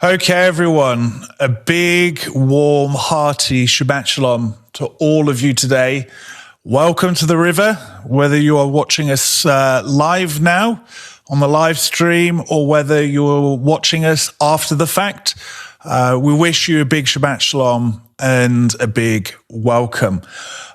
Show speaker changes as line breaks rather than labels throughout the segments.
Okay, everyone, a big, warm, hearty Shabbat Shalom to all of you today. Welcome to the river, whether you are watching us live now on the live stream or whether you're watching us after the fact. We wish you a big Shabbat Shalom and a big welcome.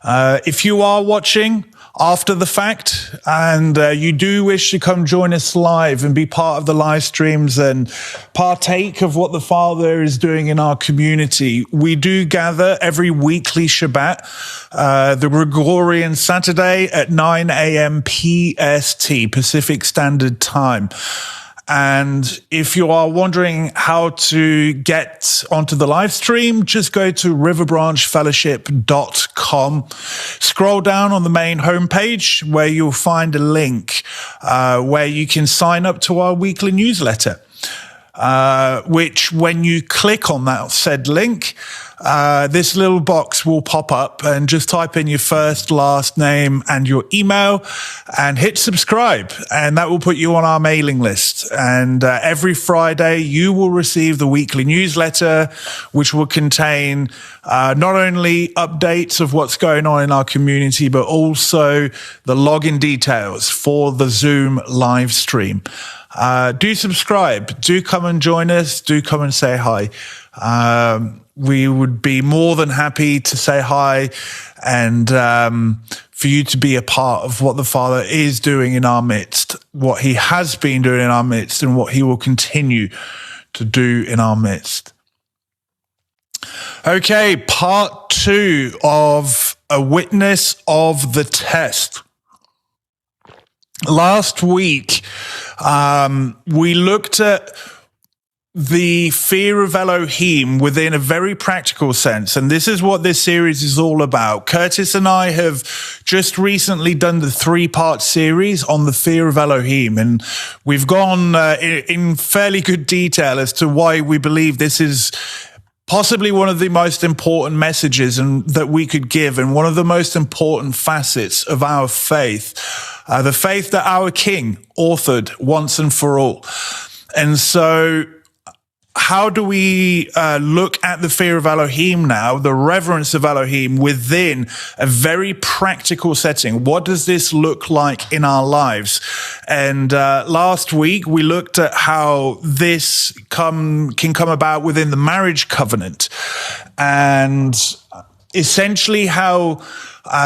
If you are watching after the fact and you do wish to come join us live and be part of the live streams and partake of what the Father is doing in our community, we do gather every weekly Shabbat, the Gregorian Saturday at 9 a.m. PST, Pacific Standard Time. And if you are wondering how to get onto the live stream, just go to riverbranchfellowship.com. Scroll down on the main homepage where you'll find a link where you can sign up to our weekly newsletter, which when you click on that said link, this little box will pop up and just type in your first, last name and your email and hit subscribe. And that will put you on our mailing list. And every Friday you will receive the weekly newsletter, which will contain not only updates of what's going on in our community, but also the login details for the Zoom live stream. Do subscribe. Do come and join us. Do come and say hi. We would be more than happy to say hi and for you to be a part of what the Father is doing in our midst, what he has been doing in our midst, and what he will continue to do in our midst. Okay, part 2 of A Witness of the Test. Last week, we looked at the fear of Elohim within a very practical sense. And this is what this series is all about. Curtis and I have just recently done the 3-part series on the fear of Elohim. And we've gone in fairly good detail as to why we believe this is possibly one of the most important messages that we could give, and one of the most important facets of our faith, the faith that our King authored once and for all. And so how do we look at the fear of Elohim now, the reverence of Elohim within a very practical setting? What does this look like in our lives? And last week, we looked at how this can come about within the marriage covenant, and essentially how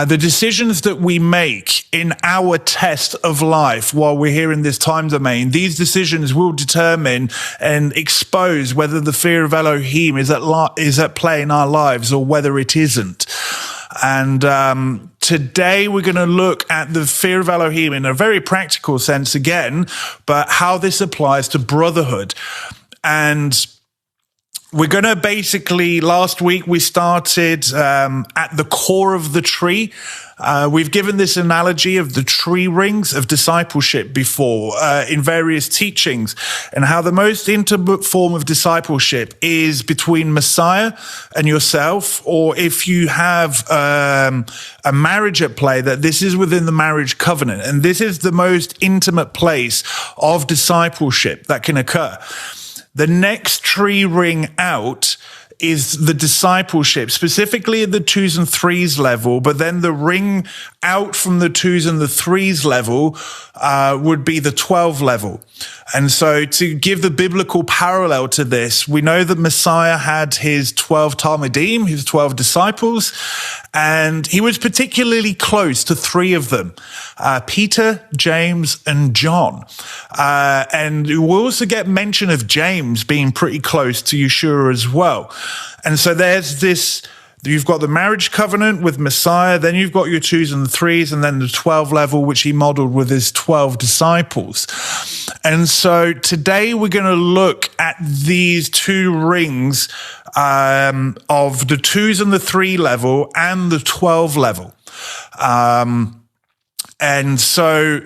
the decisions that we make in our test of life while we're here in this time domain, these decisions will determine and expose whether the fear of Elohim is at play in our lives or whether it isn't. And today we're going to look at the fear of Elohim in a very practical sense again, but how this applies to brotherhood. And we're going to basically, last week we started at the core of the tree. We've given this analogy of the tree rings of discipleship before in various teachings, and how the most intimate form of discipleship is between Messiah and yourself, or if you have a marriage at play, that this is within the marriage covenant. And this is the most intimate place of discipleship that can occur. The next tree ring out is the discipleship, specifically at the 2s and 3s level, but then the ring out from the 2s and the 3s level would be the 12 level. And so to give the biblical parallel to this, we know that Messiah had his 12 Talmidim, his 12 disciples, and he was particularly close to 3 of them, Peter, James, and John. And we also get mention of James being pretty close to Yeshua as well. And so there's this, you've got the marriage covenant with Messiah, then you've got your 2s and the 3s, and then the 12 level, which he modeled with his 12 disciples. And so today we're going to look at these 2 rings of the 2s and the 3 level and the 12 level. And so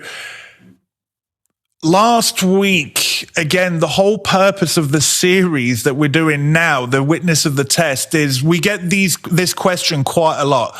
last week, again, the whole purpose of the series that we're doing now, the Witness of the Test, is we get this question quite a lot.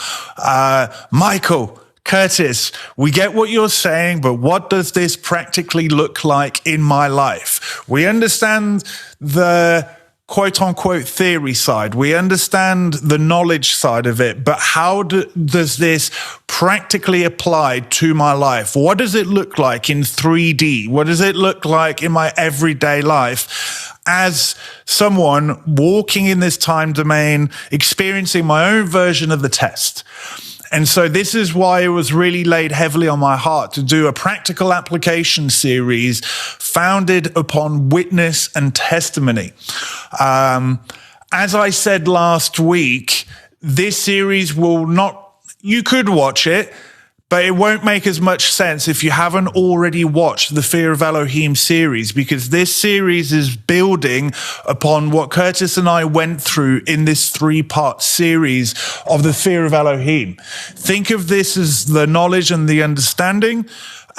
Michael, Curtis, we get what you're saying, but what does this practically look like in my life? We understand the quote unquote theory side. We understand the knowledge side of it, but how does this practically apply to my life? What does it look like in 3D? What does it look like in my everyday life as someone walking in this time domain, experiencing my own version of the test? And so this is why it was really laid heavily on my heart to do a practical application series founded upon witness and testimony. As I said last week, this series will not, you could watch it, but it won't make as much sense if you haven't already watched the Fear of Elohim series, because this series is building upon what Curtis and I went through in this 3-part series of the Fear of Elohim. Think of this as the knowledge and the understanding,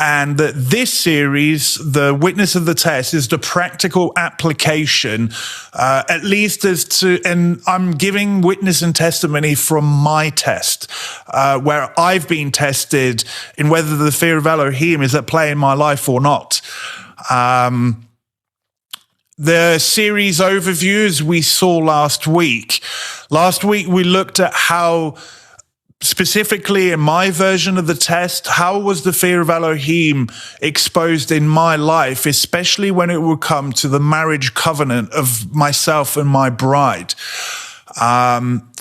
and that this series, the Witness of the Test, is the practical application, at least as to, and I'm giving witness and testimony from my test, where I've been tested in whether the fear of Elohim is at play in my life or not. The series overview, as we saw last week we looked at how, specifically in my version of the test, how was the fear of Elohim exposed in my life, especially when it would come to the marriage covenant of myself and my bride.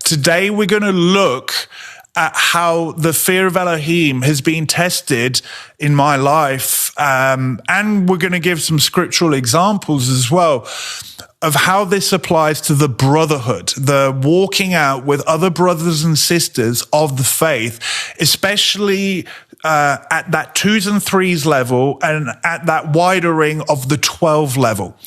Today we're going to look at how the fear of Elohim has been tested in my life, and we're going to give some scriptural examples as well of how this applies to the brotherhood, the walking out with other brothers and sisters of the faith, especially at that 2s and 3s level and at that widering of the 12 level.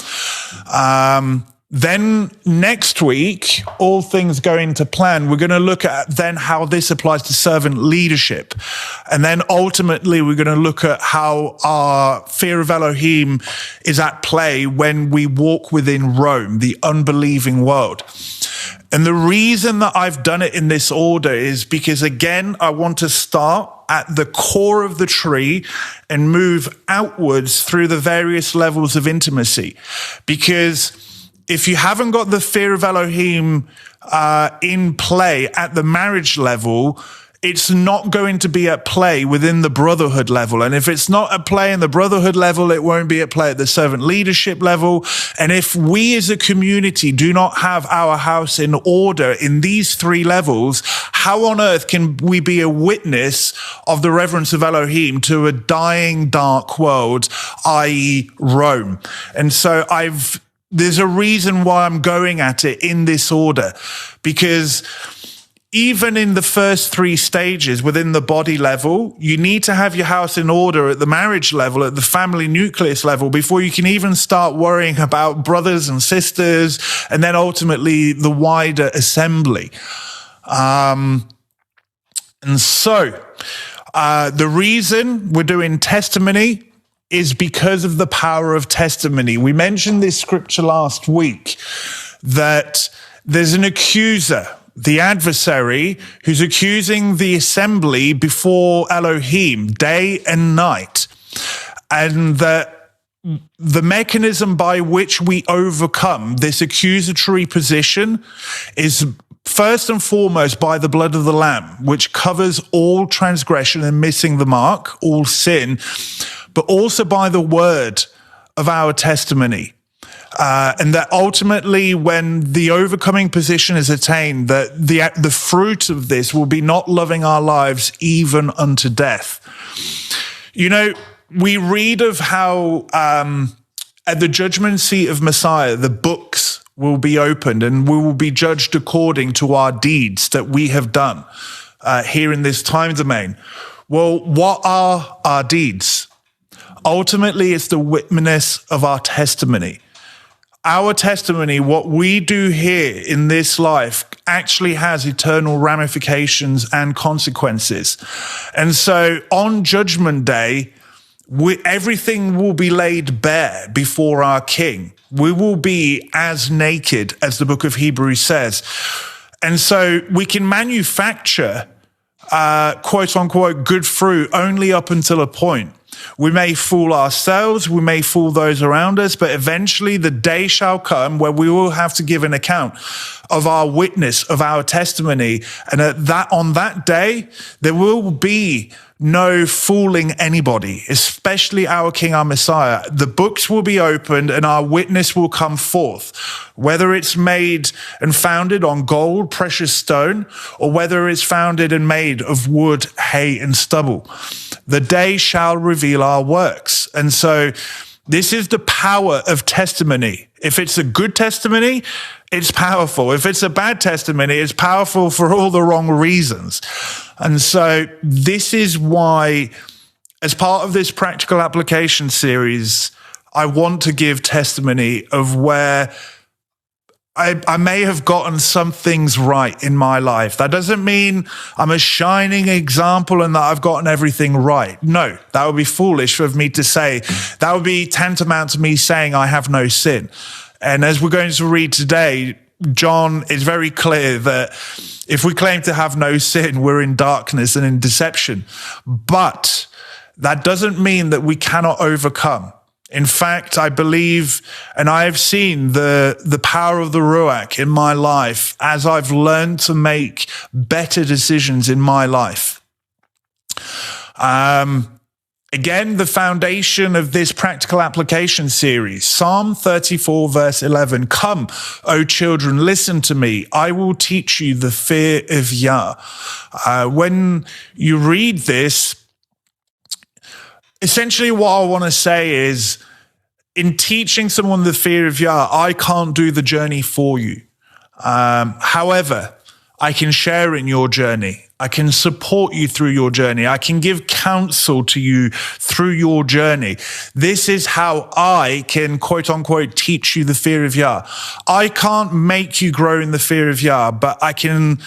Then next week, all things going to plan, we're going to look at then how this applies to servant leadership. And then ultimately, we're going to look at how our fear of Elohim is at play when we walk within Rome, the unbelieving world. And the reason that I've done it in this order is because, again, I want to start at the core of the tree and move outwards through the various levels of intimacy. Because if you haven't got the fear of Elohim in play at the marriage level, it's not going to be at play within the brotherhood level. And if it's not at play in the brotherhood level, it won't be at play at the servant leadership level. And if we as a community do not have our house in order in these 3 levels, how on earth can we be a witness of the reverence of Elohim to a dying, dark world, i.e. Rome? And so there's a reason why I'm going at it in this order, because even in the first 3 stages within the body level, you need to have your house in order at the marriage level, at the family nucleus level, before you can even start worrying about brothers and sisters, and then ultimately the wider assembly. And so the reason we're doing testimony is because of the power of testimony. We mentioned this scripture last week, that there's an accuser, the adversary, who's accusing the assembly before Elohim day and night. And that the mechanism by which we overcome this accusatory position is first and foremost by the blood of the Lamb, which covers all transgression and missing the mark, all sin, but also by the word of our testimony. And that ultimately, when the overcoming position is attained, that the fruit of this will be not loving our lives even unto death. You know, we read of how at the judgment seat of Messiah, the books will be opened and we will be judged according to our deeds that we have done here in this time domain. Well, what are our deeds? Ultimately, it's the witness of our testimony. Our testimony, what we do here in this life, actually has eternal ramifications and consequences. And so on Judgment Day, everything will be laid bare before our King. We will be as naked as the book of Hebrews says. And so we can manufacture, quote unquote, good fruit only up until a point. We may fool ourselves, we may fool those around us, but eventually the day shall come where we will have to give an account of our witness, of our testimony. And on that day, there will be no fooling anybody, especially our King, our Messiah. The books will be opened and our witness will come forth, whether it's made and founded on gold, precious stone, or whether it's founded and made of wood, hay, and stubble. The day shall reveal our works. And so this is the power of testimony. If it's a good testimony, it's powerful. If it's a bad testimony, it's powerful for all the wrong reasons. And so this is why, as part of this practical application series, I want to give testimony of where I may have gotten some things right in my life. That doesn't mean I'm a shining example and that I've gotten everything right. No, that would be foolish of me to say. That would be tantamount to me saying I have no sin. And as we're going to read today, John is very clear that if we claim to have no sin, we're in darkness and in deception. But that doesn't mean that we cannot overcome. In fact, I believe, and I have seen the power of the Ruach in my life as I've learned to make better decisions in my life. Again, the foundation of this practical application series, Psalm 34, verse 11, "Come, O children, listen to me. I will teach you the fear of Yah." When you read this, essentially what I want to say is, in teaching someone the fear of Yah, I can't do the journey for you. However, I can share in your journey. I can support you through your journey. I can give counsel to you through your journey. This is how I can, quote unquote, teach you the fear of Yah. I can't make you grow in the fear of Yah, but I can,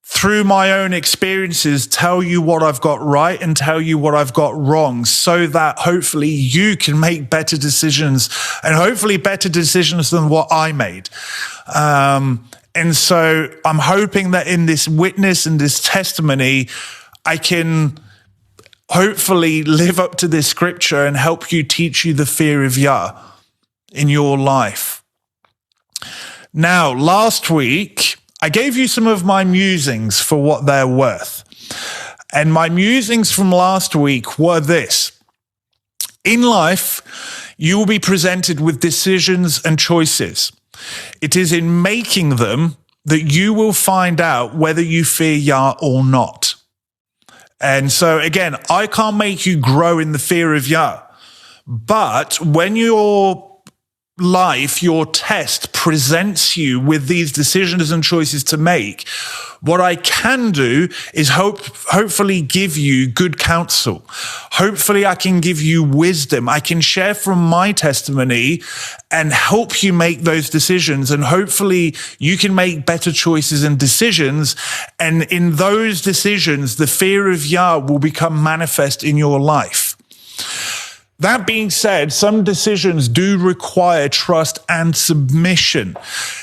through my own experiences, tell you what I've got right and tell you what I've got wrong, so that hopefully you can make better decisions, and hopefully better decisions than what I made. And so I'm hoping that in this witness and this testimony, I can hopefully live up to this scripture and help you, teach you the fear of Yah in your life. Now, last week, I gave you some of my musings for what they're worth. And my musings from last week were this: in life, you will be presented with decisions and choices. It is in making them that you will find out whether you fear Yah or not. And so again, I can't make you grow in the fear of Yah. But when your life, your test presents you with these decisions and choices to make, what I can do is hopefully give you good counsel. Hopefully I can give you wisdom. I can share from my testimony and help you make those decisions. And hopefully you can make better choices and decisions. And in those decisions, the fear of Yah will become manifest in your life. That being said, some decisions do require trust and submission.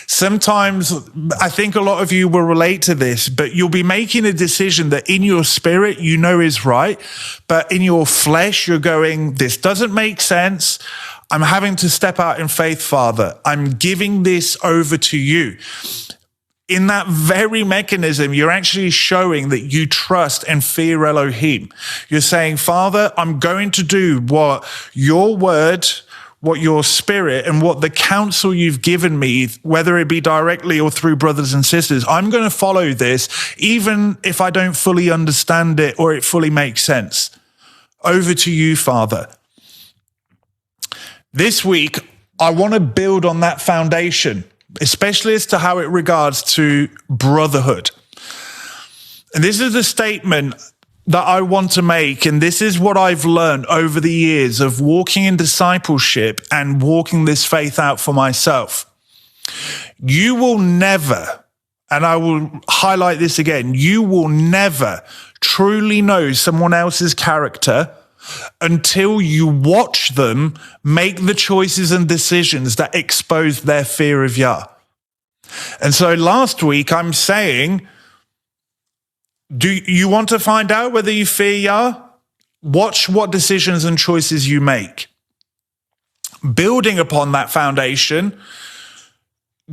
Sometimes, I think a lot of you will relate to this, but you'll be making a decision that in your spirit you know is right, but in your flesh you're going, this doesn't make sense. I'm having to step out in faith, Father. I'm giving this over to you. In that very mechanism, you're actually showing that you trust and fear Elohim. You're saying, Father, I'm going to do what your word, what your spirit, and what the counsel you've given me, whether it be directly or through brothers and sisters, I'm going to follow this, even if I don't fully understand it or it fully makes sense. Over to you, Father. This week, I want to build on that foundation, especially as to how it regards to brotherhood. And this is a statement that I want to make, and this is what I've learned over the years of walking in discipleship and walking this faith out for myself. You will never, and I will highlight this again, you will never truly know someone else's character until you watch them make the choices and decisions that expose their fear of Yah. And so last week I'm saying, do you want to find out whether you fear Yah? Watch what decisions and choices you make. Building upon that foundation,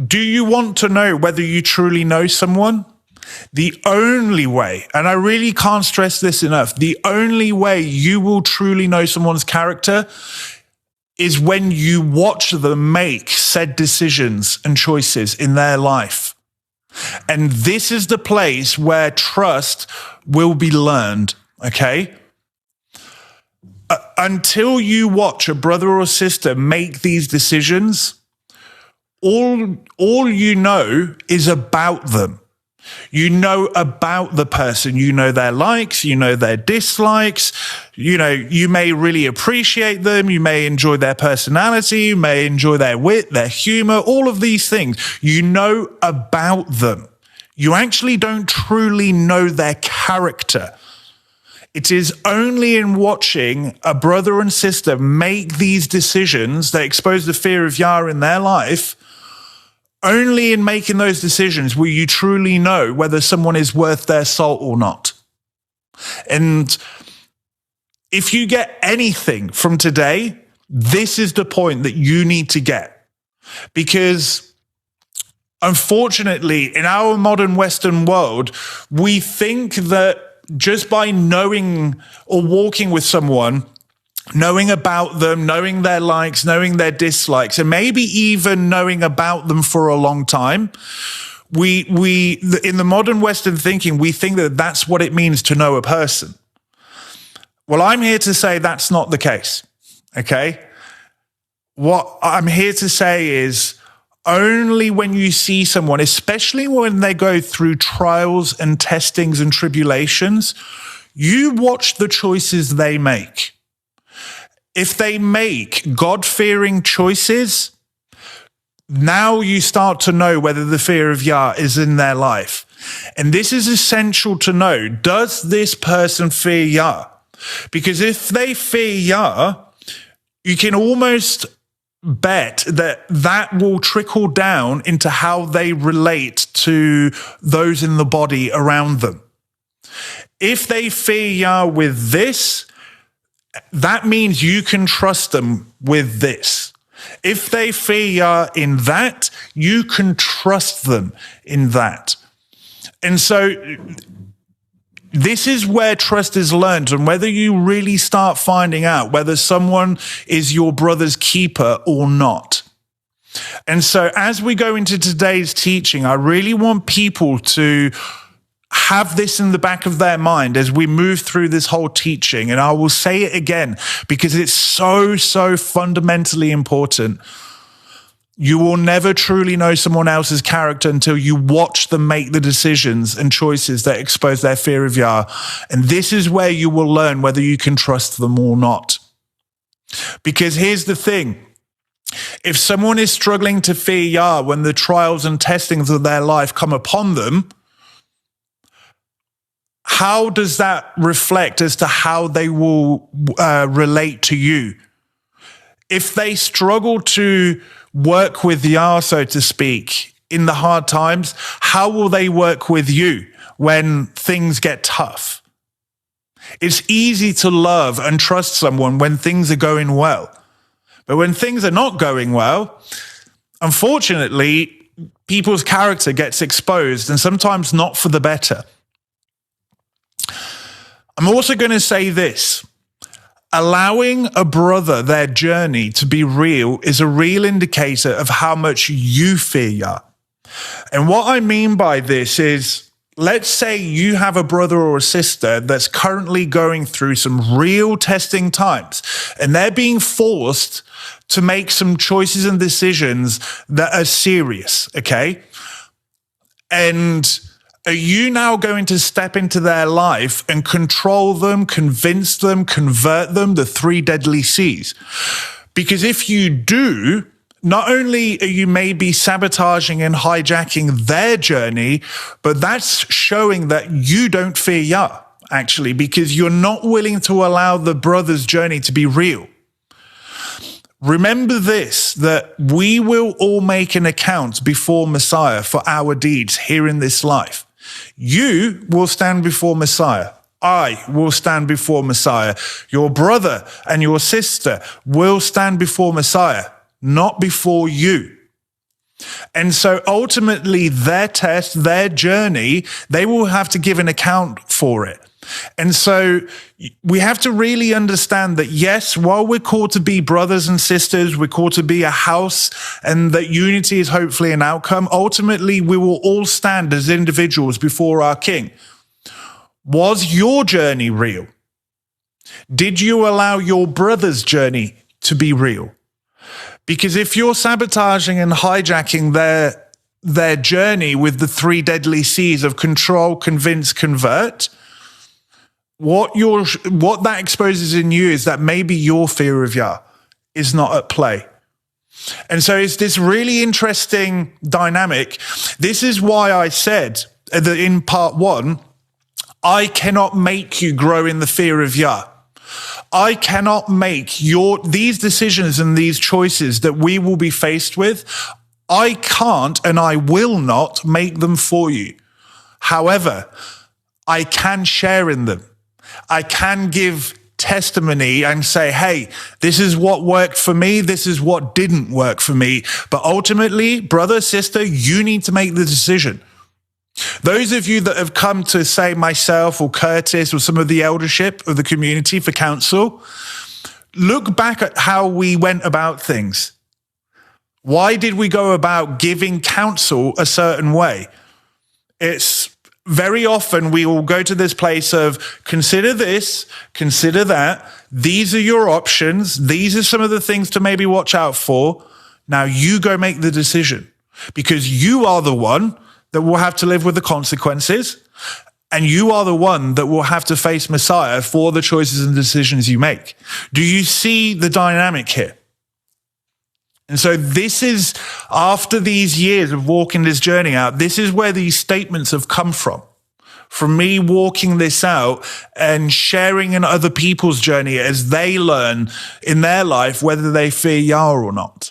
do you want to know whether you truly know someone? The only way, and I really can't stress this enough, the only way you will truly know someone's character is when you watch them make said decisions and choices in their life. And this is the place where trust will be learned, okay? Until you watch a brother or sister make these decisions, all you know is about them. You know about the person, you know their likes, you know their dislikes, you may really appreciate them, you may enjoy their personality, you may enjoy their wit, their humor, all of these things. You know about them. You actually don't truly know their character. It is only in watching a brother and sister make these decisions that expose the fear of Yah in their life. Only in making those decisions will you truly know whether someone is worth their salt or not. And if you get anything from today, this is the point that you need to get. Because unfortunately, in our modern Western world, we think that just by knowing or walking with someone, knowing about them, knowing their likes, knowing their dislikes, and maybe even knowing about them for a long time, we in the modern Western thinking, we think that that's what it means to know a person. Well, I'm here to say that's not the case, okay? What I'm here to say is only when you see someone, especially when they go through trials and testings and tribulations, you watch the choices they make. If they make God-fearing choices, now you start to know whether the fear of Yah is in their life. And this is essential to know. Does this person fear Yah? Because if they fear Yah, you can almost bet that that will trickle down into how they relate to those in the body around them. If they fear Yah with this, that means you can trust them with this. If they fear Yah in that, you can trust them in that. And so this is where trust is learned, and whether you really start finding out whether someone is your brother's keeper or not. And so as we go into today's teaching, I really want people to have this in the back of their mind as we move through this whole teaching. And I will say it again because it's so, so fundamentally important. You will never truly know someone else's character until you watch them make the decisions and choices that expose their fear of Yah. And this is where you will learn whether you can trust them or not. Because here's the thing. If someone is struggling to fear Yah when the trials and testings of their life come upon them, how does that reflect as to how they will relate to you? If they struggle to work with Yah, so to speak, in the hard times, how will they work with you when things get tough? It's easy to love and trust someone when things are going well. But when things are not going well, unfortunately, people's character gets exposed, and sometimes not for the better. I'm also going to say this. Allowing a brother their journey to be real is a real indicator of how much you fear Yah. And what I mean by this is, let's say you have a brother or a sister that's currently going through some real testing times, and they're being forced to make some choices and decisions that are serious, okay? And are you now going to step into their life and control them, convince them, convert them, the three deadly C's? Because if you do, not only are you maybe sabotaging and hijacking their journey, but that's showing that you don't fear Yah, actually, because you're not willing to allow the brother's journey to be real. Remember this, that we will all make an account before Messiah for our deeds here in this life. You will stand before Messiah, I will stand before Messiah. Your brother and your sister will stand before Messiah, not before you. And so ultimately their test, their journey, they will have to give an account for it. And so we have to really understand that, yes, while we're called to be brothers and sisters, we're called to be a house, and that unity is hopefully an outcome, ultimately we will all stand as individuals before our King. Was your journey real? Did you allow your brother's journey to be real? Because if you're sabotaging and hijacking their journey with the 3 deadly C's of control, convince, convert, what that exposes in you is that maybe your fear of Yah is not at play. And so it's this really interesting dynamic. This is why I said that in part 1, I cannot make you grow in the fear of Yah. I cannot make these decisions and these choices that we will be faced with. I can't and I will not make them for you. However, I can share in them. I can give testimony and say, hey, this is what worked for me. This is what didn't work for me. But ultimately, brother, sister, you need to make the decision. Those of you that have come to, say, myself or Curtis or some of the eldership of the community for counsel, look back at how we went about things. Why did we go about giving counsel a certain way? It's very often we will go to this place of consider this, consider that. These are your options. These are some of the things to maybe watch out for. Now you go make the decision, because you are the one that will have to live with the consequences, and you are the one that will have to face Messiah for the choices and decisions you make. Do you see the dynamic here? And so this is, after these years of walking this journey out, this is where these statements have come from me walking this out and sharing in other people's journey as they learn in their life whether they fear Yah or not.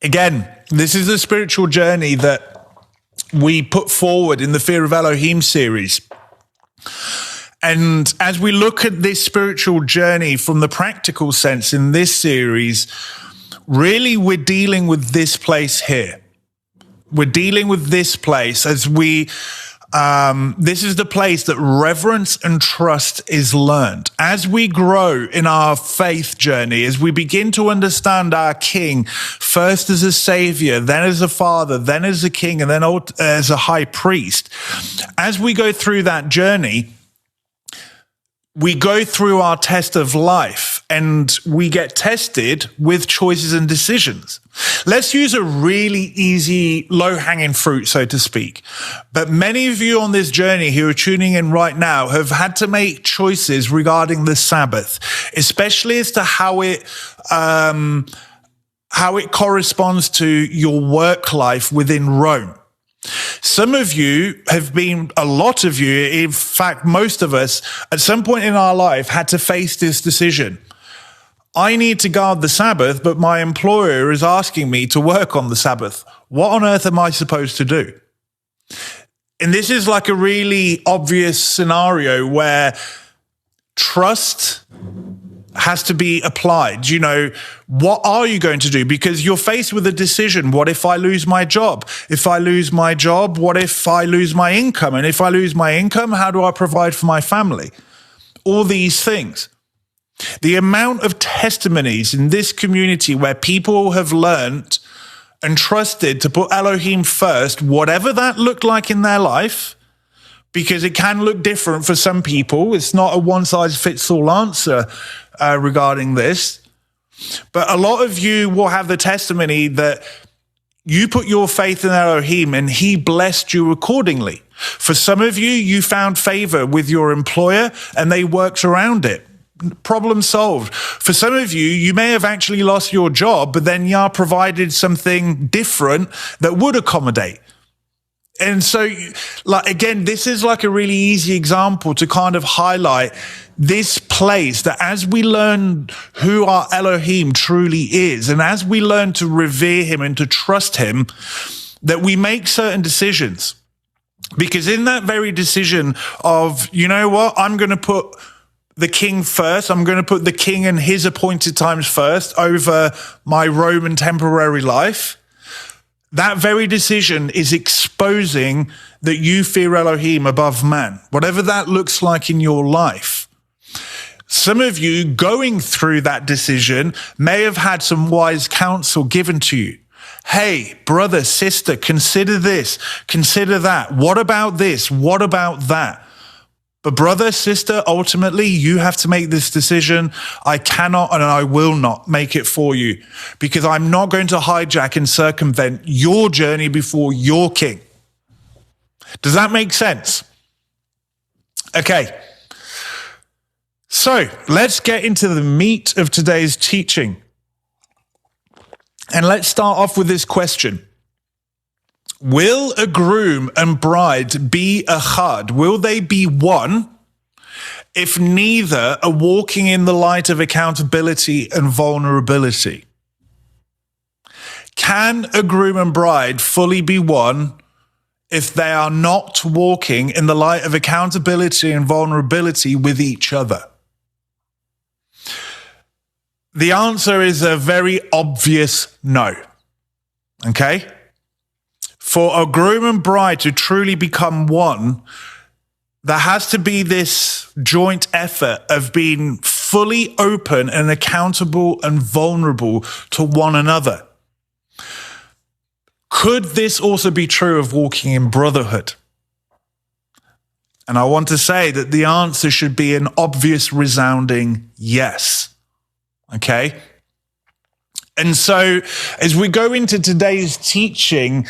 Again, this is a spiritual journey that we put forward in the Fear of Elohim series. And as we look at this spiritual journey from the practical sense in this series, really we're dealing with this place here. We're dealing with this place as this is the place that reverence and trust is learned. As we grow in our faith journey, as we begin to understand our King, first as a savior, then as a father, then as a king, and then as a high priest, as we go through that journey, we go through our test of life and we get tested with choices and decisions. Let's use a really easy, low-hanging fruit, so to speak. But many of you on this journey who are tuning in right now have had to make choices regarding the Sabbath, especially as to how it corresponds to your work life within Rome. Some of you have been, a lot of you, in fact, most of us, at some point in our life had to face this decision. I need to guard the Sabbath, but my employer is asking me to work on the Sabbath. What on earth am I supposed to do? And this is like a really obvious scenario where trust has to be applied. You know, what are you going to do? Because you're faced with a decision. What if I lose my job? If I lose my job, what if I lose my income? And if I lose my income, how do I provide for my family? All these things. The amount of testimonies in this community where people have learned and trusted to put Elohim first, whatever that looked like in their life, because it can look different for some people. It's not a one-size-fits-all answer regarding this. But a lot of you will have the testimony that you put your faith in Elohim and he blessed you accordingly. For some of you, you found favor with your employer and they worked around it. Problem solved. For some of you, you may have actually lost your job, but then Yah provided something different that would accommodate. And so, like, again, this is like a really easy example to kind of highlight this place that as we learn who our Elohim truly is, and as we learn to revere him and to trust him, that we make certain decisions. Because in that very decision of, you know what, I'm going to put the king first, I'm going to put the king and his appointed times first over my Roman temporary life, that very decision is exposing that you fear Elohim above man, whatever that looks like in your life. Some of you going through that decision may have had some wise counsel given to you. Hey, brother, sister, consider this, consider that. What about this? What about that? But brother, sister, ultimately, you have to make this decision. I cannot and I will not make it for you, because I'm not going to hijack and circumvent your journey before your king. Does that make sense? Okay. So let's get into the meat of today's teaching. And let's start off with this question. Will a groom and bride be echad? Will they be one if neither are walking in the light of accountability and vulnerability? Can a groom and bride fully be one if they are not walking in the light of accountability and vulnerability with each other? The answer is a very obvious no. Okay? For a groom and bride to truly become one, there has to be this joint effort of being fully open and accountable and vulnerable to one another. Could this also be true of walking in brotherhood? And I want to say that the answer should be an obvious, resounding yes. Okay? And so as we go into today's teaching,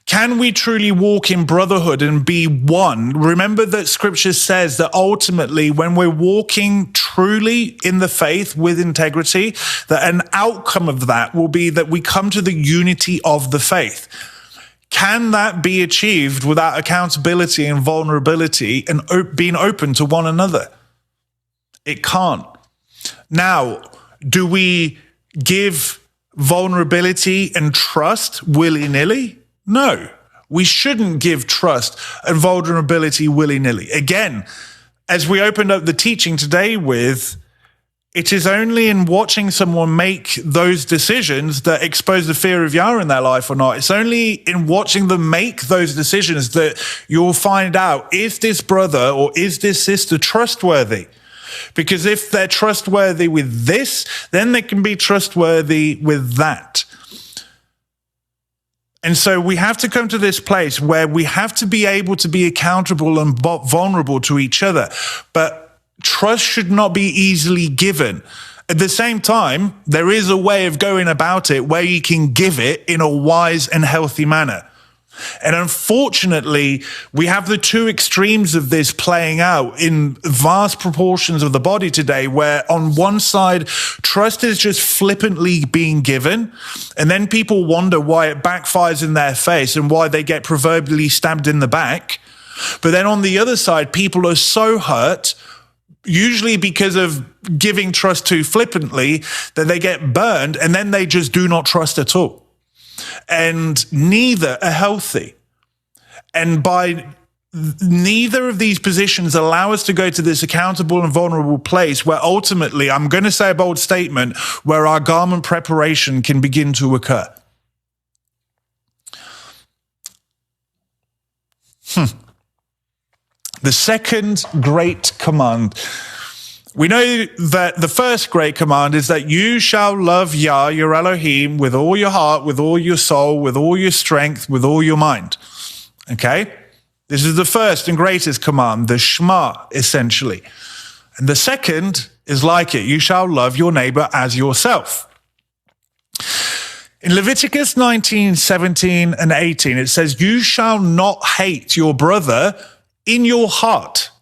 can we truly walk in brotherhood and be one? Remember that scripture says that ultimately when we're walking truly in the faith with integrity, that an outcome of that will be that we come to the unity of the faith. Can that be achieved without accountability and vulnerability and being open to one another? It can't. Now, do we give vulnerability and trust willy-nilly? No, we shouldn't give trust and vulnerability willy-nilly. Again, as we opened up the teaching today with, it is only in watching someone make those decisions that expose the fear of Yah in their life or not. It's only in watching them make those decisions that you'll find out, is this brother or is this sister trustworthy? Because if they're trustworthy with this, then they can be trustworthy with that. And so we have to come to this place where we have to be able to be accountable and vulnerable to each other. But trust should not be easily given. At the same time, there is a way of going about it where you can give it in a wise and healthy manner. And unfortunately, we have the two extremes of this playing out in vast proportions of the body today, where on one side, trust is just flippantly being given, and then people wonder why it backfires in their face and why they get proverbially stabbed in the back. But then on the other side, people are so hurt, usually because of giving trust too flippantly, that they get burned, and then they just do not trust at all. And neither are healthy. And by neither of these positions allow us to go to this accountable and vulnerable place where ultimately, I'm going to say a bold statement, where our garment preparation can begin to occur. The second great command. We know that the first great command is that you shall love Yah, your Elohim, with all your heart, with all your soul, with all your strength, with all your mind. Okay? This is the first and greatest command, the Shema, essentially. And the second is like it. You shall love your neighbor as yourself. In Leviticus 19, 17, and 18, it says, you shall not hate your brother in your heart.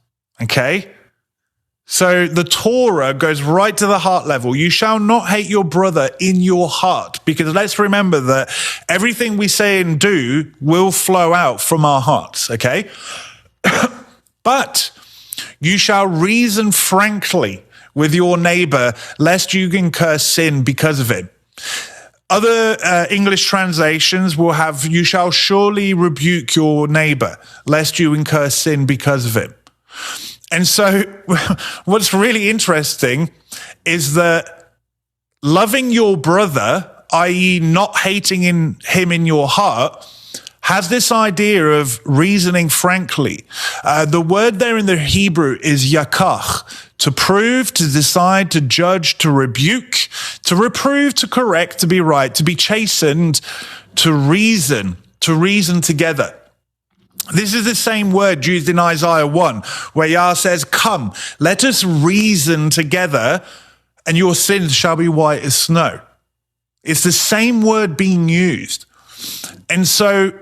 Okay? So the Torah goes right to the heart level. You shall not hate your brother in your heart, because let's remember that everything we say and do will flow out from our hearts, okay? But you shall reason frankly with your neighbor, lest you incur sin because of him. Other English translations will have, you shall surely rebuke your neighbor, lest you incur sin because of him. And so what's really interesting is that loving your brother, i.e. not hating him in your heart, has this idea of reasoning frankly. The word there in the Hebrew is yakach, to prove, to decide, to judge, to rebuke, to reprove, to correct, to be right, to be chastened, to reason together. This is the same word used in Isaiah 1, where Yah says, come, let us reason together, and your sins shall be white as snow. It's the same word being used. And so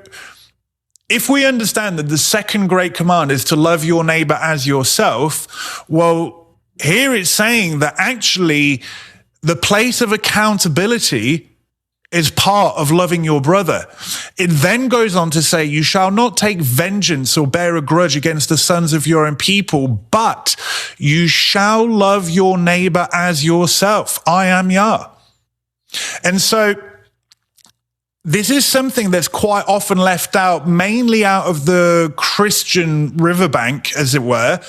if we understand that the second great command is to love your neighbor as yourself, well, here it's saying that actually the place of accountability is part of loving your brother. It then goes on to say, you shall not take vengeance or bear a grudge against the sons of your own people, but you shall love your neighbor as yourself. I am Yah. And so this is something that's quite often left out, mainly out of the Christian riverbank, as it were.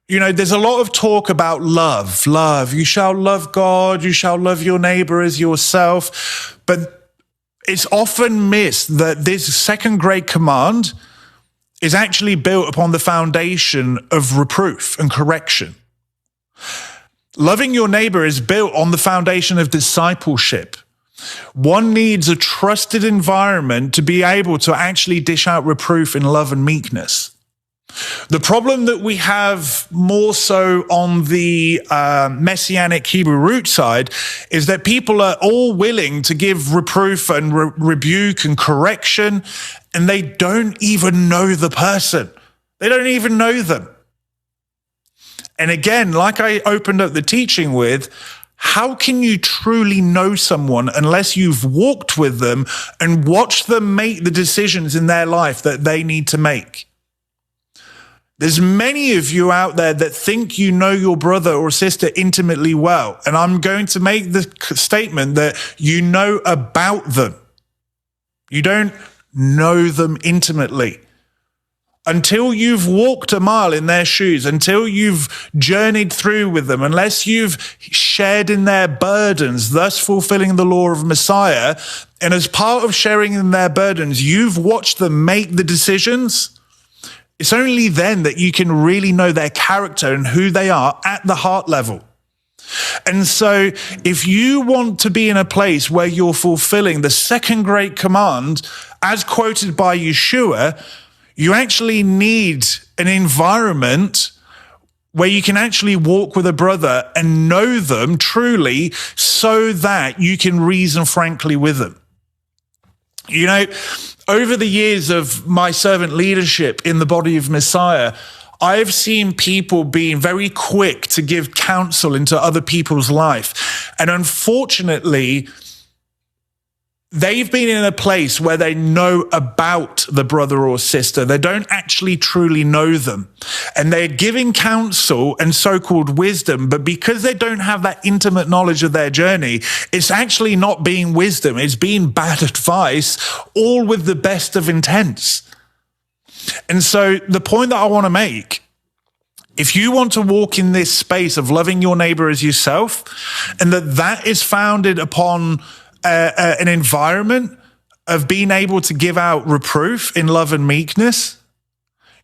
You know, there's a lot of talk about love. You shall love God, you shall love your neighbor as yourself. But it's often missed that this second great command is actually built upon the foundation of reproof and correction. Loving your neighbor is built on the foundation of discipleship. One needs a trusted environment to be able to actually dish out reproof in love and meekness. The problem that we have more so on the Messianic Hebrew root side is that people are all willing to give reproof and rebuke and correction, and they don't even know the person. They don't even know them. And again, like I opened up the teaching with, how can you truly know someone unless you've walked with them and watched them make the decisions in their life that they need to make? There's many of you out there that think you know your brother or sister intimately well. And I'm going to make the statement that you know about them. You don't know them intimately. Until you've walked a mile in their shoes, until you've journeyed through with them, unless you've shared in their burdens, thus fulfilling the law of Messiah, and as part of sharing in their burdens, you've watched them make the decisions, it's only then that you can really know their character and who they are at the heart level. And so if you want to be in a place where you're fulfilling the second great command, as quoted by Yeshua, you actually need an environment where you can actually walk with a brother and know them truly so that you can reason frankly with them. You know, over the years of my servant leadership in the body of Messiah, I've seen people being very quick to give counsel into other people's life. And unfortunately, they've been in a place where they know about the brother or sister. They don't actually truly know them. And they're giving counsel and so-called wisdom, but because they don't have that intimate knowledge of their journey, it's actually not being wisdom. It's being bad advice, all with the best of intents. And so the point that I want to make, if you want to walk in this space of loving your neighbor as yourself, and that is founded upon an environment of being able to give out reproof in love and meekness,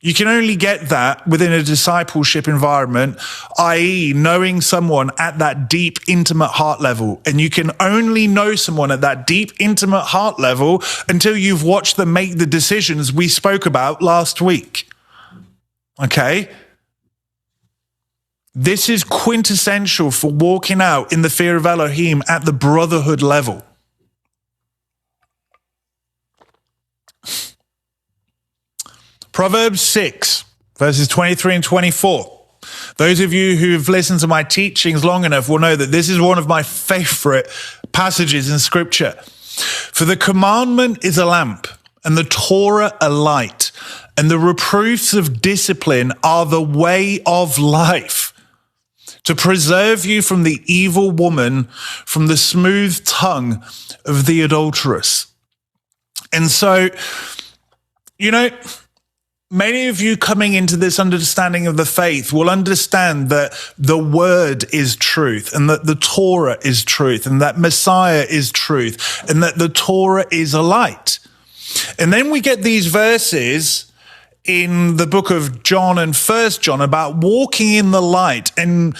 you can only get that within a discipleship environment, i.e. knowing someone at that deep, intimate heart level. And you can only know someone at that deep, intimate heart level until you've watched them make the decisions we spoke about last week. Okay? This is quintessential for walking out in the fear of Elohim at the brotherhood level. Proverbs 6, verses 23 and 24. Those of you who've listened to my teachings long enough will know that this is one of my favorite passages in Scripture. For the commandment is a lamp, and the Torah a light, and the reproofs of discipline are the way of life. to preserve you from the evil woman, from the smooth tongue of the adulteress. And so, many of you coming into this understanding of the faith will understand that the word is truth, and that the Torah is truth, and that Messiah is truth, and that the Torah is a light. And then we get these verses in the book of John and First John about walking in the light, and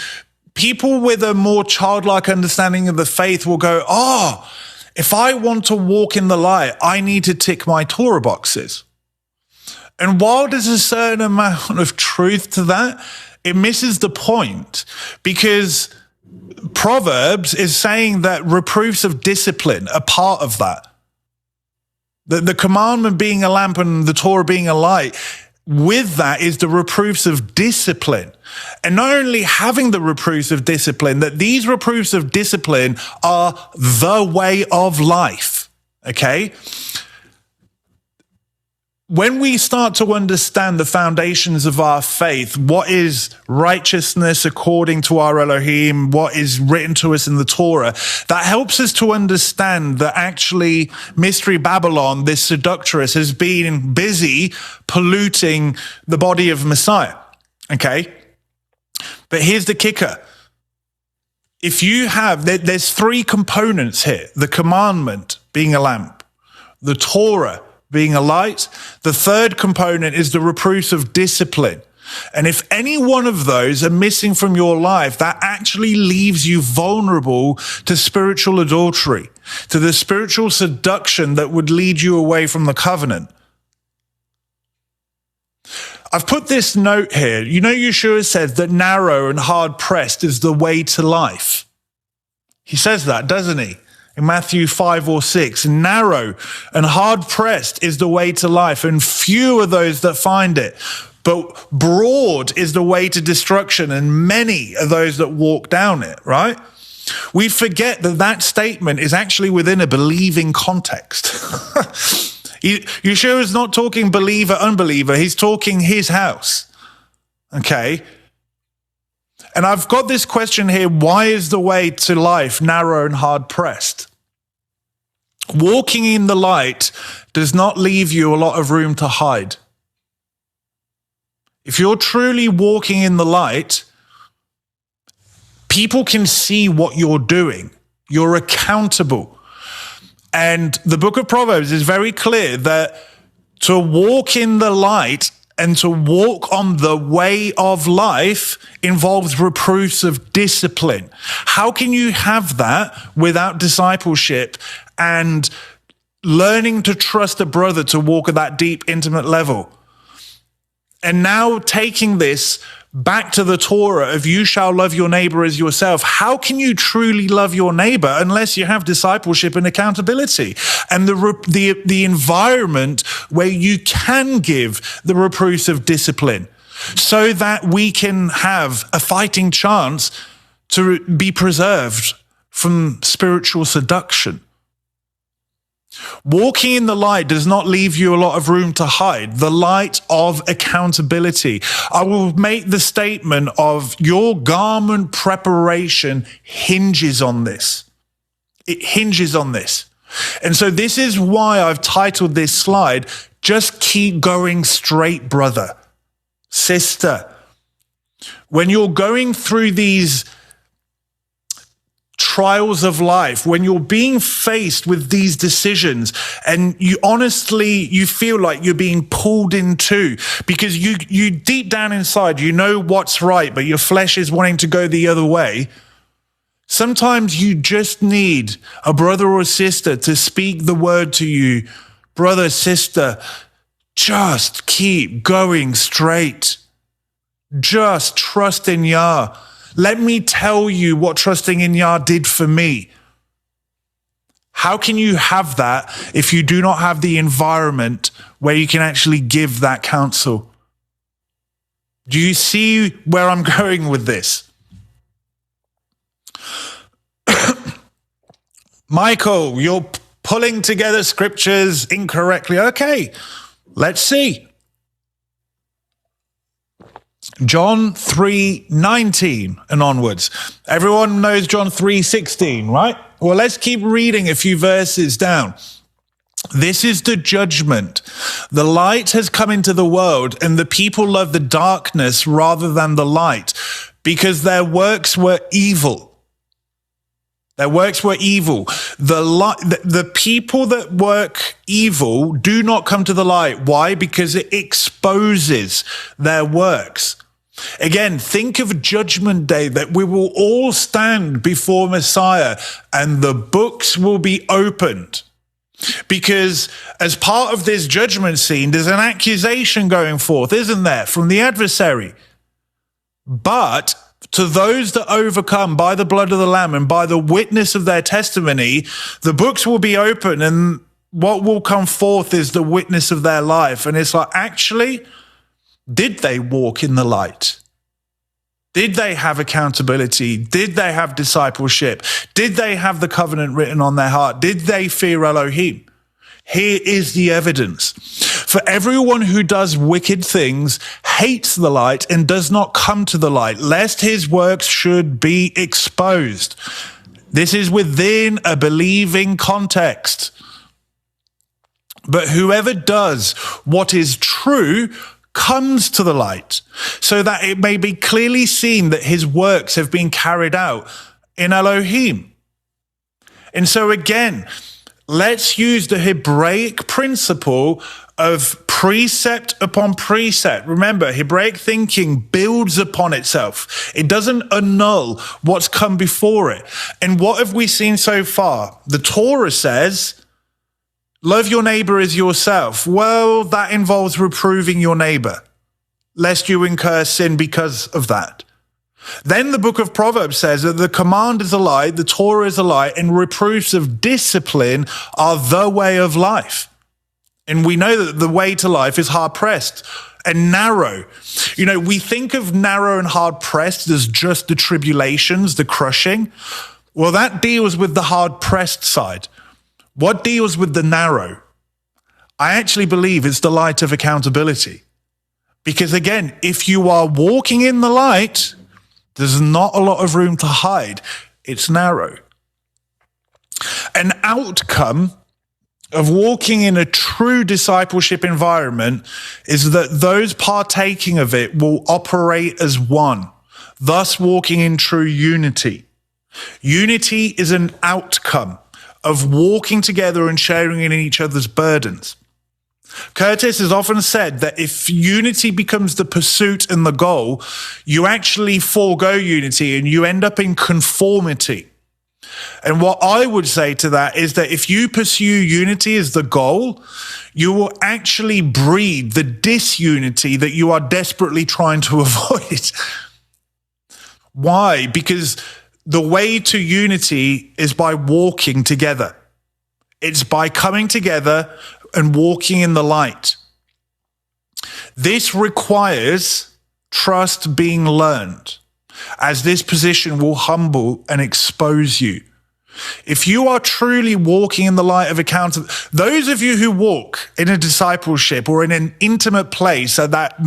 people with a more childlike understanding of the faith will go, if I want to walk in the light, I need to tick my Torah boxes. And while there's a certain amount of truth to that, it misses the point, because Proverbs is saying that reproofs of discipline are part of that. The commandment being a lamp and the Torah being a light, with that is the reproofs of discipline. And not only having the reproofs of discipline, that these reproofs of discipline are the way of life, okay? When we start to understand the foundations of our faith, what is righteousness according to our Elohim, what is written to us in the Torah, that helps us to understand that actually Mystery Babylon, this seductress, has been busy polluting the body of Messiah, okay? But here's the kicker. If you have, there's three components here: the commandment being a lamp, the Torah being a light. The third component is the reproofs of discipline. And if any one of those are missing from your life, that actually leaves you vulnerable to spiritual adultery, to the spiritual seduction that would lead you away from the covenant. I've put this note here. Yeshua says that narrow and hard pressed is the way to life. He says that, doesn't he? In Matthew 5 or 6, narrow and hard pressed is the way to life, and few are those that find it. But broad is the way to destruction, and many are those that walk down it, right? We forget that statement is actually within a believing context. Yeshua is not talking believer, unbeliever. He's talking his house, okay? And I've got this question here: why is the way to life narrow and hard pressed? Walking in the light does not leave you a lot of room to hide. If you're truly walking in the light, people can see what you're doing. You're accountable. And the book of Proverbs is very clear that to walk in the light and to walk on the way of life involves reproofs of discipline. How can you have that without discipleship and learning to trust a brother to walk at that deep, intimate level? And now taking this back to the Torah of you shall love your neighbor as yourself. How can you truly love your neighbor unless you have discipleship and accountability and the environment where you can give the reproofs of discipline, so that we can have a fighting chance to be preserved from spiritual seduction? Walking in the light does not leave you a lot of room to hide. The light of accountability. I will make the statement of your garment preparation hinges on this. It hinges on this. And so this is why I've titled this slide, "Just Keep Going Straight, Brother, Sister." When you're going through these trials of life, when you're being faced with these decisions and you feel like you're being pulled in two, because you deep down inside, you know what's right, but your flesh is wanting to go the other way. Sometimes you just need a brother or sister to speak the word to you. Brother, sister, just keep going straight. Just trust in Yah. Let me tell you what trusting in Yah did for me. How can you have that if you do not have the environment where you can actually give that counsel? Do you see where I'm going with this? Michael, you're pulling together scriptures incorrectly. Okay, let's see. John 3:19 and onwards. Everyone knows John 3:16, right? Well, let's keep reading a few verses down. This is the judgment. The light has come into the world, and the people love the darkness rather than the light, because their works were evil. Their works were evil. The people that work evil do not come to the light. Why? Because it exposes their works. Again, think of Judgment Day, that we will all stand before Messiah and the books will be opened. Because as part of this judgment scene, there's an accusation going forth, isn't there, from the adversary? But to those that overcome by the blood of the Lamb and by the witness of their testimony, the books will be open, and what will come forth is the witness of their life. And it's like, actually, did they walk in the light? Did they have accountability? Did they have discipleship? Did they have the covenant written on their heart? Did they fear Elohim? Here is the evidence. For everyone who does wicked things hates the light and does not come to the light, lest his works should be exposed. This is within a believing context. But whoever does what is true comes to the light, so that it may be clearly seen that his works have been carried out in Elohim. And so again, let's use the Hebraic principle of precept upon precept. Remember, Hebraic thinking builds upon itself. It doesn't annul what's come before it. And what have we seen so far? The Torah says, love your neighbor as yourself. Well, that involves reproving your neighbor, lest you incur sin because of that. Then the book of Proverbs says that the command is a light, the Torah is a light, and reproofs of discipline are the way of life. And we know that the way to life is hard-pressed and narrow. You know, we think of narrow and hard-pressed as just the tribulations, the crushing. Well, that deals with the hard-pressed side. What deals with the narrow? I actually believe it's the light of accountability. Because again, if you are walking in the light, there's not a lot of room to hide. It's narrow. An outcome of walking in a true discipleship environment is that those partaking of it will operate as one, thus walking in true unity. Unity is an outcome of walking together and sharing in each other's burdens. Curtis has often said that if unity becomes the pursuit and the goal, you actually forego unity and you end up in conformity. And what I would say to that is that if you pursue unity as the goal, you will actually breed the disunity that you are desperately trying to avoid. Why? Because the way to unity is by walking together. It's by coming together and walking in the light. This requires trust being learned, as this position will humble and expose you. If you are truly walking in the light of accountability, those of you who walk in a discipleship or in an intimate place, so that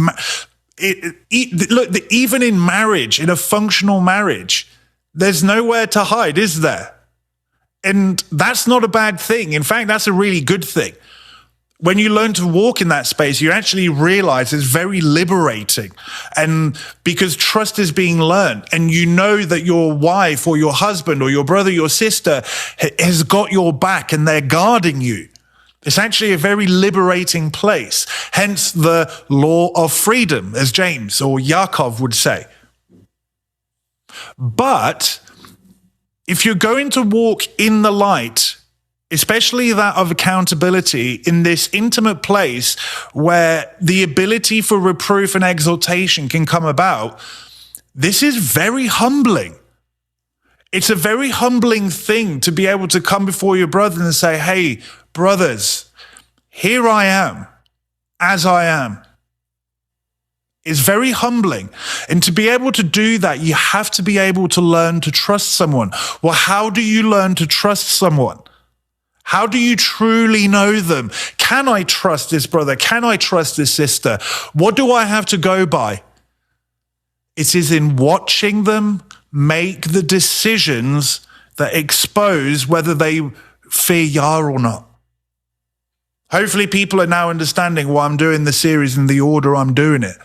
look, even in marriage, in a functional marriage, there's nowhere to hide, is there? And that's not a bad thing. In fact, that's a really good thing. When you learn to walk in that space, you actually realize it's very liberating. And because trust is being learned, and you know that your wife or your husband or your brother, your sister has got your back and they're guarding you. It's actually a very liberating place. Hence the law of freedom, as James or Yaakov would say. But if you're going to walk in the light, especially that of accountability, in this intimate place where the ability for reproof and exaltation can come about, this is very humbling. It's a very humbling thing to be able to come before your brother and say, hey, brothers, here I am, as I am. It's very humbling. And to be able to do that, you have to be able to learn to trust someone. Well, how do you learn to trust someone? How do you truly know them? Can I trust this brother? Can I trust this sister? What do I have to go by? It is in watching them make the decisions that expose whether they fear Yah or not. Hopefully people are now understanding why I'm doing the series in the order I'm doing it.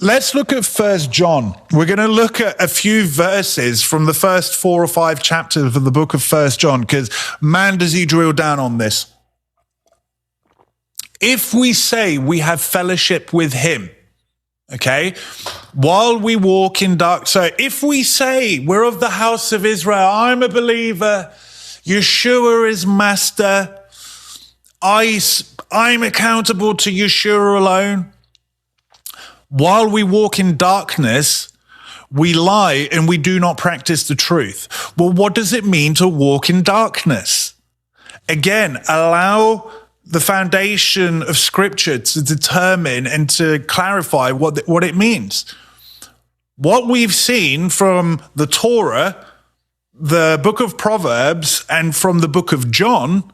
Let's look at 1 John. We're going to look at a few verses from the first 4 or 5 chapters of the book of 1 John, because man, does he drill down on this. If we say we have fellowship with him, okay, while we walk in dark, so if we say we're of the house of Israel, I'm a believer, Yeshua is master, I'm accountable to Yeshua alone. While we walk in darkness, we lie and we do not practice the truth. Well, what does it mean to walk in darkness? Again, allow the foundation of Scripture to determine and to clarify what it means. What we've seen from the Torah, the book of Proverbs, and from the book of John,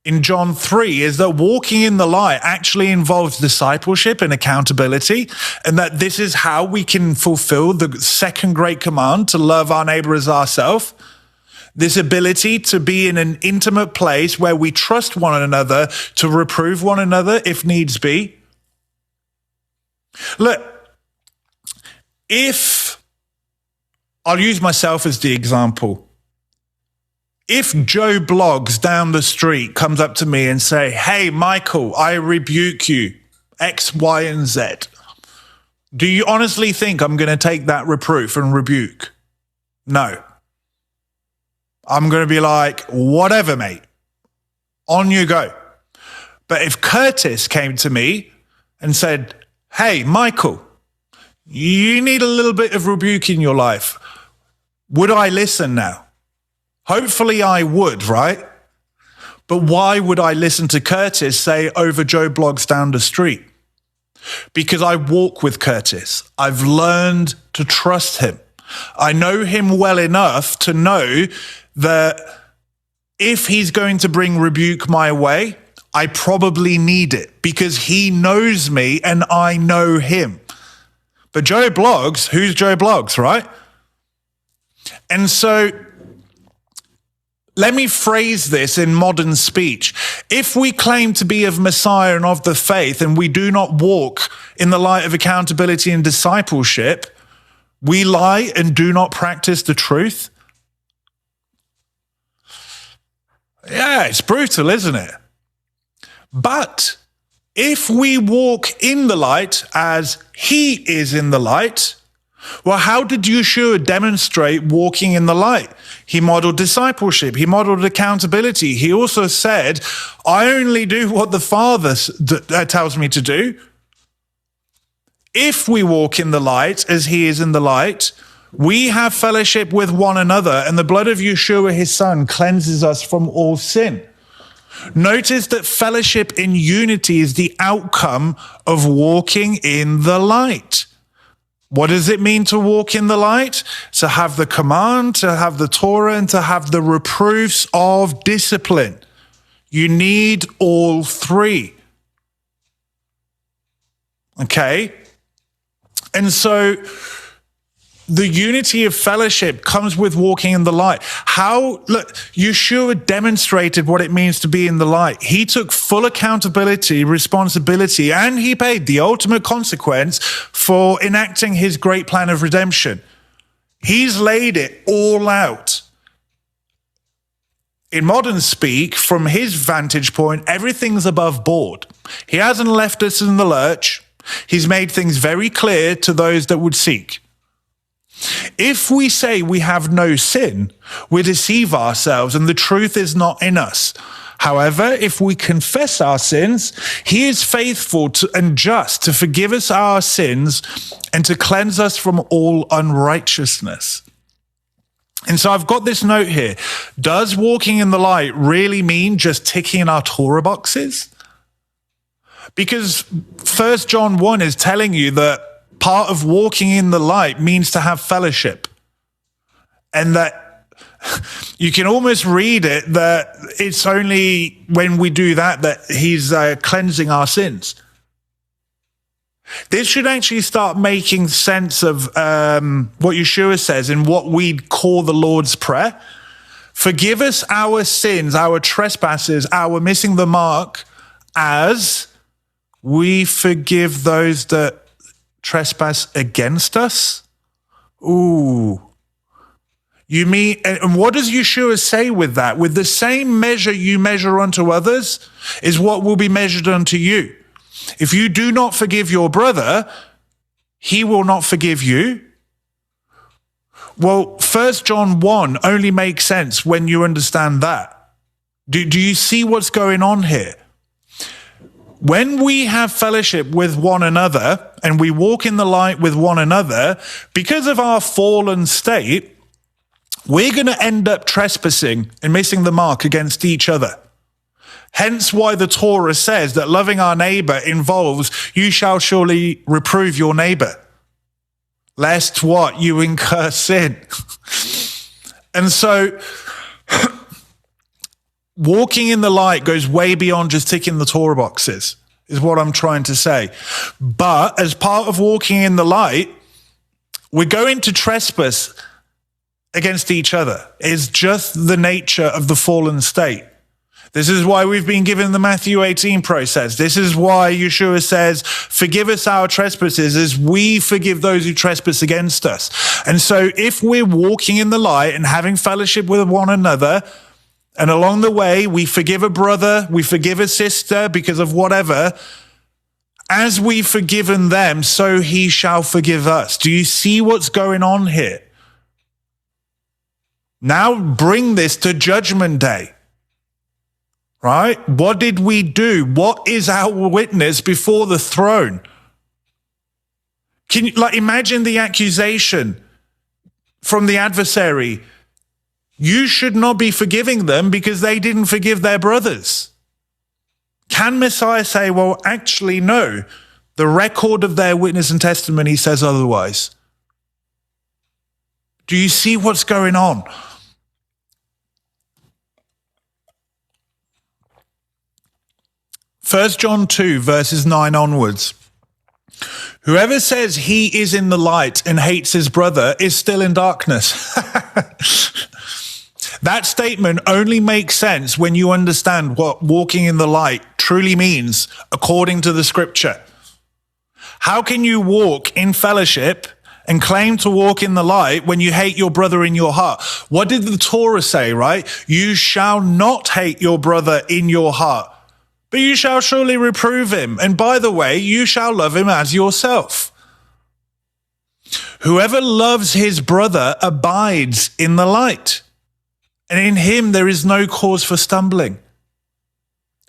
in John 3, is that walking in the light actually involves discipleship and accountability, and that this is how we can fulfill the second great command to love our neighbor as ourselves. This ability to be in an intimate place where we trust one another to reprove one another if needs be. Look, I'll use myself as the example. If Joe Bloggs down the street comes up to me and say, hey, Michael, I rebuke you, X, Y, and Z, do you honestly think I'm going to take that reproof and rebuke? No. I'm going to be like, whatever, mate. On you go. But if Curtis came to me and said, hey, Michael, you need a little bit of rebuke in your life, would I listen now? Hopefully I would, right? But why would I listen to Curtis say over Joe Bloggs down the street? Because I walk with Curtis. I've learned to trust him. I know him well enough to know that if he's going to bring rebuke my way, I probably need it because he knows me and I know him. But Joe Bloggs, who's Joe Bloggs, right? And so let me phrase this in modern speech. If we claim to be of Messiah and of the faith and we do not walk in the light of accountability and discipleship, we lie and do not practice the truth. Yeah, it's brutal, isn't it? But if we walk in the light as he is in the light, well, how did Yeshua demonstrate walking in the light? He modeled discipleship. He modeled accountability. He also said, I only do what the Father tells me to do. If we walk in the light as he is in the light, we have fellowship with one another, and the blood of Yeshua, his son, cleanses us from all sin. Notice that fellowship in unity is the outcome of walking in the light. What does it mean to walk in the light? To have the command, to have the Torah, and to have the reproofs of discipline. You need all three. Okay? And so the unity of fellowship comes with walking in the light. Look, Yeshua demonstrated what it means to be in the light. He took full accountability, responsibility, and he paid the ultimate consequence for enacting his great plan of redemption. He's laid it all out. In modern speak, from his vantage point, everything's above board. He hasn't left us in the lurch. He's made things very clear to those that would seek. If we say we have no sin, we deceive ourselves and the truth is not in us. However, if we confess our sins, he is faithful and just to forgive us our sins and to cleanse us from all unrighteousness. And so I've got this note here. Does walking in the light really mean just ticking our Torah boxes? Because 1 John 1 is telling you that part of walking in the light means to have fellowship. And that you can almost read it that it's only when we do that he's cleansing our sins. This should actually start making sense of what Yeshua says in what we'd call the Lord's Prayer. Forgive us our sins, our trespasses, our missing the mark, as we forgive those that trespass against us. Ooh. You mean, and what does Yeshua say with that? With the same measure you measure unto others is what will be measured unto you. If you do not forgive your brother, he will not forgive you. Well, 1 John 1 only makes sense when you understand that. Do you see what's going on here? When we have fellowship with one another and we walk in the light with one another, because of our fallen state, we're going to end up trespassing and missing the mark against each other. Hence why the Torah says that loving our neighbor involves, you shall surely reprove your neighbor, lest what? You incur sin. And so walking in the light goes way beyond just ticking the Torah boxes, is what I'm trying to say. But as part of walking in the light, we're going to trespass against each other. It's just the nature of the fallen state. This is why we've been given the Matthew 18 process. This is why Yeshua says, forgive us our trespasses as we forgive those who trespass against us. And so if we're walking in the light and having fellowship with one another, and along the way we forgive a brother, we forgive a sister because of whatever, as we've forgiven them, so he shall forgive us. Do you see what's going on here? Now bring this to Judgment Day. Right? What did we do? What is our witness before the throne? Can you imagine the accusation from the adversary? You should not be forgiving them because they didn't forgive their brothers. Can Messiah say, well, actually, no, the record of their witness and testimony says otherwise? Do you see what's going on? First John 2, verses 9 onwards. Whoever says he is in the light and hates his brother is still in darkness. That statement only makes sense when you understand what walking in the light truly means according to the scripture. How can you walk in fellowship and claim to walk in the light when you hate your brother in your heart? What did the Torah say, right? You shall not hate your brother in your heart, but you shall surely reprove him. And by the way, you shall love him as yourself. Whoever loves his brother abides in the light, and in him there is no cause for stumbling.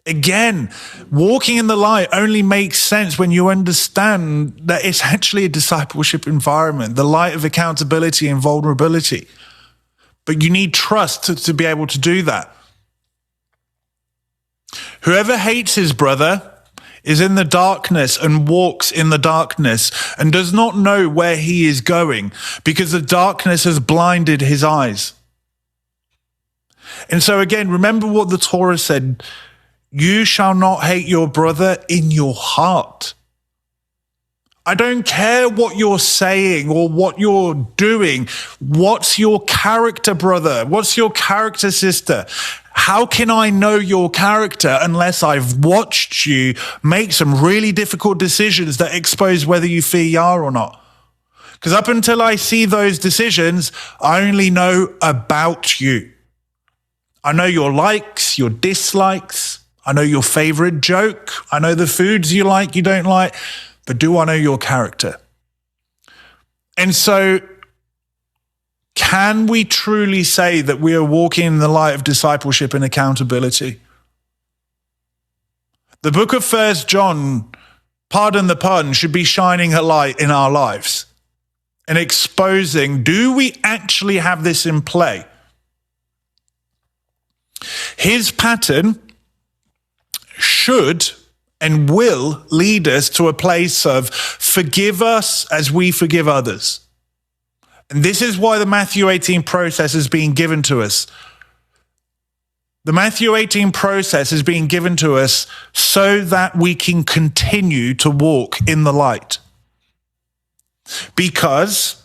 Again, walking in the light only makes sense when you understand that it's actually a discipleship environment, the light of accountability and vulnerability. But you need trust to be able to do that. Whoever hates his brother is in the darkness and walks in the darkness and does not know where he is going because the darkness has blinded his eyes. And so again, remember what the Torah said, you shall not hate your brother in your heart. I don't care what you're saying or what you're doing. What's your character, brother? What's your character, sister? How can I know your character unless I've watched you make some really difficult decisions that expose whether you fear Yah or not? Because up until I see those decisions, I only know about you. I know your likes, your dislikes. I know your favorite joke. I know the foods you like, you don't like. But do I know your character? And so, can we truly say that we are walking in the light of discipleship and accountability? The book of 1 John, pardon the pun, should be shining a light in our lives and exposing, do we actually have this in play? His pattern should and will lead us to a place of forgive us as we forgive others. And this is why the Matthew 18 process is being given to us. The Matthew 18 process is being given to us so that we can continue to walk in the light. Because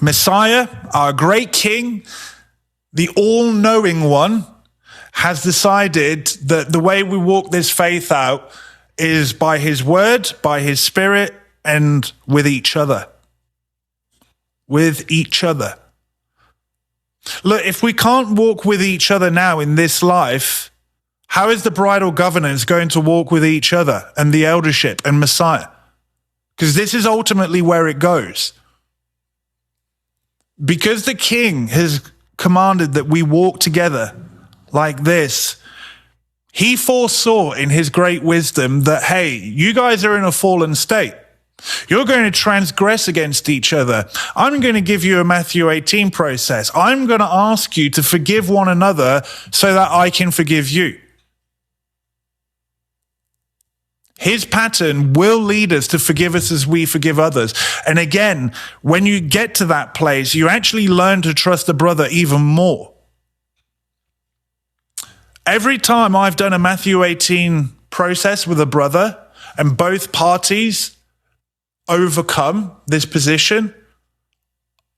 Messiah, our great King, the all-knowing one, has decided that the way we walk this faith out is by his word, by his spirit, and with each other. With each other. Look, if we can't walk with each other now in this life, how is the bridal governance going to walk with each other and the eldership and Messiah? Because this is ultimately where it goes. Because the King has commanded that we walk together like this, he foresaw in his great wisdom that, hey, you guys are in a fallen state. You're going to transgress against each other. I'm going to give you a Matthew 18 process. I'm going to ask you to forgive one another so that I can forgive you. His pattern will lead us to forgive us as we forgive others. And again, when you get to that place, you actually learn to trust a brother even more. Every time I've done a Matthew 18 process with a brother and both parties overcome this position,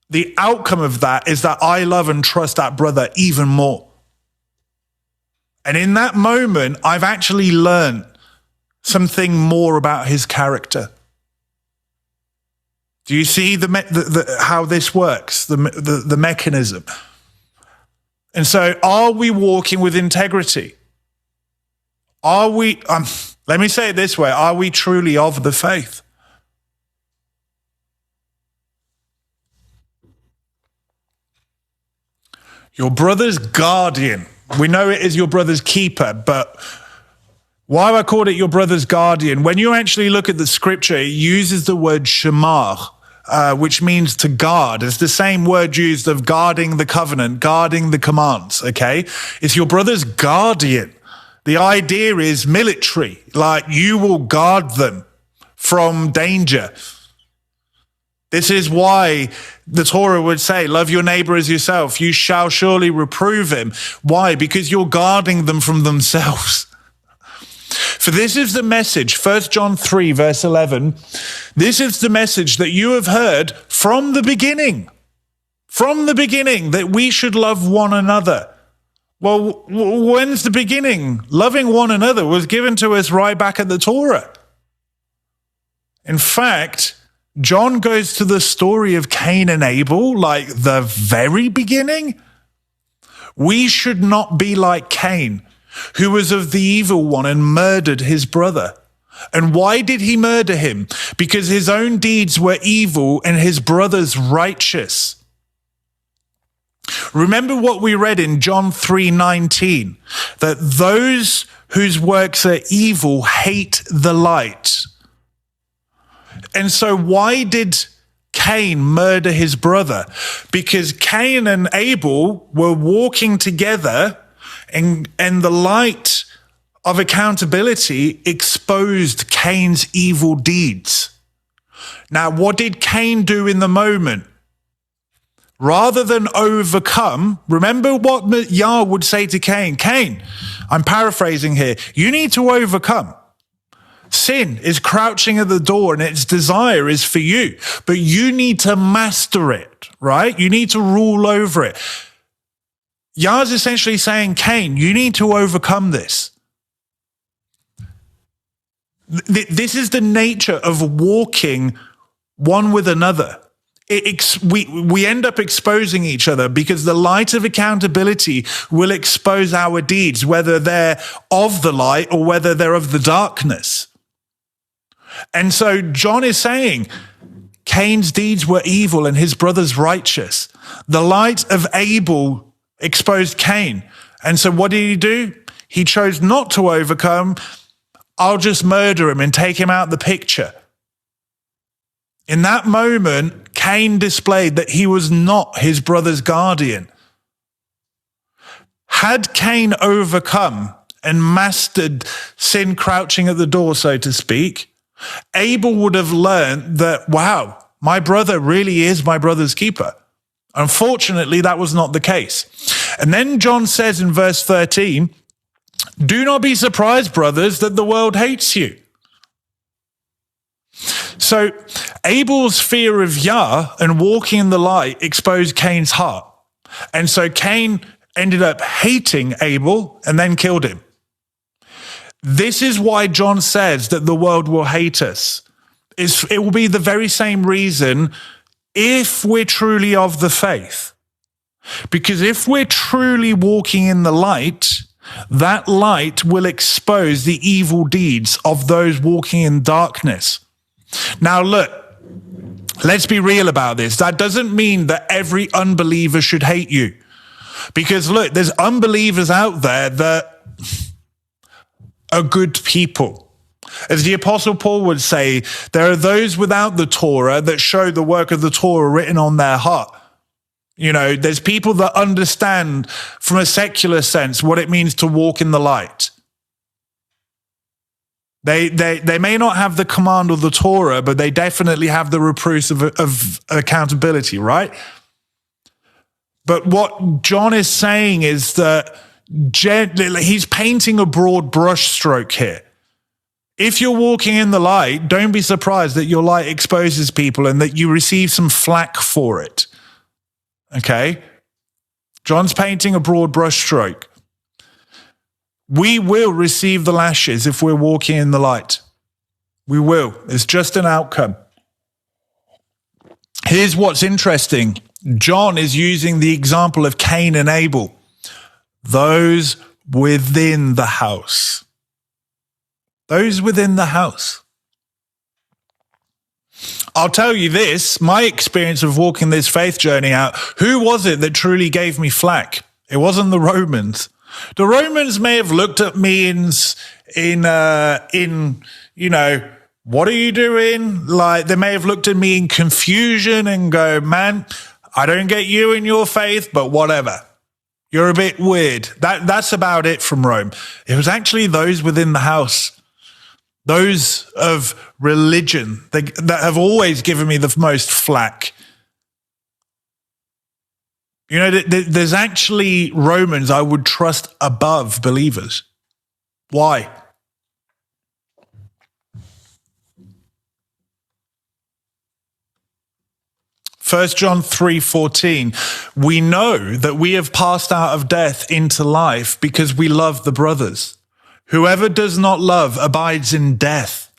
the outcome of that is that I love and trust that brother even more. And in that moment, I've actually learned something more about his character. Do you see how this works, the mechanism? And so, are we walking with integrity? Are we, let me say it this way, are we truly of the faith? Your brother's guardian. We know it is your brother's keeper, but why I called it your brother's guardian, when you actually look at the scripture, it uses the word shamar, which means to guard. It's the same word used of guarding the covenant, guarding the commands, okay? It's your brother's guardian. The idea is military, like you will guard them from danger. This is why the Torah would say, love your neighbor as yourself. You shall surely reprove him. Why? Because you're guarding them from themselves. For this is the message, 1 John 3, verse 11. This is the message that you have heard from the beginning. From the beginning, that we should love one another. Well, when's the beginning? Loving one another was given to us right back at the Torah. In fact, John goes to the story of Cain and Abel, like the very beginning. We should not be like Cain, who was of the evil one and murdered his brother. And why did he murder him? Because his own deeds were evil and his brother's righteous. Remember what we read in John 3:19, that those whose works are evil hate the light. And so why did Cain murder his brother? Because Cain and Abel were walking together, and the light of accountability exposed Cain's evil deeds. Now, what did Cain do in the moment? Rather than overcome, remember what Yah would say to Cain. Cain, I'm paraphrasing here, you need to overcome. Sin is crouching at the door and its desire is for you, but you need to master it, right? You need to rule over it. Yah's essentially saying, Cain, you need to overcome this. This is the nature of walking one with another. We end up exposing each other because the light of accountability will expose our deeds, whether they're of the light or whether they're of the darkness. And so John is saying Cain's deeds were evil and his brother's righteous. The light of Abel exposed Cain. And so what did he do? He chose not to overcome. I'll just murder him and take him out of the picture. In that moment, Cain displayed that he was not his brother's guardian. Had Cain overcome and mastered sin crouching at the door, so to speak, Abel would have learned that, wow, My brother really is my brother's keeper. Unfortunately, that was not the case. And then John says in verse 13, do not be surprised, brothers, that the world hates you. So Abel's fear of Yah and walking in the light exposed Cain's heart. And so Cain ended up hating Abel and then killed him. This is why John says that the world will hate us. It will be the very same reason if we're truly of the faith. Because if we're truly walking in the light, that light will expose the evil deeds of those walking in darkness. Now, look, let's be real about this. That doesn't mean that every unbeliever should hate you. Because, look, there's unbelievers out there that are good people. As the Apostle Paul would say, there are those without the Torah that show the work of the Torah written on their heart. You know, there's people that understand from a secular sense what it means to walk in the light. They may not have the command of the Torah, but they definitely have the reproofs of accountability, right? But what John is saying is that he's painting a broad brushstroke here. If you're walking in the light, don't be surprised that your light exposes people and that you receive some flack for it. Okay? John's painting a broad brushstroke. We will receive the lashes if we're walking in the light. We will. It's just an outcome. Here's what's interesting. John is using the example of Cain and Abel, those within the house. Those within the house. I'll tell you this, my experience of walking this faith journey out, who was it that truly gave me flack? It wasn't the Romans. The Romans may have looked at me in you know, what are you doing? Like, they may have looked at me in confusion and go, man, I don't get you in your faith, but whatever. You're a bit weird. That's about it from Rome. It was actually those within the house, those of religion that have always given me the most flack. You know, there's actually Romans I would trust above believers. Why? First John 3:14, we know that we have passed out of death into life because we love the brothers. Whoever does not love abides in death.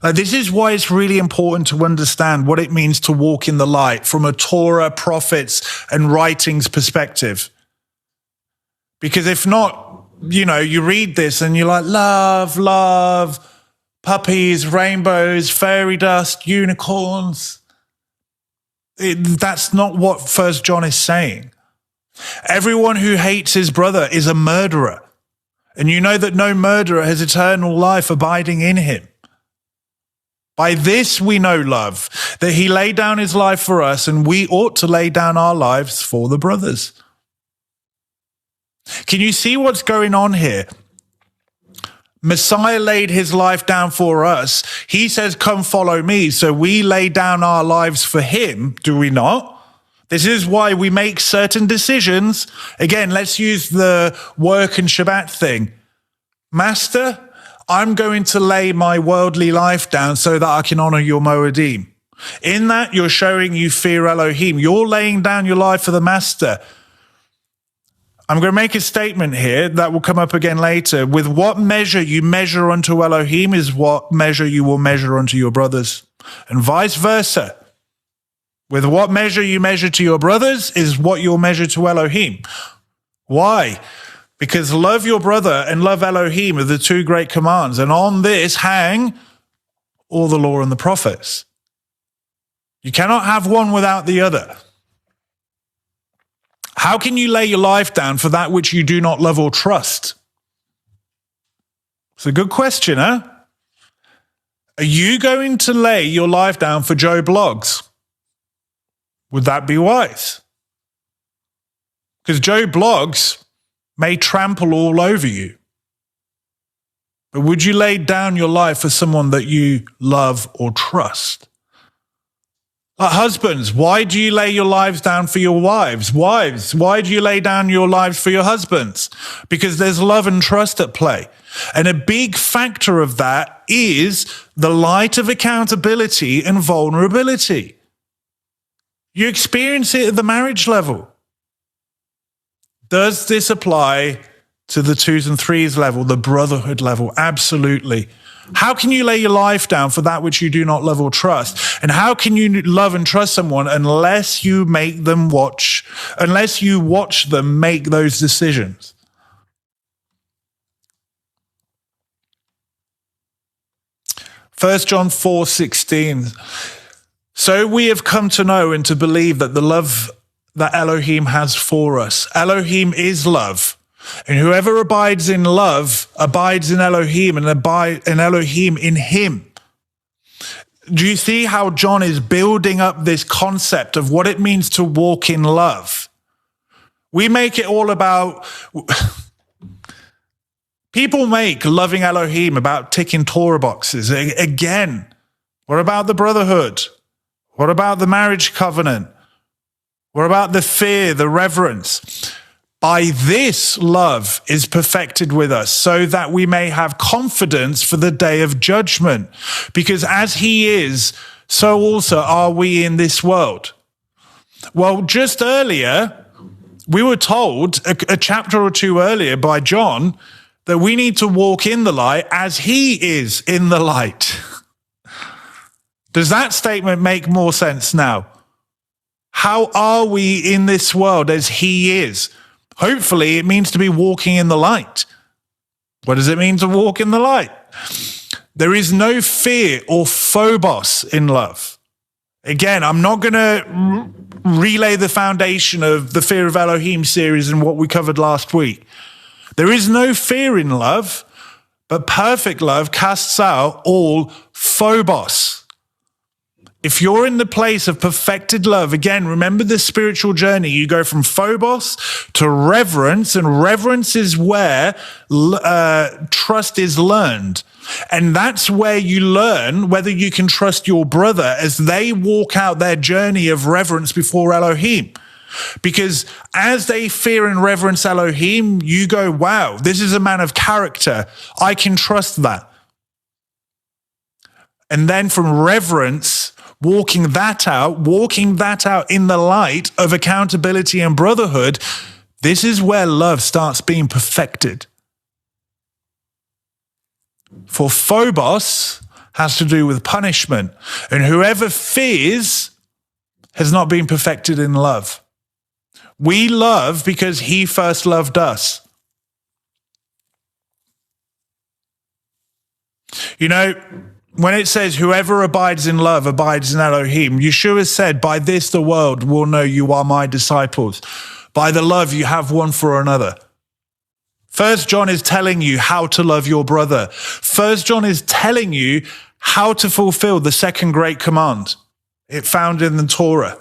This is why it's really important to understand what it means to walk in the light from a Torah, prophets, and writings perspective. Because if not, you know, you read this and you're like, love, love, puppies, rainbows, fairy dust, unicorns. That's not what First John is saying. Everyone who hates his brother is a murderer. And you know that no murderer has eternal life abiding in him. By this we know love, that he laid down his life for us, and we ought to lay down our lives for the brothers. Can you see what's going on here? Messiah laid his life down for us. He says, come follow me. So we lay down our lives for him, do we not? This is why we make certain decisions. Again, let's use the work and Shabbat thing. Master, I'm going to lay my worldly life down so that I can honor your Moedim. In that, you're showing you fear Elohim. You're laying down your life for the Master. I'm going to make a statement here that will come up again later. With what measure you measure unto Elohim is what measure you will measure unto your brothers, and vice versa. With what measure you measure to your brothers is what you'll measure to Elohim. Why? Because love your brother and love Elohim are the two great commands. And on this hang all the law and the prophets. You cannot have one without the other. How can you lay your life down for that which you do not love or trust? It's a good question, huh? Are you going to lay your life down for Joe Bloggs? Would that be wise? Because Joe Bloggs may trample all over you. But would you lay down your life for someone that you love or trust? Husbands, why do you lay your lives down for your wives? Wives, why do you lay down your lives for your husbands? Because there's love and trust at play. And a big factor of that is the light of accountability and vulnerability. You experience it at the marriage level. Does this apply to the 2s and 3s level, the brotherhood level? Absolutely. How can you lay your life down for that which you do not love or trust? And how can you love and trust someone unless you watch them make those decisions? First John 4:16. So we have come to know and to believe that the love that Elohim has for us. Elohim is love. And whoever abides in love abides in Elohim and Elohim in him. Do you see how John is building up this concept of what it means to walk in love? We make it all about... People make loving Elohim about ticking Torah boxes. Again, what about the brotherhood? What about the marriage covenant? What about the fear, the reverence? By this love is perfected with us, so that we may have confidence for the day of judgment. Because as he is, so also are we in this world. Well, just earlier, we were told, a chapter or two earlier by John, that we need to walk in the light as he is in the light. Does that statement make more sense now? How are we in this world as he is? Hopefully, it means to be walking in the light. What does it mean to walk in the light? There is no fear or phobos in love. Again, I'm not going to relay the foundation of the Fear of Elohim series and what we covered last week. There is no fear in love, but perfect love casts out all phobos. If you're in the place of perfected love, again, remember the spiritual journey. You go from phobos to reverence, and reverence is where trust is learned. And that's where you learn whether you can trust your brother as they walk out their journey of reverence before Elohim. Because as they fear and reverence Elohim, you go, wow, this is a man of character. I can trust that. And then from reverence, walking that out in the light of accountability and brotherhood, this is where love starts being perfected. For phobos has to do with punishment, and whoever fears has not been perfected in love. We love because he first loved us. You know, when it says whoever abides in love abides in Elohim, Yeshua said, by this the world will know you are my disciples, by the love you have one for another. First John is telling you how to love your brother. First John is telling you how to fulfill the second great command. It found in the Torah.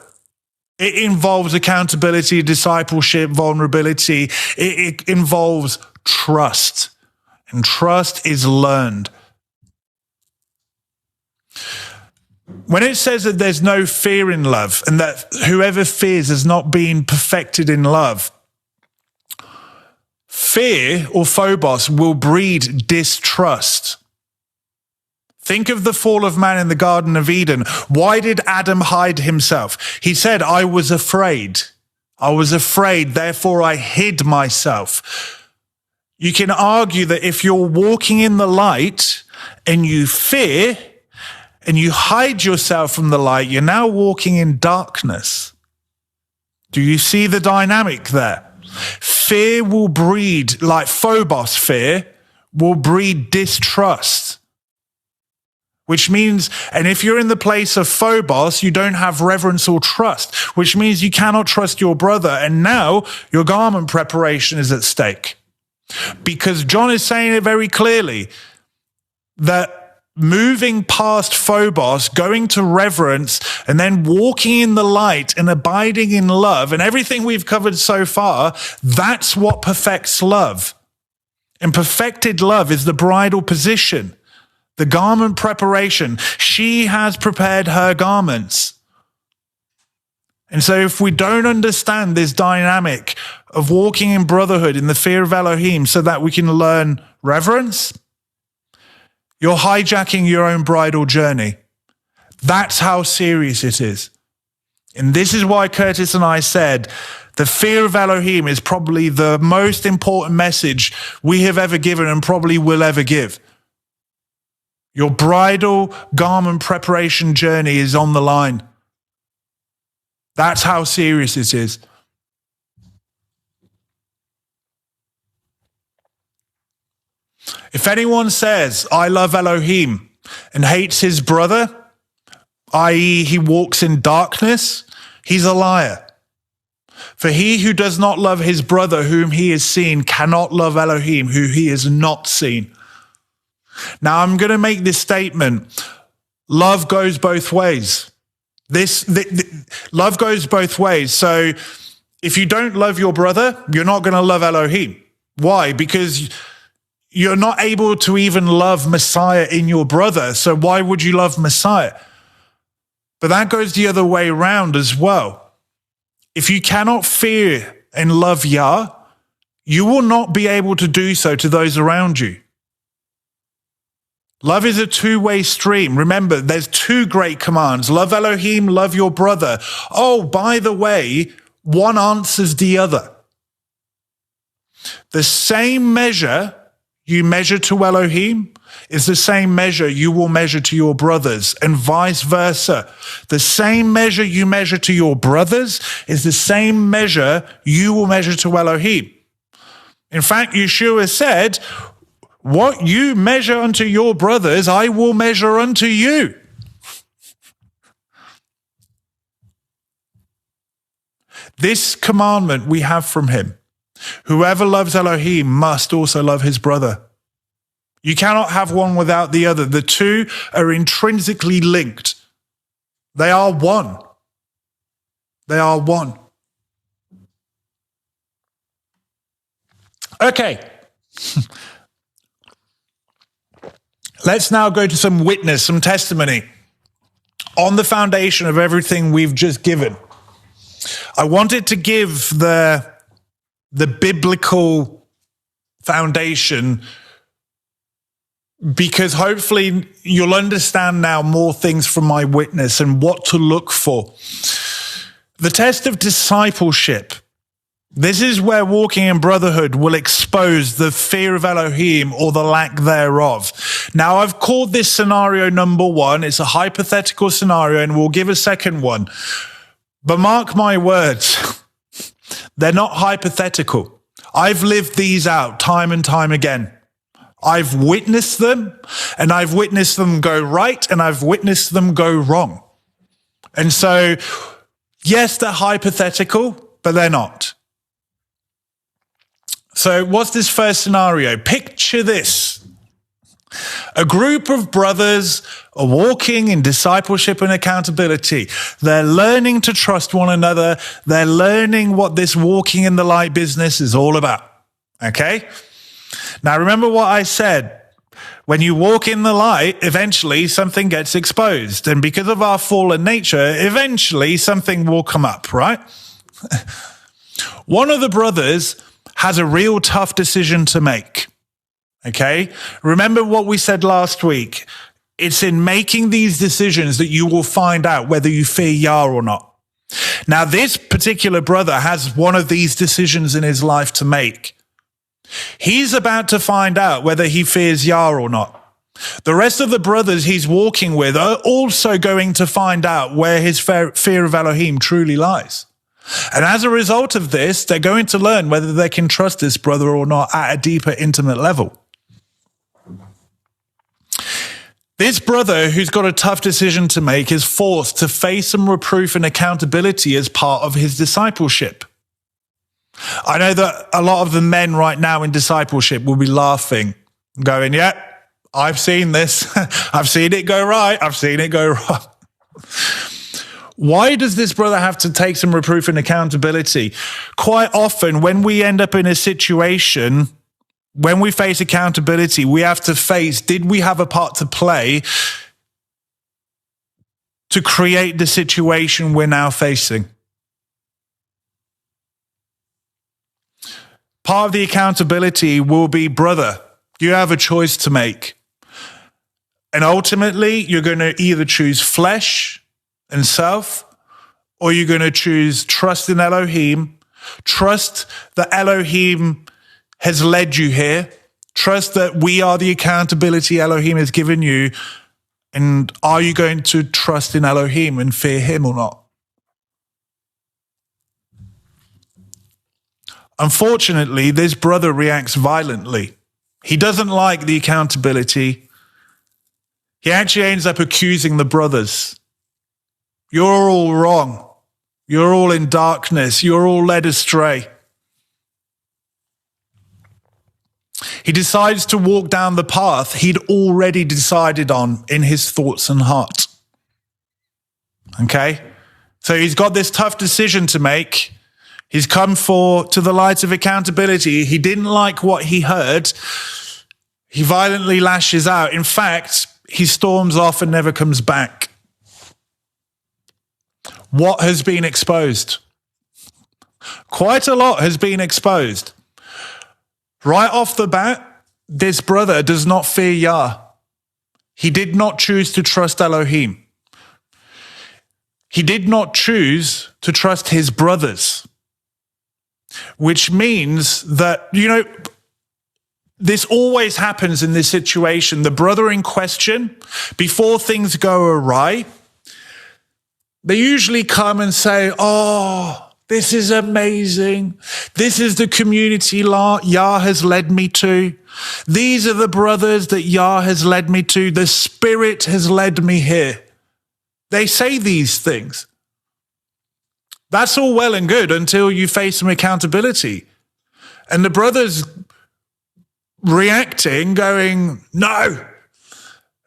It involves accountability, discipleship, vulnerability. It involves trust. And trust is learned. When it says that there's no fear in love and that whoever fears has not been perfected in love, fear or phobos will breed distrust. Think of the fall of man in the Garden of Eden. Why did Adam hide himself? He said, I was afraid. I was afraid, therefore I hid myself. You can argue that if you're walking in the light and you fear and you hide yourself from the light, you're now walking in darkness. Do you see the dynamic there? Fear will breed, like phobos fear, will breed distrust. Which means, and if you're in the place of phobos, you don't have reverence or trust, which means you cannot trust your brother. And now your garment preparation is at stake. Because John is saying it very clearly that moving past phobos, going to reverence, and then walking in the light and abiding in love, and everything we've covered so far, that's what perfects love. And perfected love is the bridal position, the garment preparation. She has prepared her garments. And so if we don't understand this dynamic of walking in brotherhood, in the fear of Elohim, so that we can learn reverence, you're hijacking your own bridal journey. That's how serious it is. And this is why Curtis and I said the fear of Elohim is probably the most important message we have ever given and probably will ever give. Your bridal garment preparation journey is on the line. That's how serious it is. If anyone says, I love Elohim, and hates his brother, i.e., he walks in darkness, he's a liar. For he who does not love his brother whom he has seen cannot love Elohim who he has not seen. Now, I'm going to make this statement. Love goes both ways. Love goes both ways. So if you don't love your brother, you're not going to love Elohim. Why? Because you're not able to even love Messiah in your brother. So why would you love Messiah? But that goes the other way around as well. If you cannot fear and love Yah, you will not be able to do so to those around you. Love is a two-way stream. Remember, there's two great commands. Love Elohim, love your brother. Oh, by the way, one answers the other. The same measure you measure to Elohim is the same measure you will measure to your brothers, and vice versa. The same measure you measure to your brothers is the same measure you will measure to Elohim. In fact, Yeshua said, what you measure unto your brothers, I will measure unto you. This commandment we have from him. Whoever loves Elohim must also love his brother. You cannot have one without the other. The two are intrinsically linked. They are one. They are one. Okay. Let's now go to some witness, some testimony on the foundation of everything we've just given. I wanted to give the biblical foundation because hopefully you'll understand now more things from my witness and what to look for. The test of discipleship. This is where walking in brotherhood will expose the fear of Elohim or the lack thereof. Now, I've called this scenario number one. It's a hypothetical scenario, and we'll give a second one. But mark my words, they're not hypothetical. I've lived these out time and time again. I've witnessed them, and I've witnessed them go right, and I've witnessed them go wrong. And so, yes, they're hypothetical, but they're not. So what's this first scenario? Picture this. A group of brothers are walking in discipleship and accountability. They're learning to trust one another. They're learning what this walking in the light business is all about. Okay? Now, remember what I said. When you walk in the light, eventually something gets exposed. And because of our fallen nature, eventually something will come up, right? One of the brothers has a real tough decision to make. Okay? Remember what we said last week. It's in making these decisions that you will find out whether you fear Yah or not. Now, this particular brother has one of these decisions in his life to make. He's about to find out whether he fears Yah or not. The rest of the brothers he's walking with are also going to find out where his fear of Elohim truly lies. And as a result of this, they're going to learn whether they can trust this brother or not at a deeper, intimate level. This brother who's got a tough decision to make is forced to face some reproof and accountability as part of his discipleship. I know that a lot of the men right now in discipleship will be laughing, going, yeah, I've seen this. I've seen it go right. I've seen it go wrong. Why does this brother have to take some reproof and accountability? Quite often, when we end up in a situation, when we face accountability, we have to face, did we have a part to play to create the situation we're now facing? Part of the accountability will be, brother, you have a choice to make. And ultimately, you're going to either choose flesh and self, or you're going to choose trust in Elohim, trust that Elohim has led you here, trust that we are the accountability Elohim has given you. And are you going to trust in Elohim and fear him or not? Unfortunately, this brother reacts violently. He doesn't like the accountability. He actually ends up accusing the brothers. You're all wrong. You're all in darkness. You're all led astray. He decides to walk down the path he'd already decided on in his thoughts and heart. Okay? So he's got this tough decision to make. He's come to the light of accountability. He didn't like what he heard. He violently lashes out. In fact, he storms off and never comes back. What has been exposed? Quite a lot has been exposed. Right off the bat, this brother does not fear Yah. He did not choose to trust Elohim. He did not choose to trust his brothers. Which means that, this always happens in this situation. The brother in question, before things go awry, they usually come and say, oh, this is amazing. This is the community Yah has led me to. These are the brothers that Yah has led me to. The Spirit has led me here. They say these things. That's all well and good until you face some accountability. And the brother's reacting, going, no.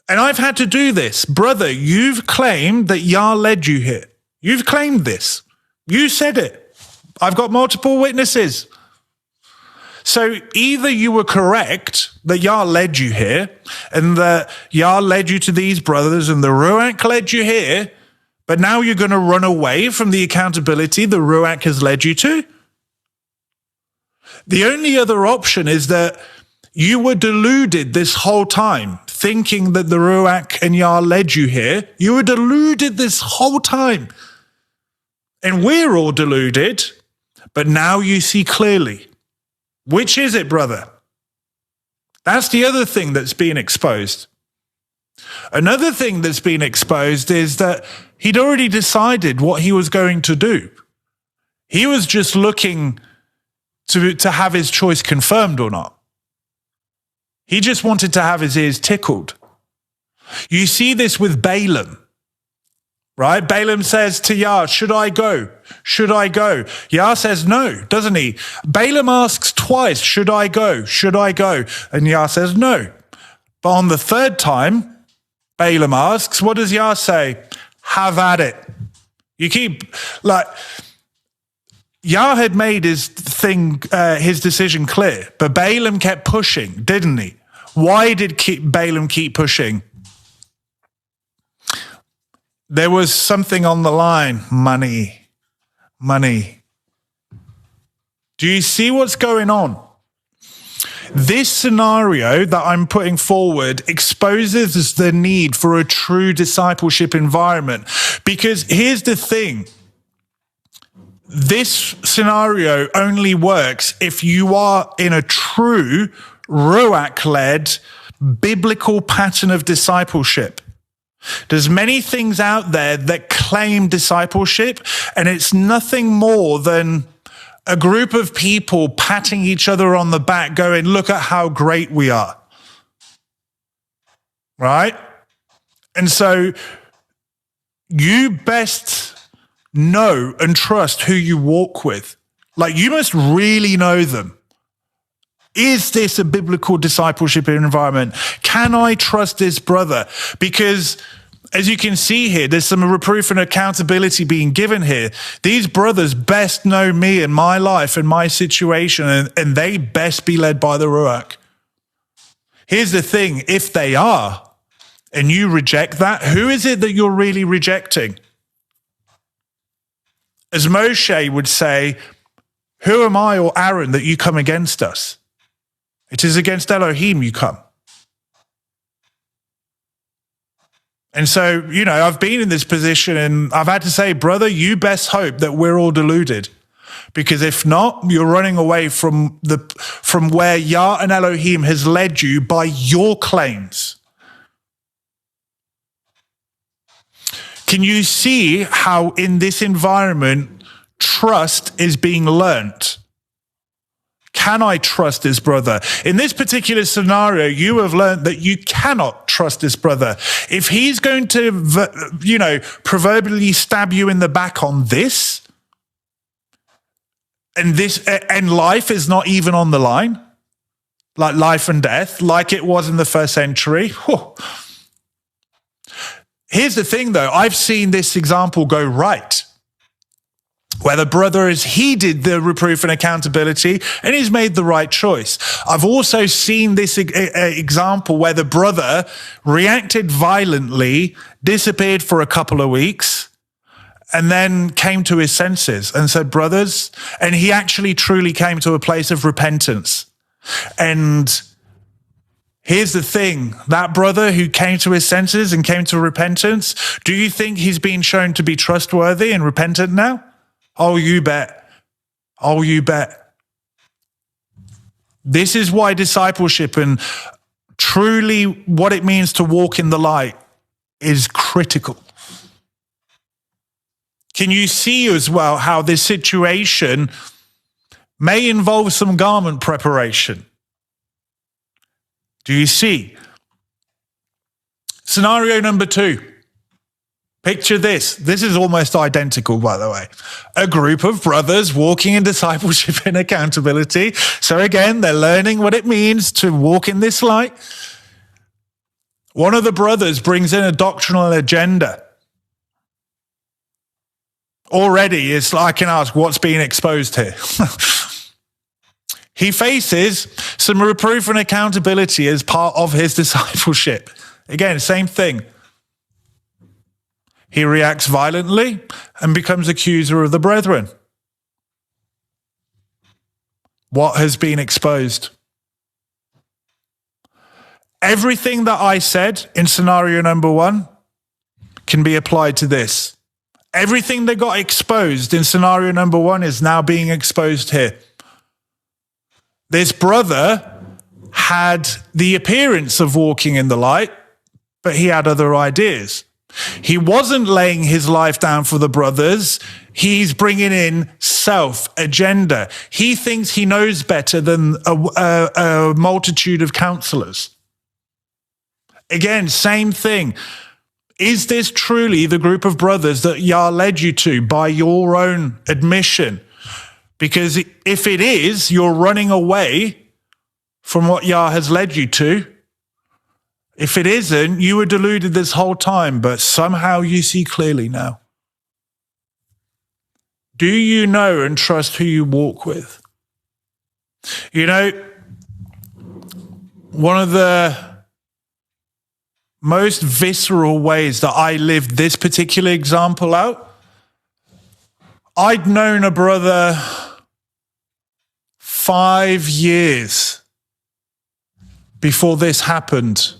And I've had to do this. Brother, you've claimed that Yah led you here. You've claimed this. You said it. I've got multiple witnesses. So either you were correct that Yah led you here, and that Yah led you to these brothers, and the Ruach led you here, but now you're going to run away from the accountability the Ruach has led you to. The only other option is that you were deluded this whole time, thinking that the Ruach and Yah led you here. You were deluded this whole time. And we're all deluded, but now you see clearly. Which is it, brother? That's the other thing that's been exposed. Another thing that's been exposed is that he'd already decided what he was going to do. He was just looking to have his choice confirmed or not. He just wanted to have his ears tickled. You see this with Balaam, right? Balaam says to Yah, should I go? Should I go? Yah says no, doesn't he? Balaam asks twice, should I go? Should I go? And Yah says no. But on the third time, Balaam asks, what does Yah say? Have at it. You keep, Yah had made his decision clear, but Balaam kept pushing, didn't he? Why did Balaam keep pushing? There was something on the line. Money. Do you see what's going on? This scenario that I'm putting forward exposes the need for a true discipleship environment. Because here's the thing. This scenario only works if you are in a true Ruach-led biblical pattern of discipleship. There's many things out there that claim discipleship, and it's nothing more than a group of people patting each other on the back going, look at how great we are. Right? And so you best know and trust who you walk with. You must really know them. Is this a biblical discipleship environment? Can I trust this brother? Because as you can see here, there's some reproof and accountability being given here. These brothers best know me and my life and my situation, and they best be led by the Ruach. Here's the thing, if they are, and you reject that, who is it that you're really rejecting? As Moshe would say, Who am I or Aaron that you come against us? It is against Elohim you come. And so, I've been in this position and I've had to say, brother, you best hope that we're all deluded. Because if not, you're running away from where Yah and Elohim has led you by your claims. Can you see how in this environment, trust is being learnt? Can I trust this brother? In this particular scenario, you have learned that you cannot trust this brother. If he's going to, proverbially stab you in the back on this, and life is not even on the line, like life and death, like it was in the first century. Whew. Here's the thing, though. I've seen this example go right, where the brother has heeded the reproof and accountability and he's made the right choice. I've also seen this example where the brother reacted violently, disappeared for a couple of weeks, and then came to his senses and said, brothers, and he actually truly came to a place of repentance. And here's the thing, that brother who came to his senses and came to repentance, do you think he's been shown to be trustworthy and repentant now? Oh, you bet. Oh, you bet. This is why discipleship and truly what it means to walk in the light is critical. Can you see as well how this situation may involve some garment preparation? Do you see? Scenario number 2. Picture this. This is almost identical, by the way. A group of brothers walking in discipleship and accountability. So again, they're learning what it means to walk in this light. One of the brothers brings in a doctrinal agenda. Already, I can ask, what's being exposed here? He faces some reproof and accountability as part of his discipleship. Again, same thing. He reacts violently and becomes accuser of the brethren. What has been exposed? Everything that I said in scenario number 1 can be applied to this. Everything that got exposed in scenario number 1 is now being exposed here. This brother had the appearance of walking in the light, but he had other ideas. He wasn't laying his life down for the brothers. He's bringing in self-agenda. He thinks he knows better than a multitude of counselors. Again, same thing. Is this truly the group of brothers that Yah led you to by your own admission? Because if it is, you're running away from what Yah has led you to. If it isn't, you were deluded this whole time, but somehow you see clearly now. Do you know and trust who you walk with? One of the most visceral ways that I lived this particular example out, I'd known a brother 5 years before this happened.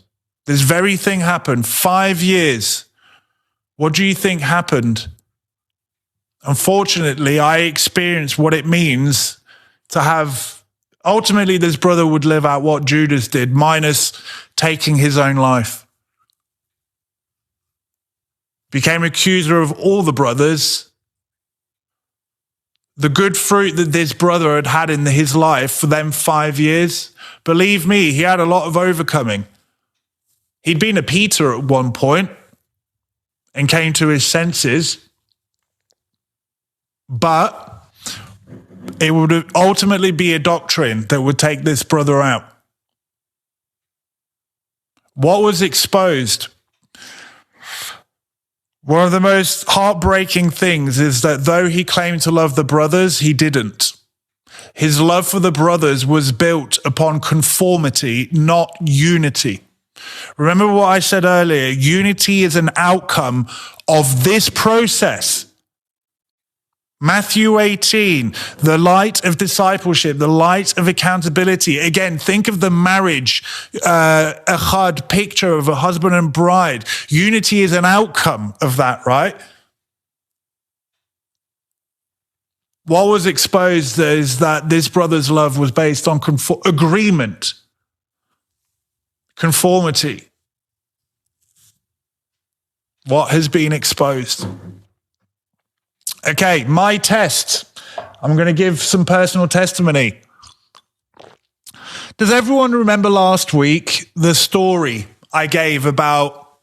This very thing happened. 5 years. What do you think happened? Unfortunately, I experienced what it means to have, ultimately this brother would live out what Judas did, minus taking his own life. Became accuser of all the brothers. The good fruit that this brother had had in his life for them 5 years, believe me, he had a lot of overcoming. He'd been a Peter at one point and came to his senses, but it would ultimately be a doctrine that would take this brother out. What was exposed? One of the most heartbreaking things is that though he claimed to love the brothers, he didn't. His love for the brothers was built upon conformity, not unity. Remember what I said earlier, unity is an outcome of this process. Matthew 18, the light of discipleship, the light of accountability. Again, think of the marriage, echad picture of a husband and bride. Unity is an outcome of that, right? What was exposed is that this brother's love was based on agreement, conformity. What has been exposed? Okay, my test. I'm going to give some personal testimony. Does everyone remember last week the story I gave about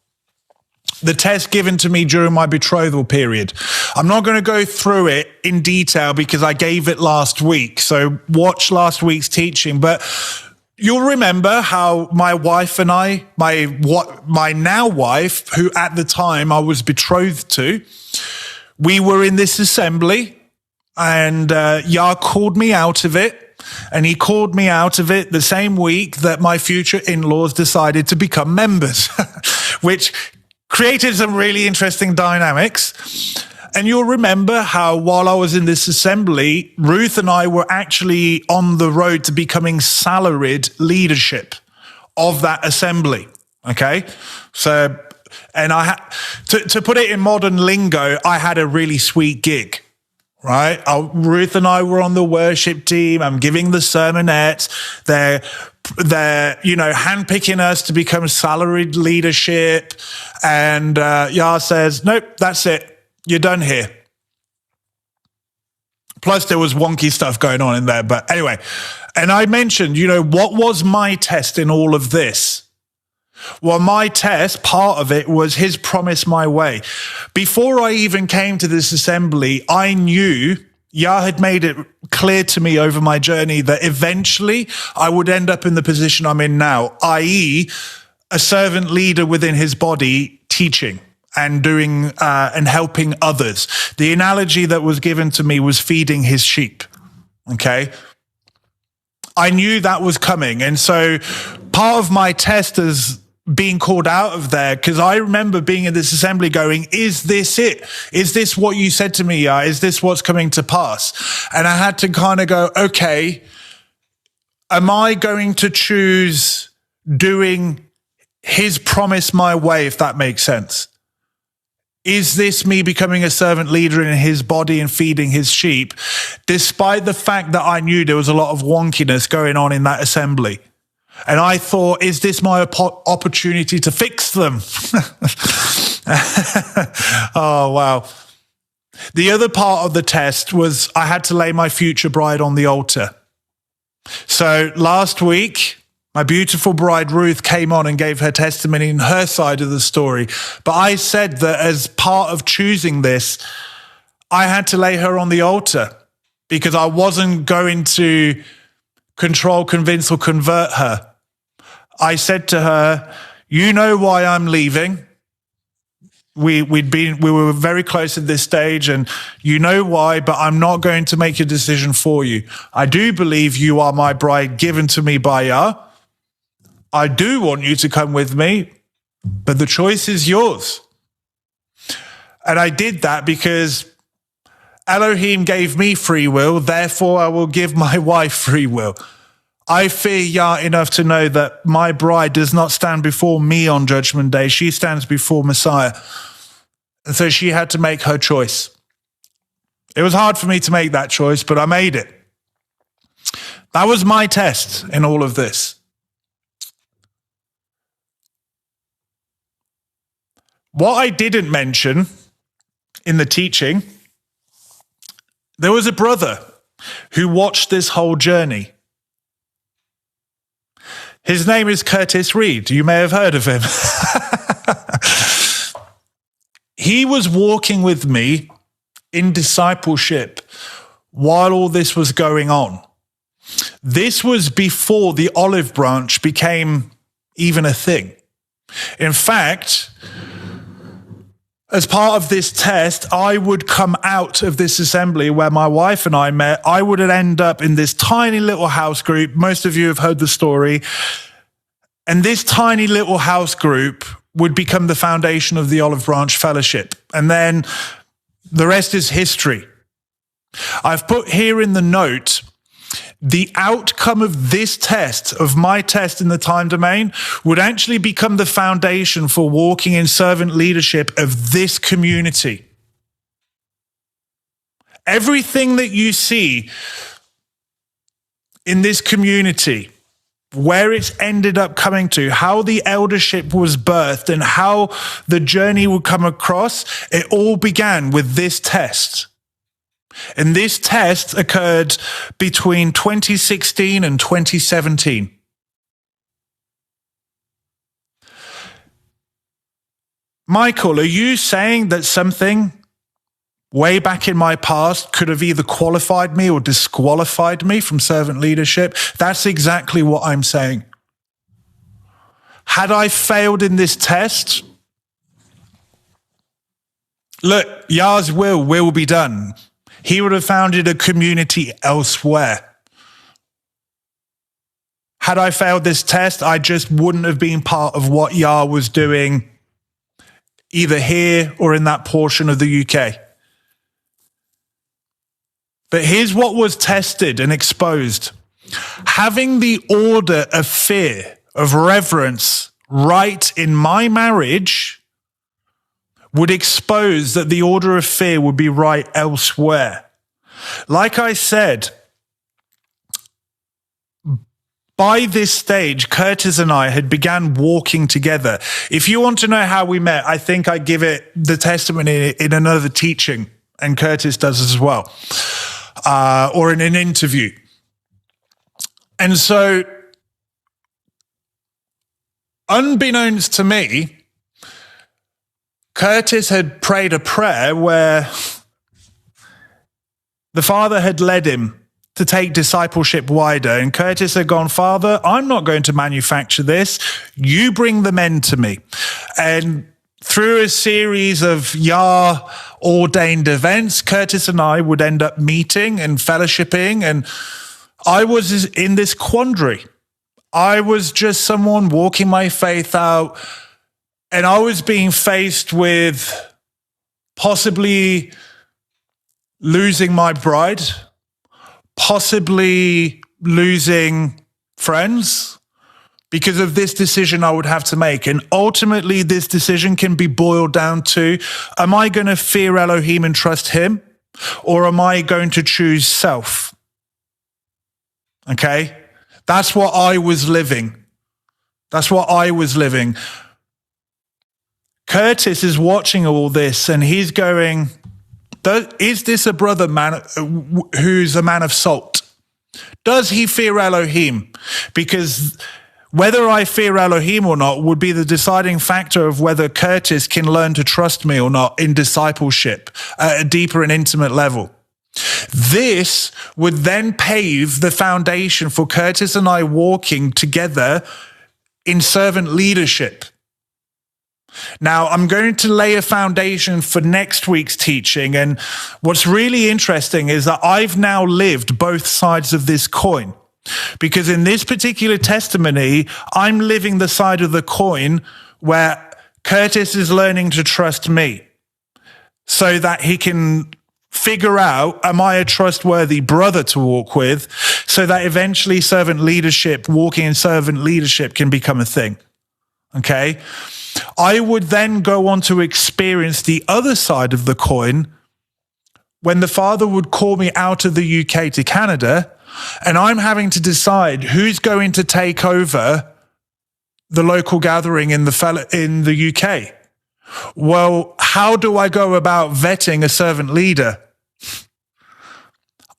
the test given to me during my betrothal period? I'm not going to go through it in detail because I gave it last week. So watch last week's teaching. But you'll remember how my wife and I, my now wife, who at the time I was betrothed to, we were in this assembly, and Yah called me out of it, and he called me out of it the same week that my future in-laws decided to become members, which created some really interesting dynamics. And you'll remember how while I was in this assembly, Ruth and I were actually on the road to becoming salaried leadership of that assembly, okay? So... And I had to put it in modern lingo, I had a really sweet gig, right? Ruth and I were on the worship team. I'm giving the sermonettes. They're handpicking us to become salaried leadership. And Yah says, nope, that's it. You're done here. Plus, there was wonky stuff going on in there. But anyway, and I mentioned, what was my test in all of this? Well, my test, part of it was his promise my way. Before I even came to this assembly, I knew Yah had made it clear to me over my journey that eventually I would end up in the position I'm in now, i.e., a servant leader within his body teaching and doing and helping others. The analogy that was given to me was feeding his sheep, okay? I knew that was coming. And so part of my test is being called out of there, because I remember being in this assembly going, is this it? Is this what you said to me? Is this what's coming to pass? And I had to kind of go, okay, am I going to choose doing his promise my way, if that makes sense? Is this me becoming a servant leader in his body and feeding his sheep, despite the fact that I knew there was a lot of wonkiness going on in that assembly? And I thought, is this my opportunity to fix them? Oh, wow. The other part of the test was I had to lay my future bride on the altar. So last week, my beautiful bride Ruth came on and gave her testimony in her side of the story. But I said that as part of choosing this, I had to lay her on the altar because I wasn't going to control, convince, or convert her. I said to her, you know why I'm leaving. We were very close at this stage, and you know why, but I'm not going to make a decision for you. I do believe you are my bride given to me by Yah. I do want you to come with me, but the choice is yours. And I did that because Elohim gave me free will, therefore I will give my wife free will. I fear Yah enough to know that my bride does not stand before me on Judgment Day. She stands before Messiah. And so she had to make her choice. It was hard for me to make that choice, but I made it. That was my test in all of this. What I didn't mention in the teaching, there was a brother who watched this whole journey. His name is Curtis Reed. You may have heard of him. He was walking with me in discipleship while all this was going on. This was before the olive branch became even a thing. In fact, as part of this test, I would come out of this assembly where my wife and I met. I would end up in this tiny little house group. Most of you have heard the story. And this tiny little house group would become the foundation of the Olive Branch Fellowship. And then the rest is history. I've put here in the note, the outcome of this test, of my test in the time domain, would actually become the foundation for walking in servant leadership of this community. Everything that you see in this community, where it's ended up coming to, how the eldership was birthed and how the journey would come across, it all began with this test. And this test occurred between 2016 and 2017. Michael, are you saying that something way back in my past could have either qualified me or disqualified me from servant leadership? That's exactly what I'm saying. Had I failed in this test, look, Yah's will be done. He would have founded a community elsewhere. Had I failed this test, I just wouldn't have been part of what Yah was doing either here or in that portion of the UK. But here's what was tested and exposed. Having the order of fear, of reverence, right in my marriage would expose that the order of fear would be right elsewhere. Like I said, by this stage, Curtis and I had began walking together. If you want to know how we met, I think I give it the testimony in another teaching, and Curtis does as well, or in an interview. And so, unbeknownst to me, Curtis had prayed a prayer where the Father had led him to take discipleship wider. And Curtis had gone, Father, I'm not going to manufacture this. You bring the men to me. And through a series of Yah ordained events, Curtis and I would end up meeting and fellowshipping. And I was in this quandary. I was just someone walking my faith out. And I was being faced with possibly losing my bride, possibly losing friends because of this decision I would have to make. And ultimately, this decision can be boiled down to, am I going to fear Elohim and trust him? Or am I going to choose self? Okay? That's what I was living. That's what I was living. Curtis is watching all this and he's going, is this a brother man who's a man of salt? Does he fear Elohim? Because whether I fear Elohim or not would be the deciding factor of whether Curtis can learn to trust me or not in discipleship at a deeper and intimate level. This would then pave the foundation for Curtis and I walking together in servant leadership. Now, I'm going to lay a foundation for next week's teaching. And what's really interesting is that I've now lived both sides of this coin. Because in this particular testimony, I'm living the side of the coin where Curtis is learning to trust me so that he can figure out, am I a trustworthy brother to walk with, so that eventually servant leadership, walking in servant leadership can become a thing. Okay? I would then go on to experience the other side of the coin when the Father would call me out of the UK to Canada, and I'm having to decide who's going to take over the local gathering in the UK. Well, how do I go about vetting a servant leader?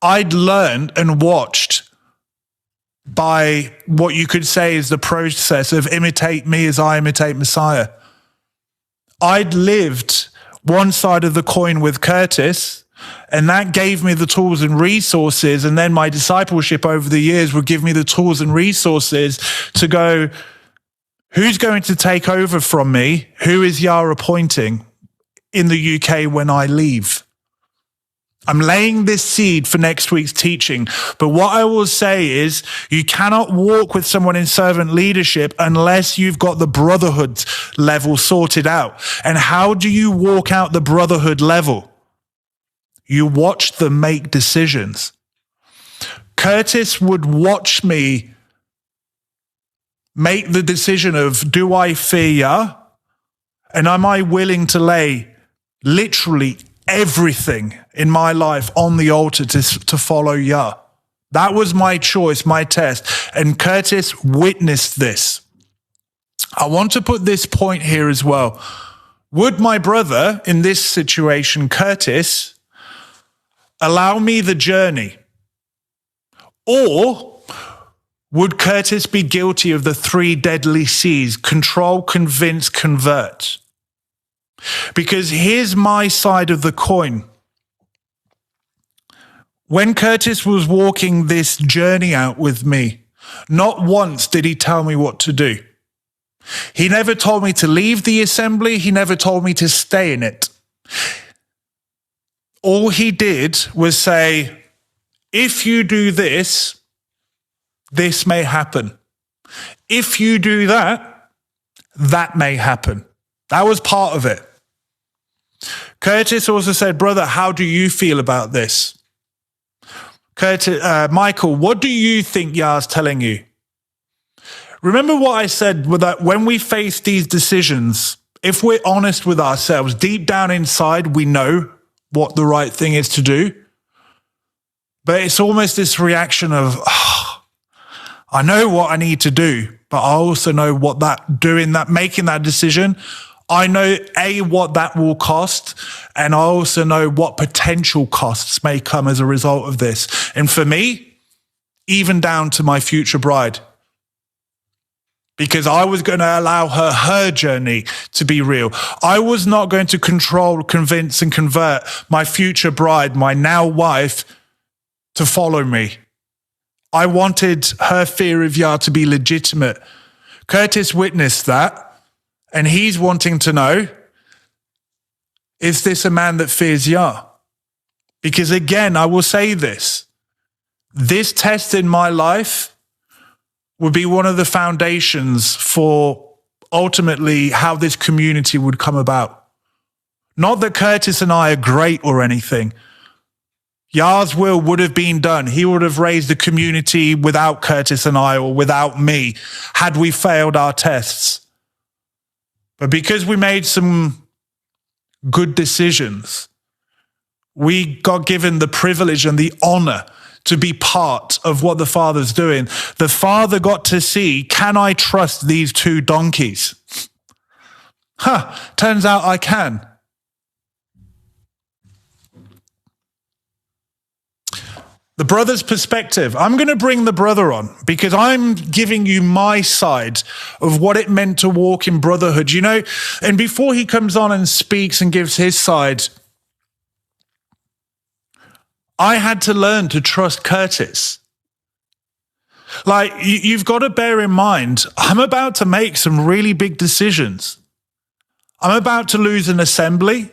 I'd learned and watched by what you could say is the process of imitate me as I imitate Messiah. I'd lived one side of the coin with Curtis, and that gave me the tools and resources. And then my discipleship over the years would give me the tools and resources to go, who's going to take over from me? Who is Yah appointing in the UK when I leave? I'm laying this seed for next week's teaching. But what I will say is you cannot walk with someone in servant leadership unless you've got the brotherhood level sorted out. And how do you walk out the brotherhood level? You watched them make decisions. Curtis would watch me make the decision of, do I fear Yah? And am I willing to lay literally everything in my life on the altar to follow Yah? That was my choice, my test. And Curtis witnessed this. I want to put this point here as well. Would my brother, in this situation, Curtis, allow me the journey? Or would Curtis be guilty of the 3 deadly C's: control, convince, convert? Because here's my side of the coin. When Curtis was walking this journey out with me, not once did he tell me what to do. He never told me to leave the assembly. He never told me to stay in it. All he did was say, if you do this, this may happen. If you do that, that may happen. That was part of it. Curtis also said, brother, how do you feel about this? Michael, what do you think Yah's telling you? Remember what I said, that when we face these decisions, if we're honest with ourselves, deep down inside, we know what the right thing is to do. But it's almost this reaction of, I know what I need to do, but I also know what making that decision, I know what that will cost, and I also know what potential costs may come as a result of this. And for me, even down to my future bride, because I was going to allow her journey to be real. I was not going to control, convince, and convert my future bride, my now wife, to follow me. I wanted her fear of Yah to be legitimate. Curtis witnessed that. And he's wanting to know, is this a man that fears Yah? Because again, I will say this test in my life would be one of the foundations for ultimately how this community would come about. Not that Curtis and I are great or anything. Yah's will would have been done. He would have raised the community without Curtis and I, or without me, had we failed our tests. But because we made some good decisions, we got given the privilege and the honor to be part of what the Father's doing. The Father got to see, can I trust these 2 donkeys? Turns out I can. The brother's perspective. I'm going to bring the brother on because I'm giving you my side of what it meant to walk in brotherhood, you know. And before he comes on and speaks and gives his side, I had to learn to trust Curtis. Like, you've got to bear in mind, I'm about to make some really big decisions. I'm about to lose an assembly.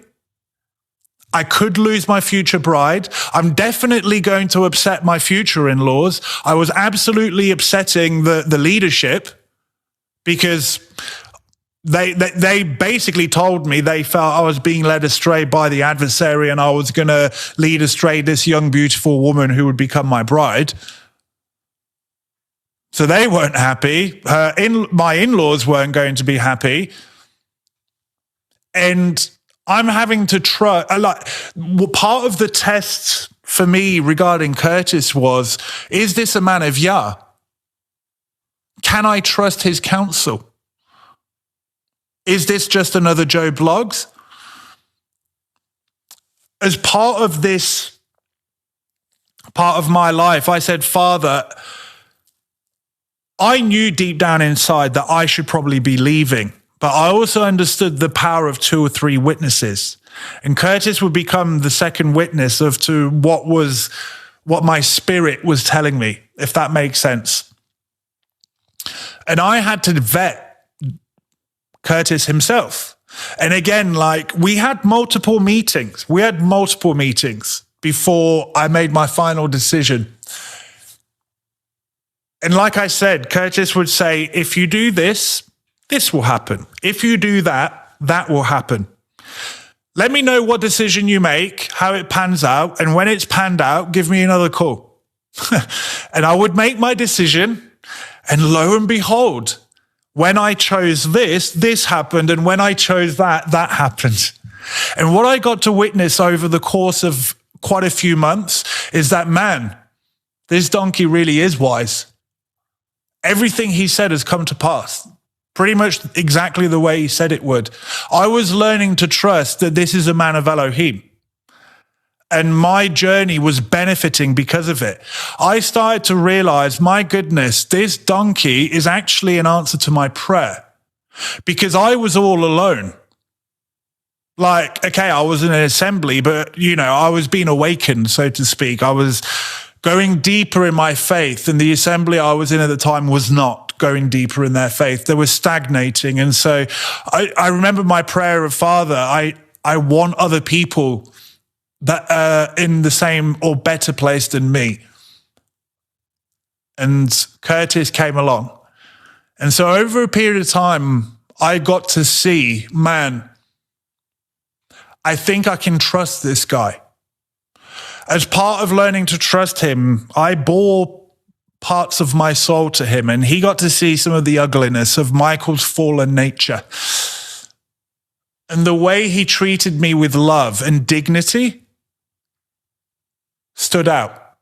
I could lose my future bride. I'm definitely going to upset my future in-laws. I was absolutely upsetting the leadership because they basically told me they felt I was being led astray by the adversary and I was going to lead astray this young, beautiful woman who would become my bride. So they weren't happy. My in-laws weren't going to be happy. And I'm having to try, part of the test for me regarding Curtis was, is this a man of Yah? Can I trust his counsel? Is this just another Joe Blogs? As part of this, part of my life, I said, Father, I knew deep down inside that I should probably be leaving. But I also understood the power of 2 or 3 witnesses. And Curtis would become the second witness to what my spirit was telling me, if that makes sense. And I had to vet Curtis himself. And again, we had multiple meetings. We had multiple meetings before I made my final decision. And like I said, Curtis would say, if you do this, this will happen. If you do that, that will happen. Let me know what decision you make, how it pans out. And when it's panned out, give me another call. And I would make my decision. And lo and behold, when I chose this happened. And when I chose that happened. And what I got to witness over the course of quite a few months is that, man, this donkey really is wise. Everything he said has come to pass. Pretty much exactly the way he said it would. I was learning to trust that this is a man of Elohim. And my journey was benefiting because of it. I started to realize, my goodness, this donkey is actually an answer to my prayer. Because I was all alone. Like, okay, I was in an assembly, but, I was being awakened, so to speak. I was going deeper in my faith, and the assembly I was in at the time was not going deeper in their faith. They were stagnating. And so I remember my prayer of, Father, I want other people that are in the same or better place than me. And Curtis came along. And so over a period of time, I got to see, man, I think I can trust this guy. As part of learning to trust him, I bore parts of my soul to him, and he got to see some of the ugliness of Michael's fallen nature. And the way he treated me with love and dignity stood out.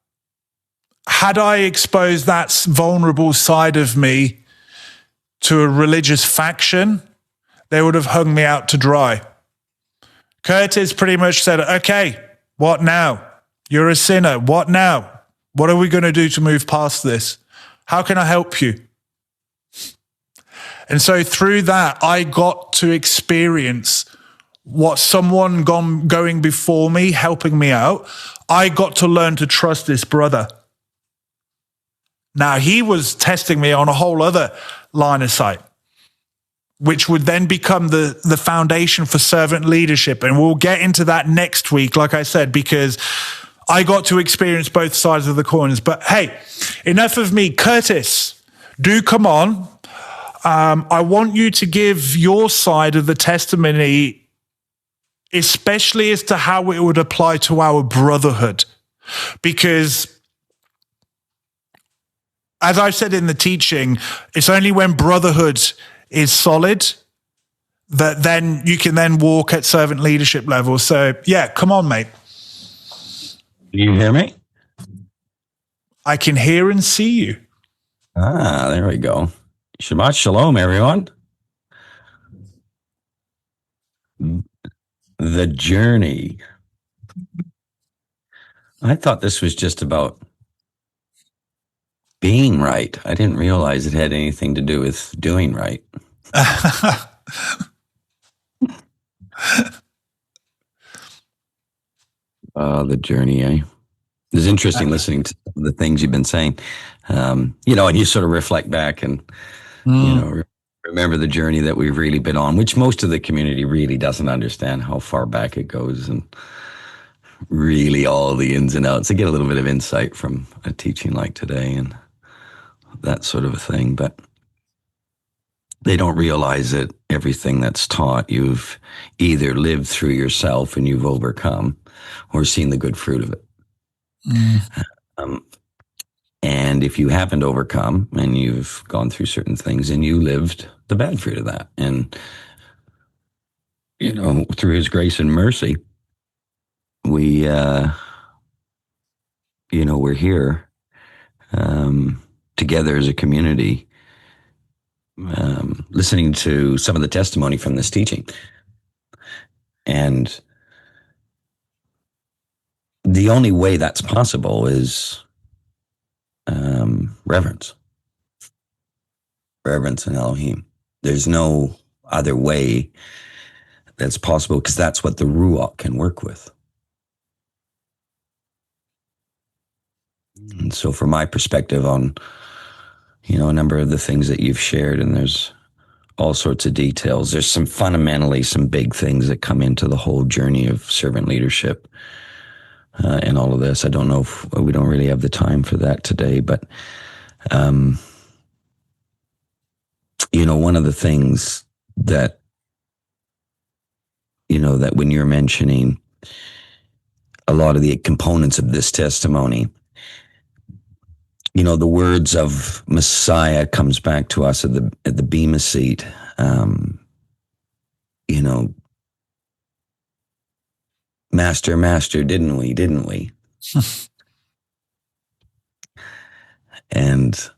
Had I exposed that vulnerable side of me to a religious faction, they would have hung me out to dry. Curtis pretty much said, okay, what now? You're a sinner. What now? What are we going to do to move past this? How can I help you? And so through that, I got to experience what someone going before me, helping me out. I got to learn to trust this brother. Now, he was testing me on a whole other line of sight, which would then become the foundation for servant leadership. And we'll get into that next week, like I said, because I got to experience both sides of the coins. But hey, enough of me. Curtis, do come on. I want you to give your side of the testimony, especially as to how it would apply to our brotherhood. Because as I've said in the teaching, it's only when brotherhood is solid that then you can then walk at servant leadership level. So yeah, come on, mate.
Can you hear me?
I can hear and see you.
There we go. Shabbat shalom, everyone. The journey. I thought this was just about being right. I didn't realize it had anything to do with doing right. The journey, eh? It's interesting listening to the things you've been saying, and you sort of reflect back and, remember the journey that we've really been on, which most of the community really doesn't understand how far back it goes and really all the ins and outs. I get a little bit of insight from a teaching like today and that sort of a thing, but they don't realize that everything that's taught, you've either lived through yourself and you've overcome or seen the good fruit of it. And if you haven't overcome and you've gone through certain things and you lived the bad fruit of that, and, through his grace and mercy, we, we're here together as a community, listening to some of the testimony from this teaching. And the only way that's possible is reverence in Elohim. There's no other way that's possible, because that's what the Ruach can work with. And so from my perspective on, a number of the things that you've shared, and there's all sorts of details, there's some big things that come into the whole journey of servant leadership and all of this. I don't know if we don't really have the time for that today, but one of the things that that when you're mentioning a lot of the components of this testimony, the words of Messiah comes back to us at the Bema seat. Master, master, didn't we? And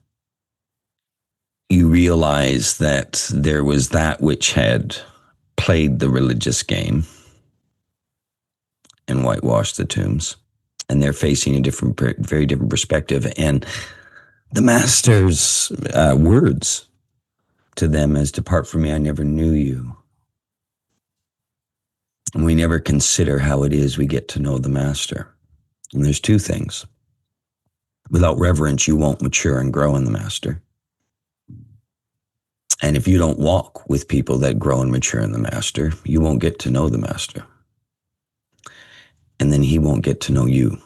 you realize that there was that which had played the religious game and whitewashed the tombs, and they're facing a very different perspective. And the master's words to them is, "Depart from me, I never knew you." And we never consider how it is we get to know the master. And there's two things. Without reverence, you won't mature and grow in the master. And if you don't walk with people that grow and mature in the master, you won't get to know the master. And then he won't get to know you.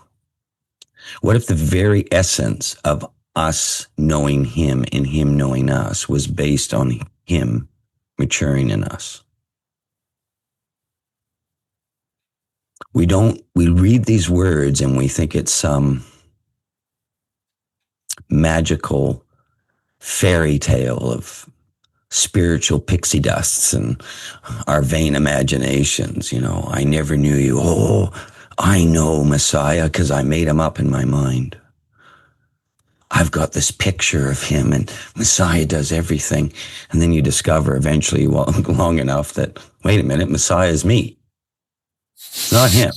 What if the very essence of us knowing him and him knowing us was based on him maturing in us? We read these words and we think it's some magical fairy tale of spiritual pixie dusts and our vain imaginations. I never knew you. Oh, I know Messiah because I made him up in my mind. I've got this picture of him and Messiah does everything. And then you discover eventually, long enough, that, wait a minute, Messiah is me. It's not him.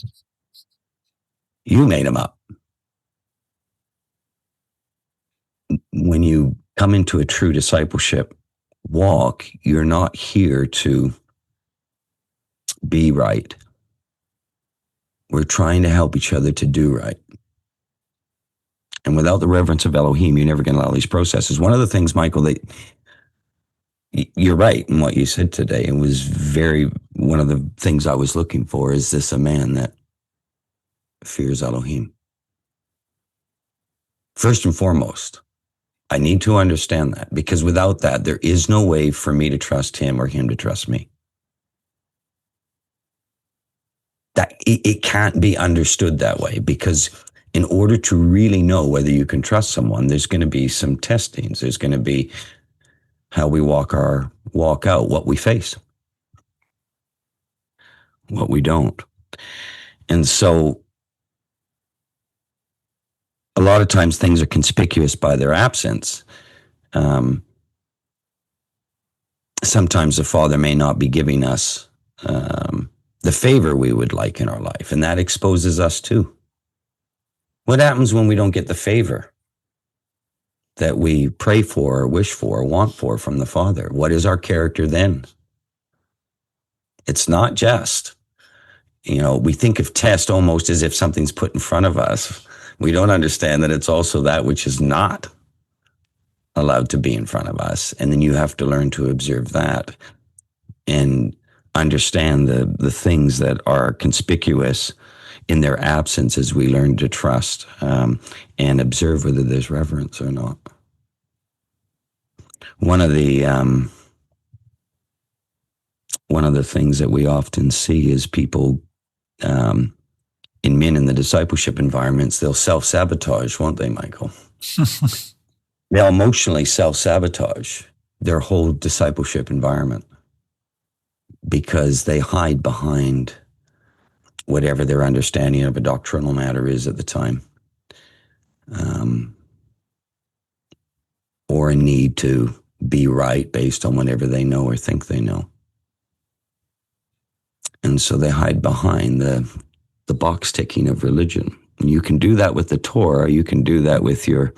You made him up. When you come into a true discipleship walk, you're not here to be right. We're trying to help each other to do right. And without the reverence of Elohim, you're never going to allow these processes. One of the things, Michael, that you're right in what you said today, it was one of the things I was looking for, is this a man that fears Elohim? First and foremost, I need to understand that, because without that, there is no way for me to trust him or him to trust me. That it can't be understood that way, because in order to really know whether you can trust someone, there's going to be some testings. There's going to be how we walk out, what we face, what we don't. And so a lot of times things are conspicuous by their absence. Sometimes the Father may not be giving us the favor we would like in our life, and that exposes us too. What happens when we don't get the favor that we pray for or wish for or want for from the Father? What is our character then? It's not just, we think of test almost as if something's put in front of us. We don't understand that it's also that which is not allowed to be in front of us. And then you have to learn to observe that and understand the things that are conspicuous in their absence as we learn to trust and observe whether there's reverence or not. One of the things that we often see is people in men in the discipleship environments, they'll self-sabotage, won't they, Michael? They'll emotionally self-sabotage their whole discipleship environment because they hide behind whatever their understanding of a doctrinal matter is at the time, or a need to be right based on whatever they know or think they know. And so they hide behind the box ticking of religion. And you can do that with the Torah, or you can do that with on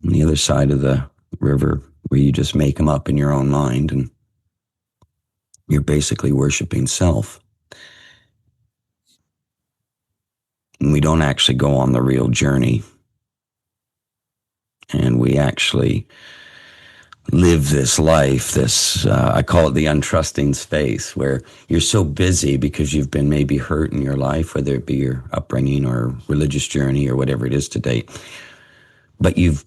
the other side of the river, where you just make them up in your own mind and you're basically worshiping self. And we don't actually go on the real journey. And we actually live this life, I call it the untrusting space, where you're so busy because you've been maybe hurt in your life, whether it be your upbringing or religious journey or whatever it is to date. But you've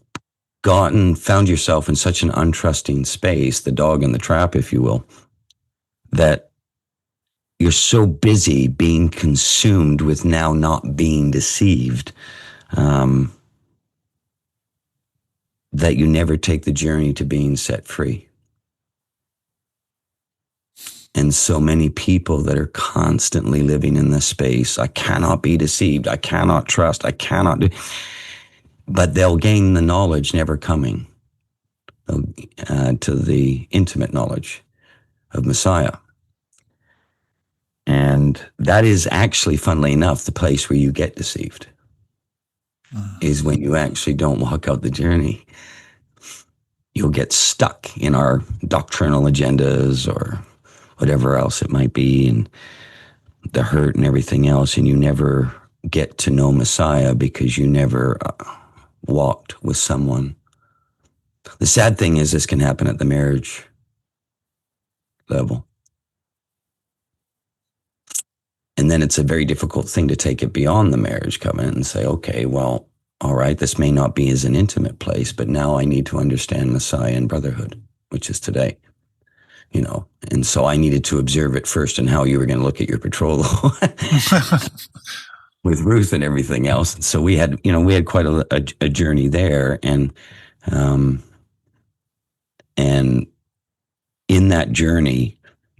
found yourself in such an untrusting space, the dog in the trap, if you will, that you're so busy being consumed with now not being deceived, that you never take the journey to being set free. And so many people that are constantly living in this space, I cannot be deceived, I cannot trust, I cannot do, but they'll gain the knowledge never coming to the intimate knowledge of Messiah. And that is actually, funnily enough, the place where you get deceived, is when you actually don't walk out the journey. You'll get stuck in our doctrinal agendas or whatever else it might be, and the hurt and everything else, and you never get to know Messiah because you never walked with someone. The sad thing is this can happen at the marriage level. And then it's a very difficult thing to take it beyond the marriage covenant and say, okay, well, all right, this may not be as an intimate place, but now I need to understand Messiah and brotherhood, which is today. You know, and so I needed to observe it first and how you were going to look at your betrothal with Ruth and everything else. And so we had quite a journey there, and in that journey,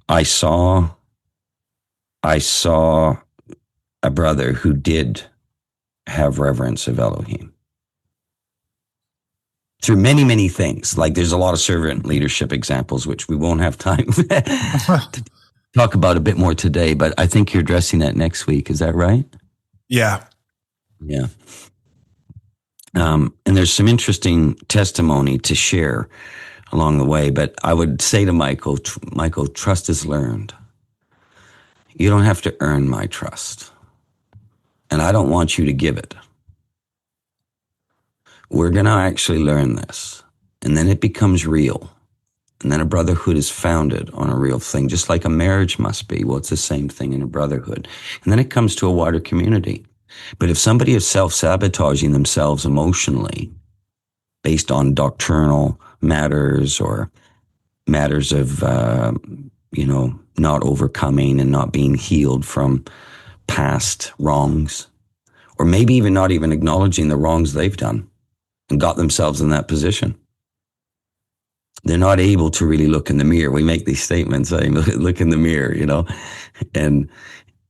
I saw a brother who did have reverence of Elohim. Through many, many things. Like there's a lot of servant leadership examples, which we won't have time to talk about a bit more today, but I think you're addressing that next week. Is that right?
Yeah.
Yeah. And there's some interesting testimony to share along the way, but I would say to Michael, trust is learned. You don't have to earn my trust, and I don't want you to give it. We're going to actually learn this, and then it becomes real. And then a brotherhood is founded on a real thing, just like a marriage must be. Well, it's the same thing in a brotherhood. And then it comes to a wider community. But if somebody is self-sabotaging themselves emotionally based on doctrinal matters or matters of, not overcoming and not being healed from past wrongs, or maybe even not even acknowledging the wrongs they've done, and got themselves in that position, they're not able to really look in the mirror. We make these statements saying, look in the mirror, and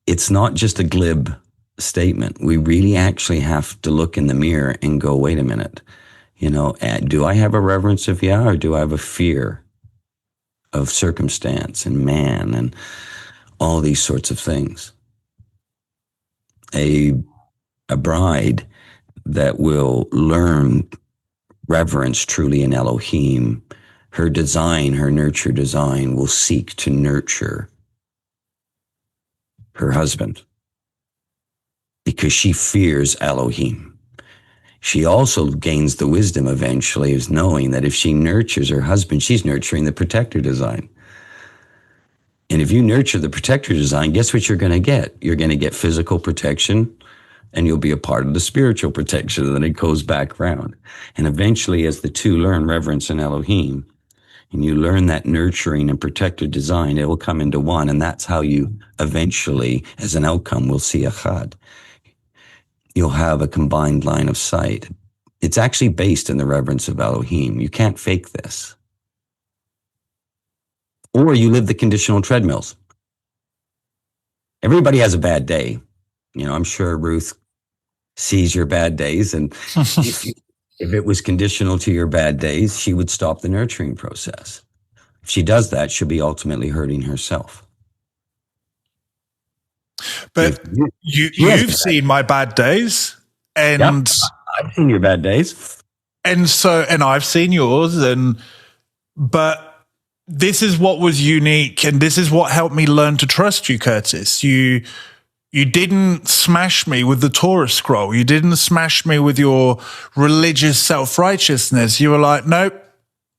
it's not just a glib statement. We really actually have to look in the mirror and go, wait a minute, do I have a reverence of Yah, or do I have a fear of circumstance and man and all these sorts of things? A bride that will learn reverence truly in Elohim, her nurture design will seek to nurture her husband because she fears Elohim. She also gains the wisdom eventually of knowing that if she nurtures her husband, she's nurturing the protector design. And if you nurture the protector design, guess what you're going to get? You're going to get physical protection, and you'll be a part of the spiritual protection, and then it goes back around. And eventually, as the two learn reverence in Elohim, and you learn that nurturing and protective design, it will come into one, and that's how you eventually, as an outcome, will see Echad. You'll have a combined line of sight. It's actually based in the reverence of Elohim. You can't fake this. Or you live the conditional treadmills. Everybody has a bad day. I'm sure Ruth sees your bad days, and if it was conditional to your bad days, she would stop the nurturing process. If she does that, she'll be ultimately hurting herself.
But you've seen my bad days, and
yep, I've seen your bad days,
and I've seen yours, but this is what was unique, and this is what helped me learn to trust you, Curtis. You didn't smash me with the Torah scroll. You didn't smash me with your religious self-righteousness. You were like, nope,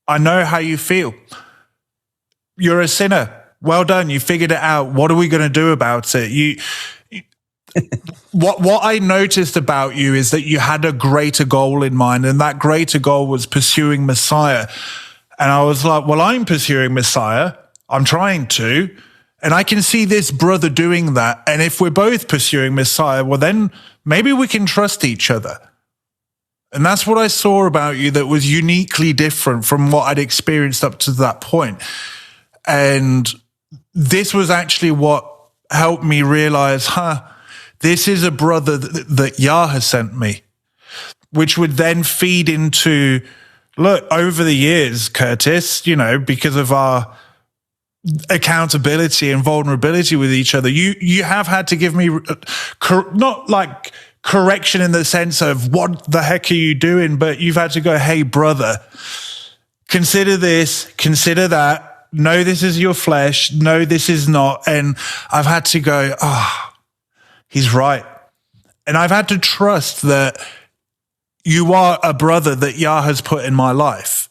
I know how you feel. You're a sinner. Well done. You figured it out. What are we going to do about it? What I noticed about you is that you had a greater goal in mind, and that greater goal was pursuing Messiah. And I was like, well, I'm pursuing Messiah. I'm trying to. And I can see this brother doing that. And if we're both pursuing Messiah, well, then maybe we can trust each other. And that's what I saw about you that was uniquely different from what I'd experienced up to that point. And this was actually what helped me realize, this is a brother that Yah has sent me, which would then feed into, look, over the years, Curtis, you know, because of our accountability and vulnerability with each other, you have had to give me not like correction in the sense of what the heck are you doing, but you've had to go, hey brother, consider this, consider that, no, this is your flesh, no, this is not. And I've had to go, he's right. And I've had to trust that you are a brother that Yah has put in my life.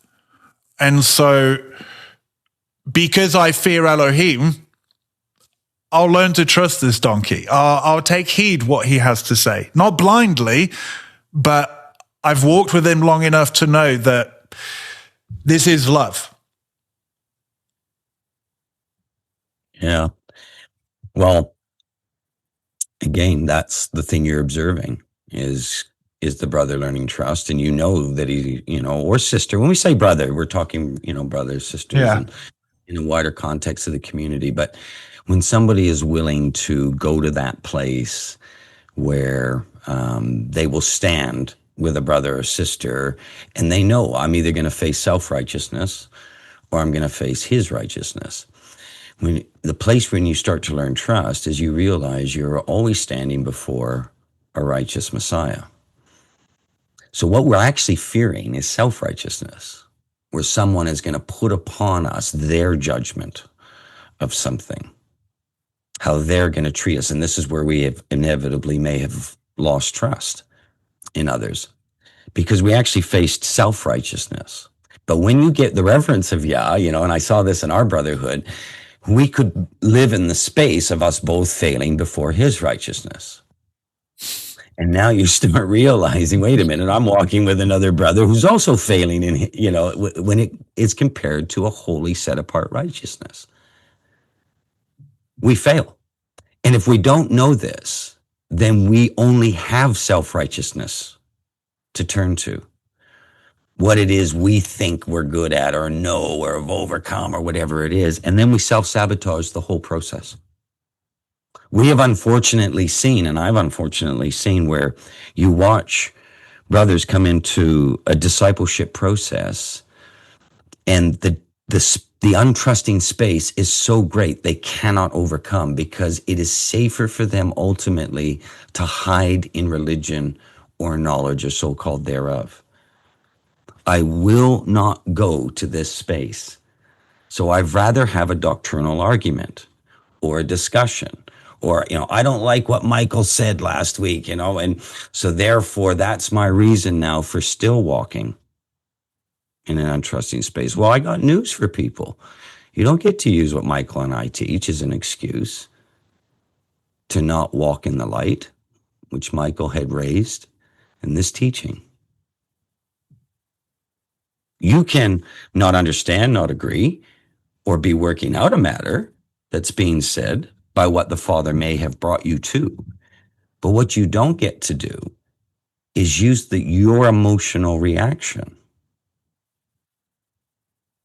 And so because I fear Elohim, I'll learn to trust this donkey. I'll take heed what he has to say. Not blindly, but I've walked with him long enough to know that this is love.
Yeah. Well, again, that's the thing you're observing is the brother learning trust. And you know that he, you know, or sister. When we say brother, we're talking, you know, brothers, sisters, and in a wider context of the community. But when somebody is willing to go to that place where they will stand with a brother or sister, and they know I'm either going to face self-righteousness or I'm going to face his righteousness. When the place when you start to learn trust is you realize you're always standing before a righteous Messiah. So what we're actually fearing is self-righteousness, where someone is going to put upon us their judgment of something, how they're going to treat us. And this is where we have inevitably may have lost trust in others, because we actually faced self-righteousness. But when you get the reverence of Yah, you know, and I saw this in our brotherhood, we could live in the space of us both failing before his righteousness. And now you start realizing, wait a minute, I'm walking with another brother who's also failing in, you know, when it is compared to a holy set apart righteousness. We fail. And if we don't know this, then we only have self-righteousness to turn to. What it is we think we're good at or know or have overcome or whatever it is. And then we self-sabotage the whole process. We have unfortunately seen, and I've unfortunately seen, where you watch brothers come into a discipleship process and the untrusting space is so great they cannot overcome, because it is safer for them ultimately to hide in religion or knowledge or so-called thereof. I will not go to this space. So I'd rather have a doctrinal argument or a discussion, or, you know, I don't like what Michael said last week, you know, and so therefore that's my reason now for still walking in an untrusting space. Well, I got news for people. You don't get to use what Michael and I teach as an excuse to not walk in the light, which Michael had raised in this teaching. You can not understand, not agree, or be working out a matter that's being said by what the Father may have brought you to. But what you don't get to do is use your emotional reaction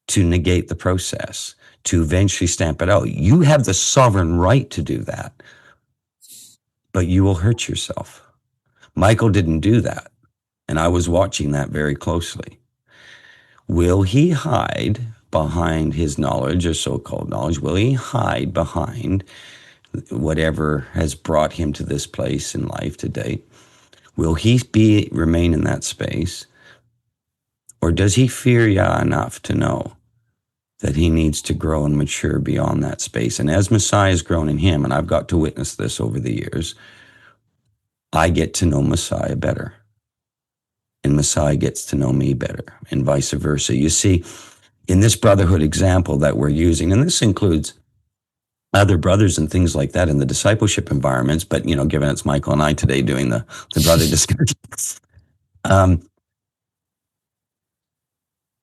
to negate the process, to eventually stamp it out. You have the sovereign right to do that, but you will hurt yourself. Michael didn't do that, and I was watching that very closely. Will he hide behind his knowledge or so-called knowledge? Will he hide behind whatever has brought him to this place in life to date? Will he remain in that space? Or does he fear Yah enough to know that he needs to grow and mature beyond that space? And as Messiah has grown in him, and I've got to witness this over the years, I get to know Messiah better. And Messiah gets to know me better, and vice versa. You see, in this brotherhood example that we're using, and this includes other brothers and things like that in the discipleship environments, but, you know, given it's Michael and I today doing the brother discussions,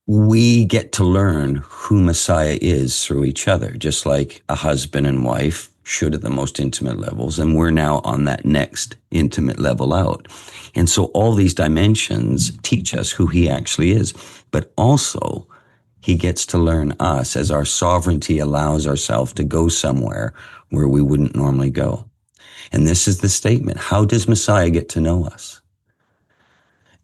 we get to learn who Messiah is through each other, just like a husband and wife should at the most intimate levels. And we're now on that next intimate level out. And so all these dimensions teach us who he actually is, but also he gets to learn us as our sovereignty allows ourselves to go somewhere where we wouldn't normally go. And this is the statement. How does Messiah get to know us?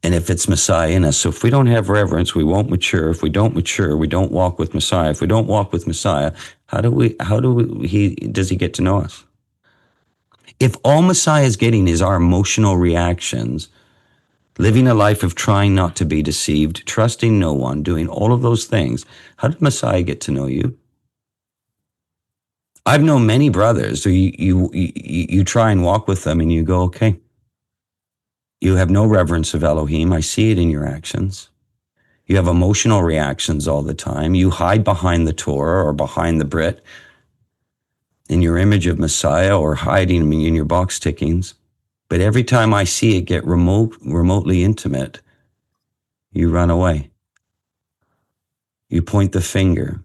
And if it's Messiah in us, so if we don't have reverence, we won't mature. If we don't mature, we don't walk with Messiah. If we don't walk with Messiah, does he get to know us? If all Messiah is getting is our emotional reactions, living a life of trying not to be deceived, trusting no one, doing all of those things, how did Messiah get to know you? I've known many brothers who you try and walk with them and you go, okay, you have no reverence of Elohim. I see it in your actions. You have emotional reactions all the time. You hide behind the Torah or behind the Brit in your image of Messiah or hiding in your box tickings. But every time I see it get remotely intimate, you run away. You point the finger.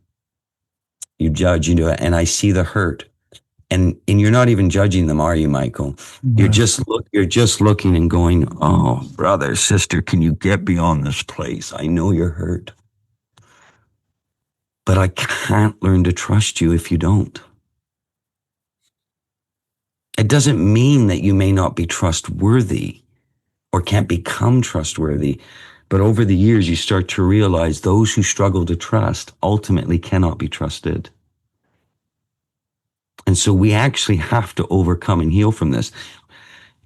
You judge, and I see the hurt. And you're not even judging them, are you, Michael? No. You're just looking and going, oh, brother, sister, can you get beyond this place? I know you're hurt. But I can't learn to trust you if you don't. It doesn't mean that you may not be trustworthy or can't become trustworthy. But over the years, you start to realize those who struggle to trust ultimately cannot be trusted. And so we actually have to overcome and heal from this.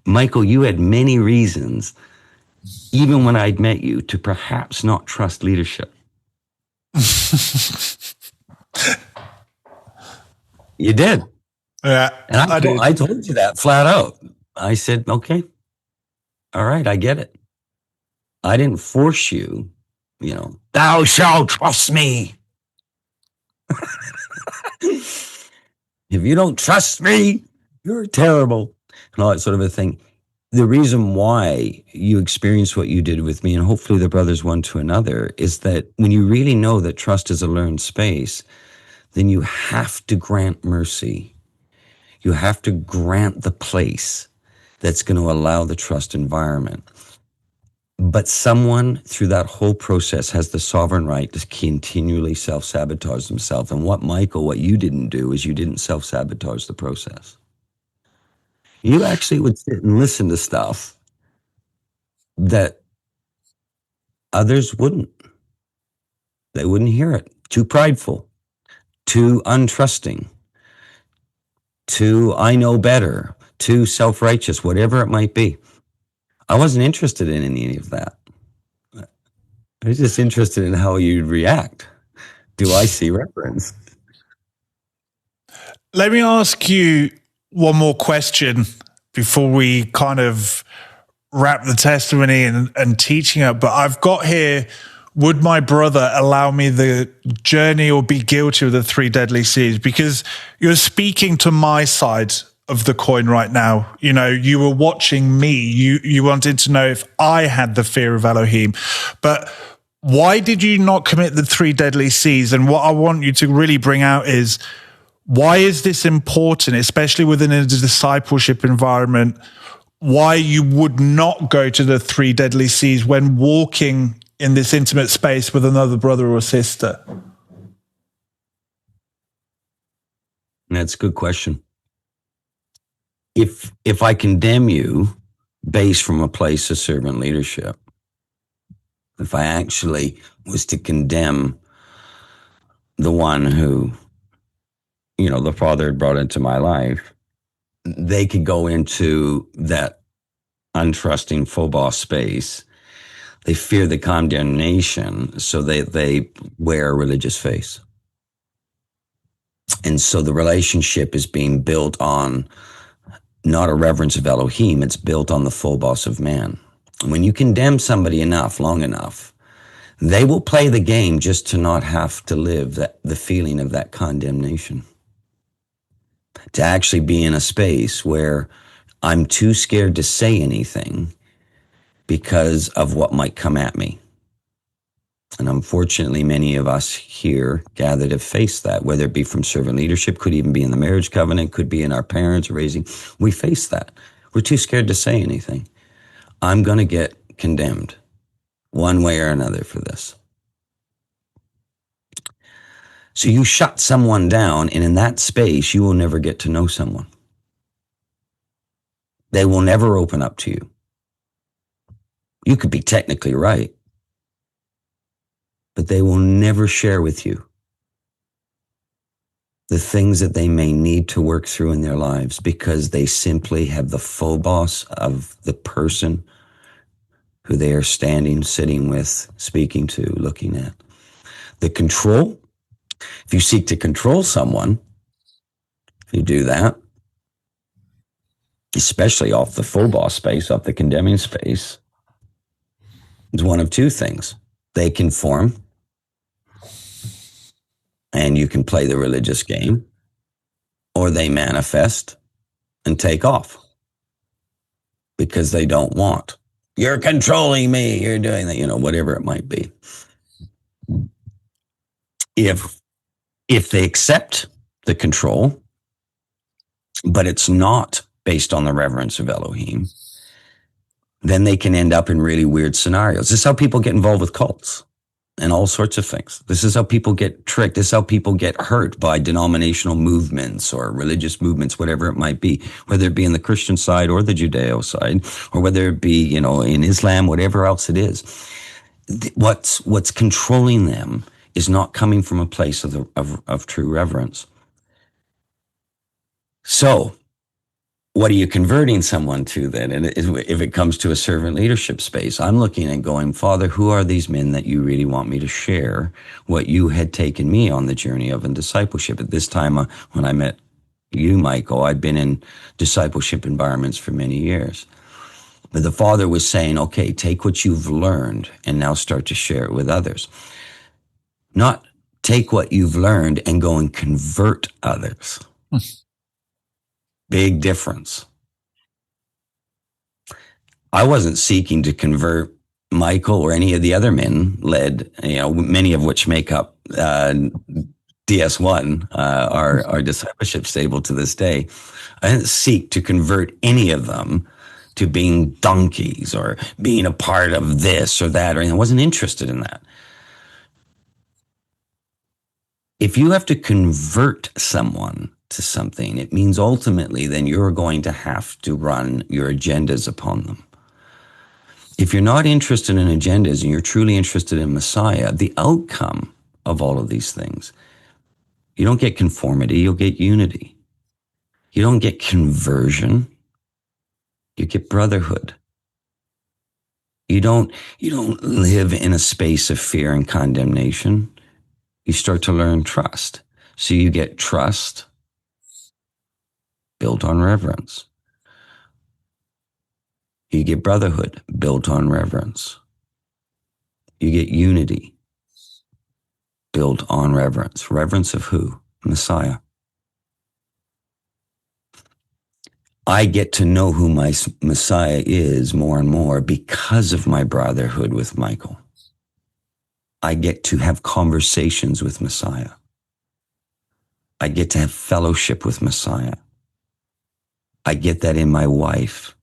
Michael, you had many reasons, even when I'd met you, to perhaps not trust leadership. You did.
Yeah.
And I told you that flat out. I said, okay, all right, I get it. I didn't force you, thou shalt trust me. If you don't trust me, you're terrible. And all that sort of a thing. The reason why you experienced what you did with me, and hopefully the brothers one to another, is that when you really know that trust is a learned space, then you have to grant mercy. You have to grant the place that's going to allow the trust environment. But someone through that whole process has the sovereign right to continually self-sabotage themselves. And what you didn't do is you didn't self-sabotage the process. You actually would sit and listen to stuff that others wouldn't. They wouldn't hear it. Too prideful, too untrusting, too I know better, too self-righteous, whatever it might be. I wasn't interested in any of that. I was just interested in how you'd react. Do I see reference?
Let me ask you one more question before we kind of wrap the testimony and teaching up. But I've got here, would my brother allow me the journey or be guilty of the 3 deadly sins? Because you're speaking to my side of the coin right now. You were watching me. You wanted to know if I had the fear of Elohim. But why did you not commit the 3 deadly sins? And what I want you to really bring out is, why is this important, especially within a discipleship environment? Why you would not go to the 3 deadly sins when walking in this intimate space with another brother or sister?
That's a good question. If I condemn you based from a place of servant leadership, if I actually was to condemn the one who, the Father had brought into my life, they could go into that untrusting phobos space. They fear the condemnation, so they wear a religious face. And so the relationship is being built on not a reverence of Elohim, it's built on the phobos of man. When you condemn somebody long enough, they will play the game just to not have to live the feeling of that condemnation. To actually be in a space where I'm too scared to say anything because of what might come at me. And unfortunately, many of us here gathered have faced that, whether it be from servant leadership, could even be in the marriage covenant, could be in our parents raising. We face that. We're too scared to say anything. I'm going to get condemned one way or another for this. So you shut someone down, and in that space, you will never get to know someone. They will never open up to you. You could be technically right, but they will never share with you the things that they may need to work through in their lives, because they simply have the phobos of the person who they are standing, sitting with, speaking to, looking at. The control, if you seek to control someone, if you do that, especially off the phobos space, off the condemning space, it's one of two things. They conform, and you can play the religious game, or they manifest and take off because they don't want. You're controlling me, you're doing that, whatever it might be. If they accept the control, but it's not based on the reverence of Elohim, then they can end up in really weird scenarios. This is how people get involved with cults and all sorts of things. This is how people get tricked. This is how people get hurt by denominational movements or religious movements, whatever it might be, whether it be in the Christian side or the Judeo side, or whether it be, in Islam, whatever else it is. What's controlling them is not coming from a place of true reverence. So, what are you converting someone to then? And if it comes to a servant leadership space, I'm looking and going, Father, who are these men that you really want me to share what you had taken me on the journey of in discipleship? At this time, when I met you, Michael, I'd been in discipleship environments for many years. But the Father was saying, okay, take what you've learned and now start to share it with others. Not take what you've learned and go and convert others. Big difference. I wasn't seeking to convert Michael or any of the other men led, many of which make up DS1, our discipleship stable to this day. I didn't seek to convert any of them to being donkeys or being a part of this or that, or anything. I wasn't interested in that. If you have to convert someone to something, it means ultimately then you're going to have to run your agendas upon them. If you're not interested in agendas and you're truly interested in Messiah, the outcome of all of these things, you don't get conformity, you'll get unity. You don't get conversion, you get brotherhood. You don't live in a space of fear and condemnation. You start to learn trust. So you get trust built on reverence. You get brotherhood built on reverence. You get unity built on reverence. Reverence of who? Messiah. I get to know who my Messiah is more and more because of my brotherhood with Michael. I get to have conversations with Messiah. I get to have fellowship with Messiah. I get that in my wife.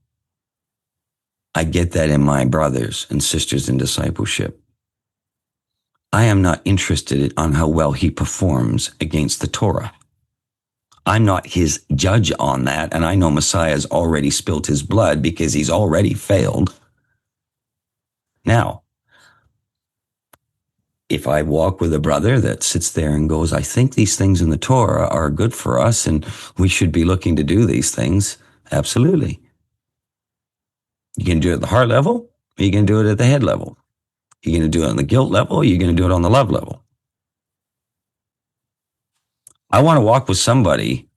I get that in my brothers and sisters in discipleship. I am not interested on how well he performs against the Torah. I'm not his judge on that, and I know Messiah has already spilt his blood because he's already failed. Now, if I walk with a brother that sits there and goes, I think these things in the Torah are good for us and we should be looking to do these things, absolutely. You can do it at the heart level, or you can do it at the head level. You're going to do it on the guilt level, or you're going to do it on the love level. I want to walk with somebody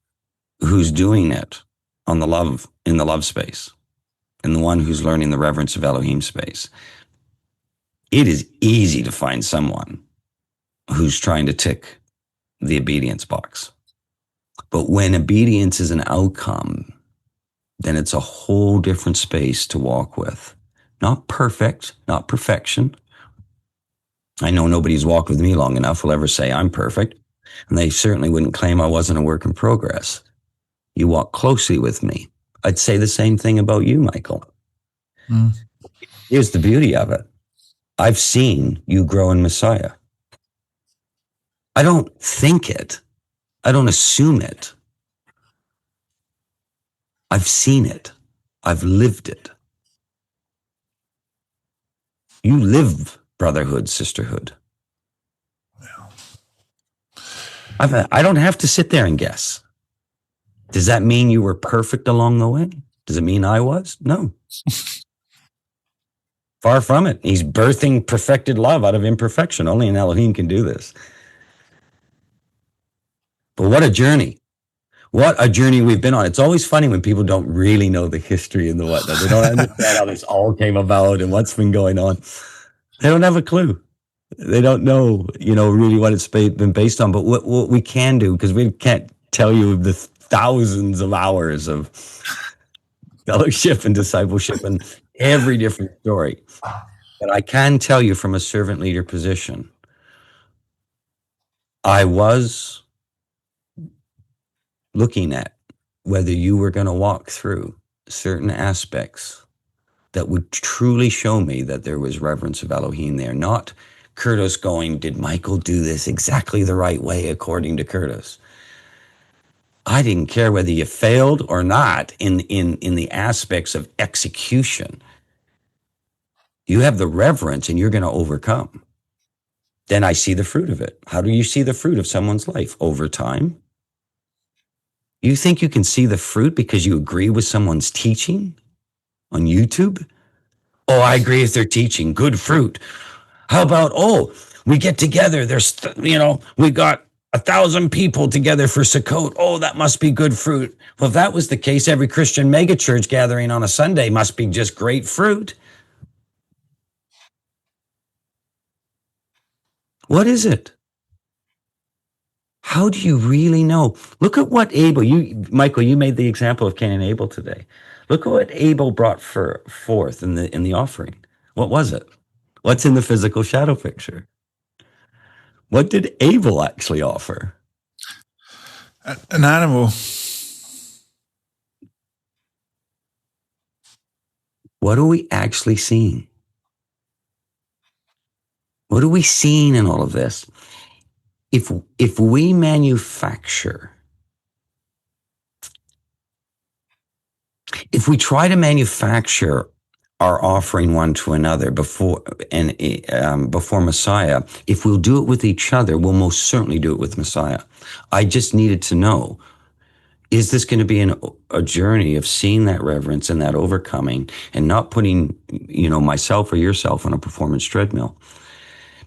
who's doing it in the love space, and the one who's learning the reverence of Elohim space. It is easy to find someone who's trying to tick the obedience box. But when obedience is an outcome, then it's a whole different space to walk with. Not perfect, not perfection. I know nobody's walked with me long enough will ever say I'm perfect, and they certainly wouldn't claim I wasn't a work in progress. You walk closely with me. I'd say the same thing about you, Michael.
Mm.
Here's the beauty of it. I've seen you grow in Messiah. I don't think it. I don't assume it. I've seen it. I've lived it. You live brotherhood, sisterhood. I don't have to sit there and guess. Does that mean you were perfect along the way? Does it mean I was? No. Far from it. He's birthing perfected love out of imperfection. Only an Elohim can do this. But what a journey. What a journey we've been on. It's always funny when people don't really know the history and the whatnot. They don't understand how this all came about and what's been going on. They don't have a clue. They don't know, really what it's been based on. But what we can do, because we can't tell you the thousands of hours of fellowship and discipleship and every different story. But I can tell you from a servant leader position, I was looking at whether you were going to walk through certain aspects that would truly show me that there was reverence of Elohim there. Not Curtis going, did Michael do this exactly the right way according to Curtis? I didn't care whether you failed or not in the aspects of execution. You have the reverence and you're going to overcome. Then I see the fruit of it. How do you see the fruit of someone's life? Over time. You think you can see the fruit because you agree with someone's teaching on YouTube? Oh, I agree with their teaching. Good fruit. How about, we get together. There's, we got 1,000 people together for Sukkot. Oh, that must be good fruit. Well, if that was the case, every Christian megachurch gathering on a Sunday must be just great fruit. What is it? How do you really know? Look at what Abel, Michael, you made the example of Cain and Abel today. Look at what Abel brought forth in the offering. What was it? What's in the physical shadow picture? What did Abel actually offer?
An animal.
What are we actually seeing? What are we seeing in all of this? If we manufacture, if we try to manufacture our offering one to another before Messiah, if we'll do it with each other, we'll most certainly do it with Messiah. I just needed to know, is this going to be a journey of seeing that reverence and that overcoming and not putting, myself or yourself on a performance treadmill?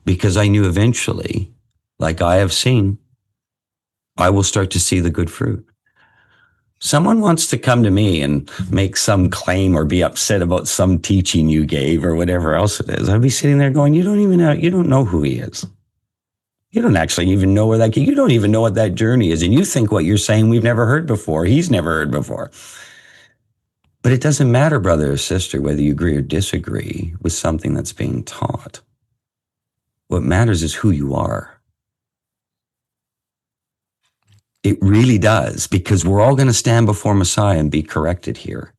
Because I knew eventually, like I have seen, I will start to see the good fruit. Someone wants to come to me and make some claim or be upset about some teaching you gave or whatever else it is. I'd be sitting there going, you don't know who he is. You don't actually even know you don't even know what that journey is. And you think what you're saying we've never heard before. He's never heard before. But it doesn't matter, brother or sister, whether you agree or disagree with something that's being taught. What matters is who you are. It really does, because we're all going to stand before Messiah and be corrected here.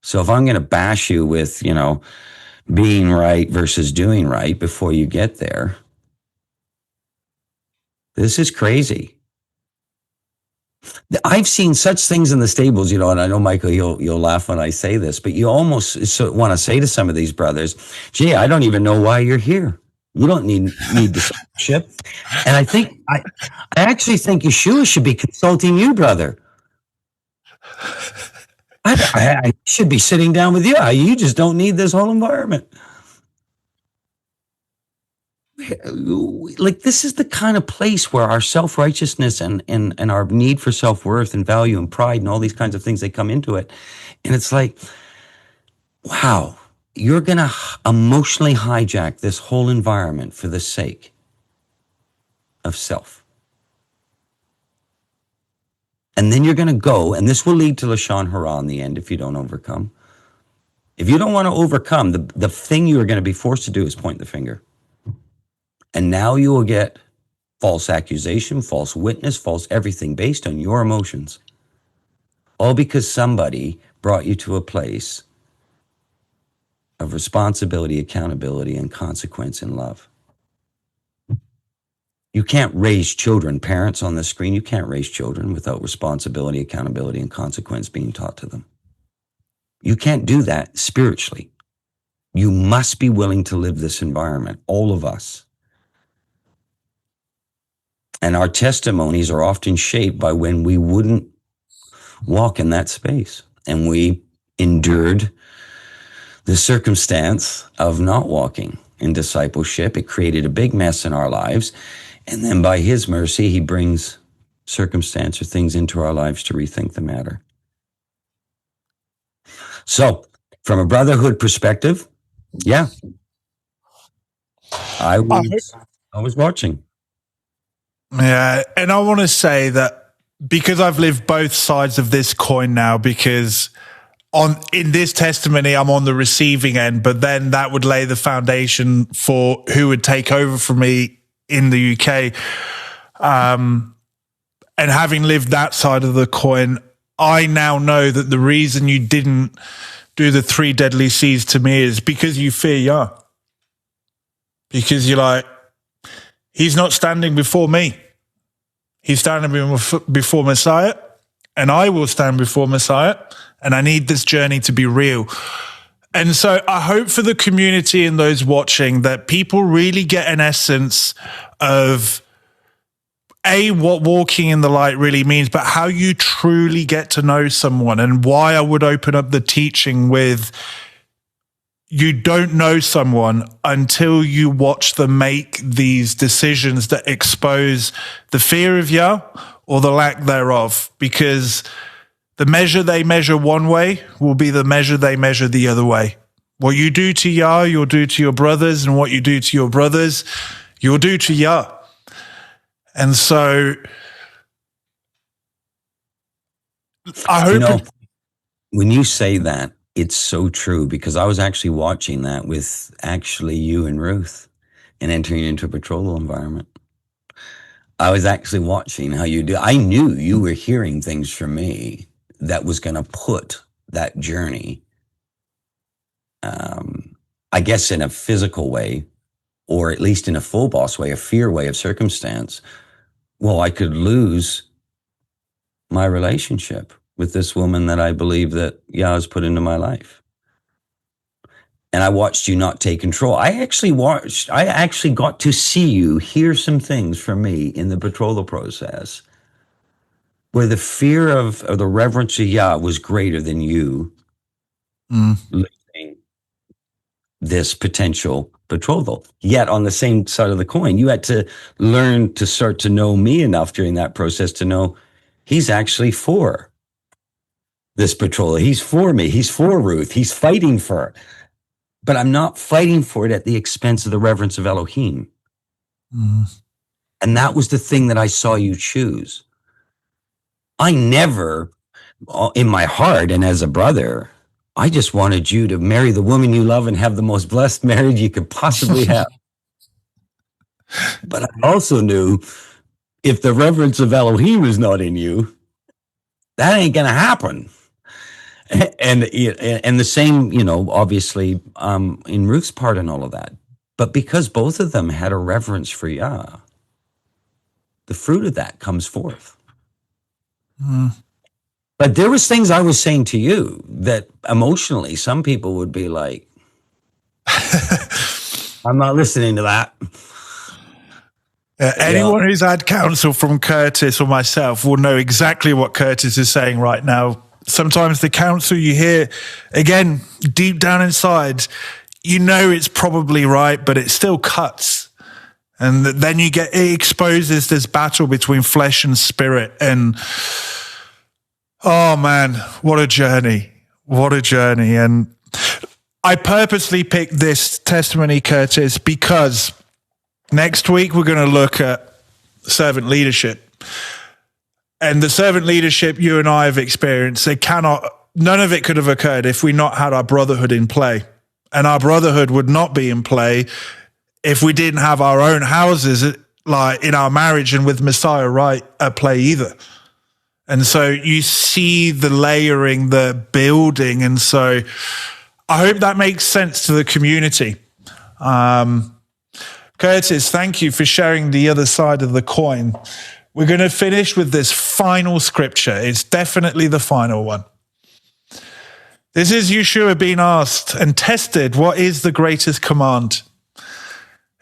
So if I'm going to bash you with, being right versus doing right before you get there, this is crazy. I've seen such things in the stables, and I know, Michael, you'll laugh when I say this, but you almost want to say to some of these brothers, gee, I don't even know why you're here. You don't need discipleship. And I actually think Yeshua should be consulting you, brother. I should be sitting down with you. You just don't need this whole environment. Like, this is the kind of place where our self-righteousness and our need for self-worth and value and pride and all these kinds of things, they come into it. And it's like, wow, you're going to emotionally hijack this whole environment for the sake of self. And then you're going to go, and this will lead to Lashon Hara in the end if you don't overcome. If you don't want to overcome, the thing you are going to be forced to do is point the finger. And now you will get false accusation, false witness, false everything based on your emotions. All because somebody brought you to a place of responsibility, accountability, and consequence and love. You can't raise children, parents on the screen, you can't raise children without responsibility, accountability, and consequence being taught to them. You can't do that spiritually. You must be willing to live this environment, all of us. And our testimonies are often shaped by when we wouldn't walk in that space and we endured the circumstance of not walking in discipleship. It created a big mess in our lives. And then by his mercy, he brings circumstance or things into our lives to rethink the matter. So from a brotherhood perspective, yeah, I was watching.
Yeah. And I want to say that because I've lived both sides of this coin now, because in this testimony, I'm on the receiving end, but then that would lay the foundation for who would take over for me in the UK. And having lived that side of the coin, I now know that the reason you didn't do the 3 deadly C's to me is because you fear Yah. Because you're like, he's not standing before me. He's standing before Messiah, and I will stand before Messiah, and I need this journey to be real. And so I hope for the community and those watching that people really get an essence of what walking in the light really means, but how you truly get to know someone, and why I would open up the teaching with you don't know someone until you watch them make these decisions that expose the fear of Yah or the lack thereof, because the measure they measure one way will be the measure they measure the other way. What you do to Yah, you'll do to your brothers, and what you do to your brothers, you'll do to Yah. And so I hope
when you say that, it's so true, because I was actually watching that with actually you and Ruth and entering into a betrothal environment. I was actually watching how you do. I knew you were hearing things from me that was going to put that journey, I guess, in a physical way, or at least in a full boss way, a fear way of circumstance. Well, I could lose my relationship with this woman that I believe that Yah has put into my life. And I watched you not take control. I actually got to see you hear some things from me in the betrothal process where the fear of the reverence of Yah was greater than you losing this potential betrothal. Yet on the same side of the coin, you had to learn to start to know me enough during that process to know he's actually for this betrothal. He's for me. He's for Ruth. He's fighting for her. But I'm not fighting for it at the expense of the reverence of Elohim. And that was the thing that I saw you choose. I never, in my heart and as a brother, I just wanted you to marry the woman you love and have the most blessed marriage you could possibly have. But I also knew if the reverence of Elohim is not in you, that ain't going to happen. And the same, obviously, in Ruth's part and all of that. But because both of them had a reverence for Yah, the fruit of that comes forth. But there was things I was saying to you that emotionally, some people would be like, I'm not listening to that.
Anyone who's had counsel from Curtis or myself will know exactly what Curtis is saying right now. Sometimes the counsel you hear, again, deep down inside, it's probably right, but it still cuts. And then it exposes this battle between flesh and spirit. And, oh man, what a journey. What a journey. And I purposely picked this testimony, Curtis, because next week we're going to look at servant leadership. And the servant leadership you and I have experienced, it cannot none of it could have occurred if we not had our brotherhood in play. And our brotherhood would not be in play if we didn't have our own houses, like in our marriage and with Messiah right at play either. And so you see the layering, the building. And so I hope that makes sense to the community. Curtis, thank you for sharing the other side of the coin. We're going to finish with this final scripture. It's definitely the final one. This is Yeshua being asked and tested, what is the greatest command?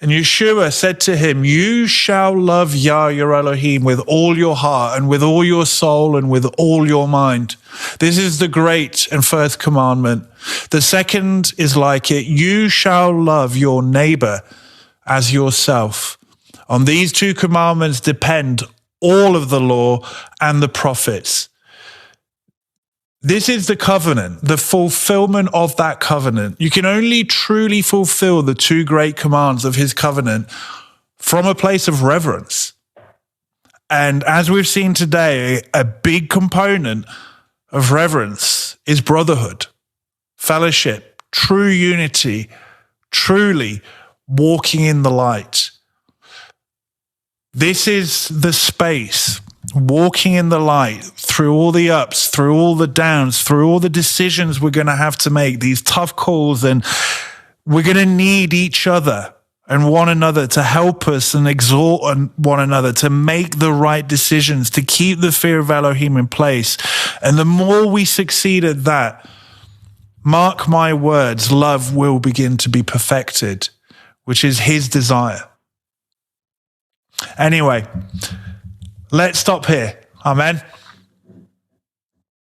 And Yeshua said to him, you shall love Yah, your Elohim, with all your heart and with all your soul and with all your mind. This is the great and first commandment. The second is like it. You shall love your neighbor as yourself. On these two commandments depend all of the law and the prophets. This is the covenant, the fulfillment of that covenant. You can only truly fulfill the two great commands of his covenant from a place of reverence. And as we've seen today, a big component of reverence is brotherhood, fellowship, true unity, truly walking in the light. This is the space, walking in the light through all the ups, through all the downs, through all the decisions we're going to have to make, these tough calls, and we're going to need each other and one another to help us and exhort one another to make the right decisions, to keep the fear of Elohim in place. And the more we succeed at that, mark my words, love will begin to be perfected, which is his desire. Anyway, let's stop here. Amen.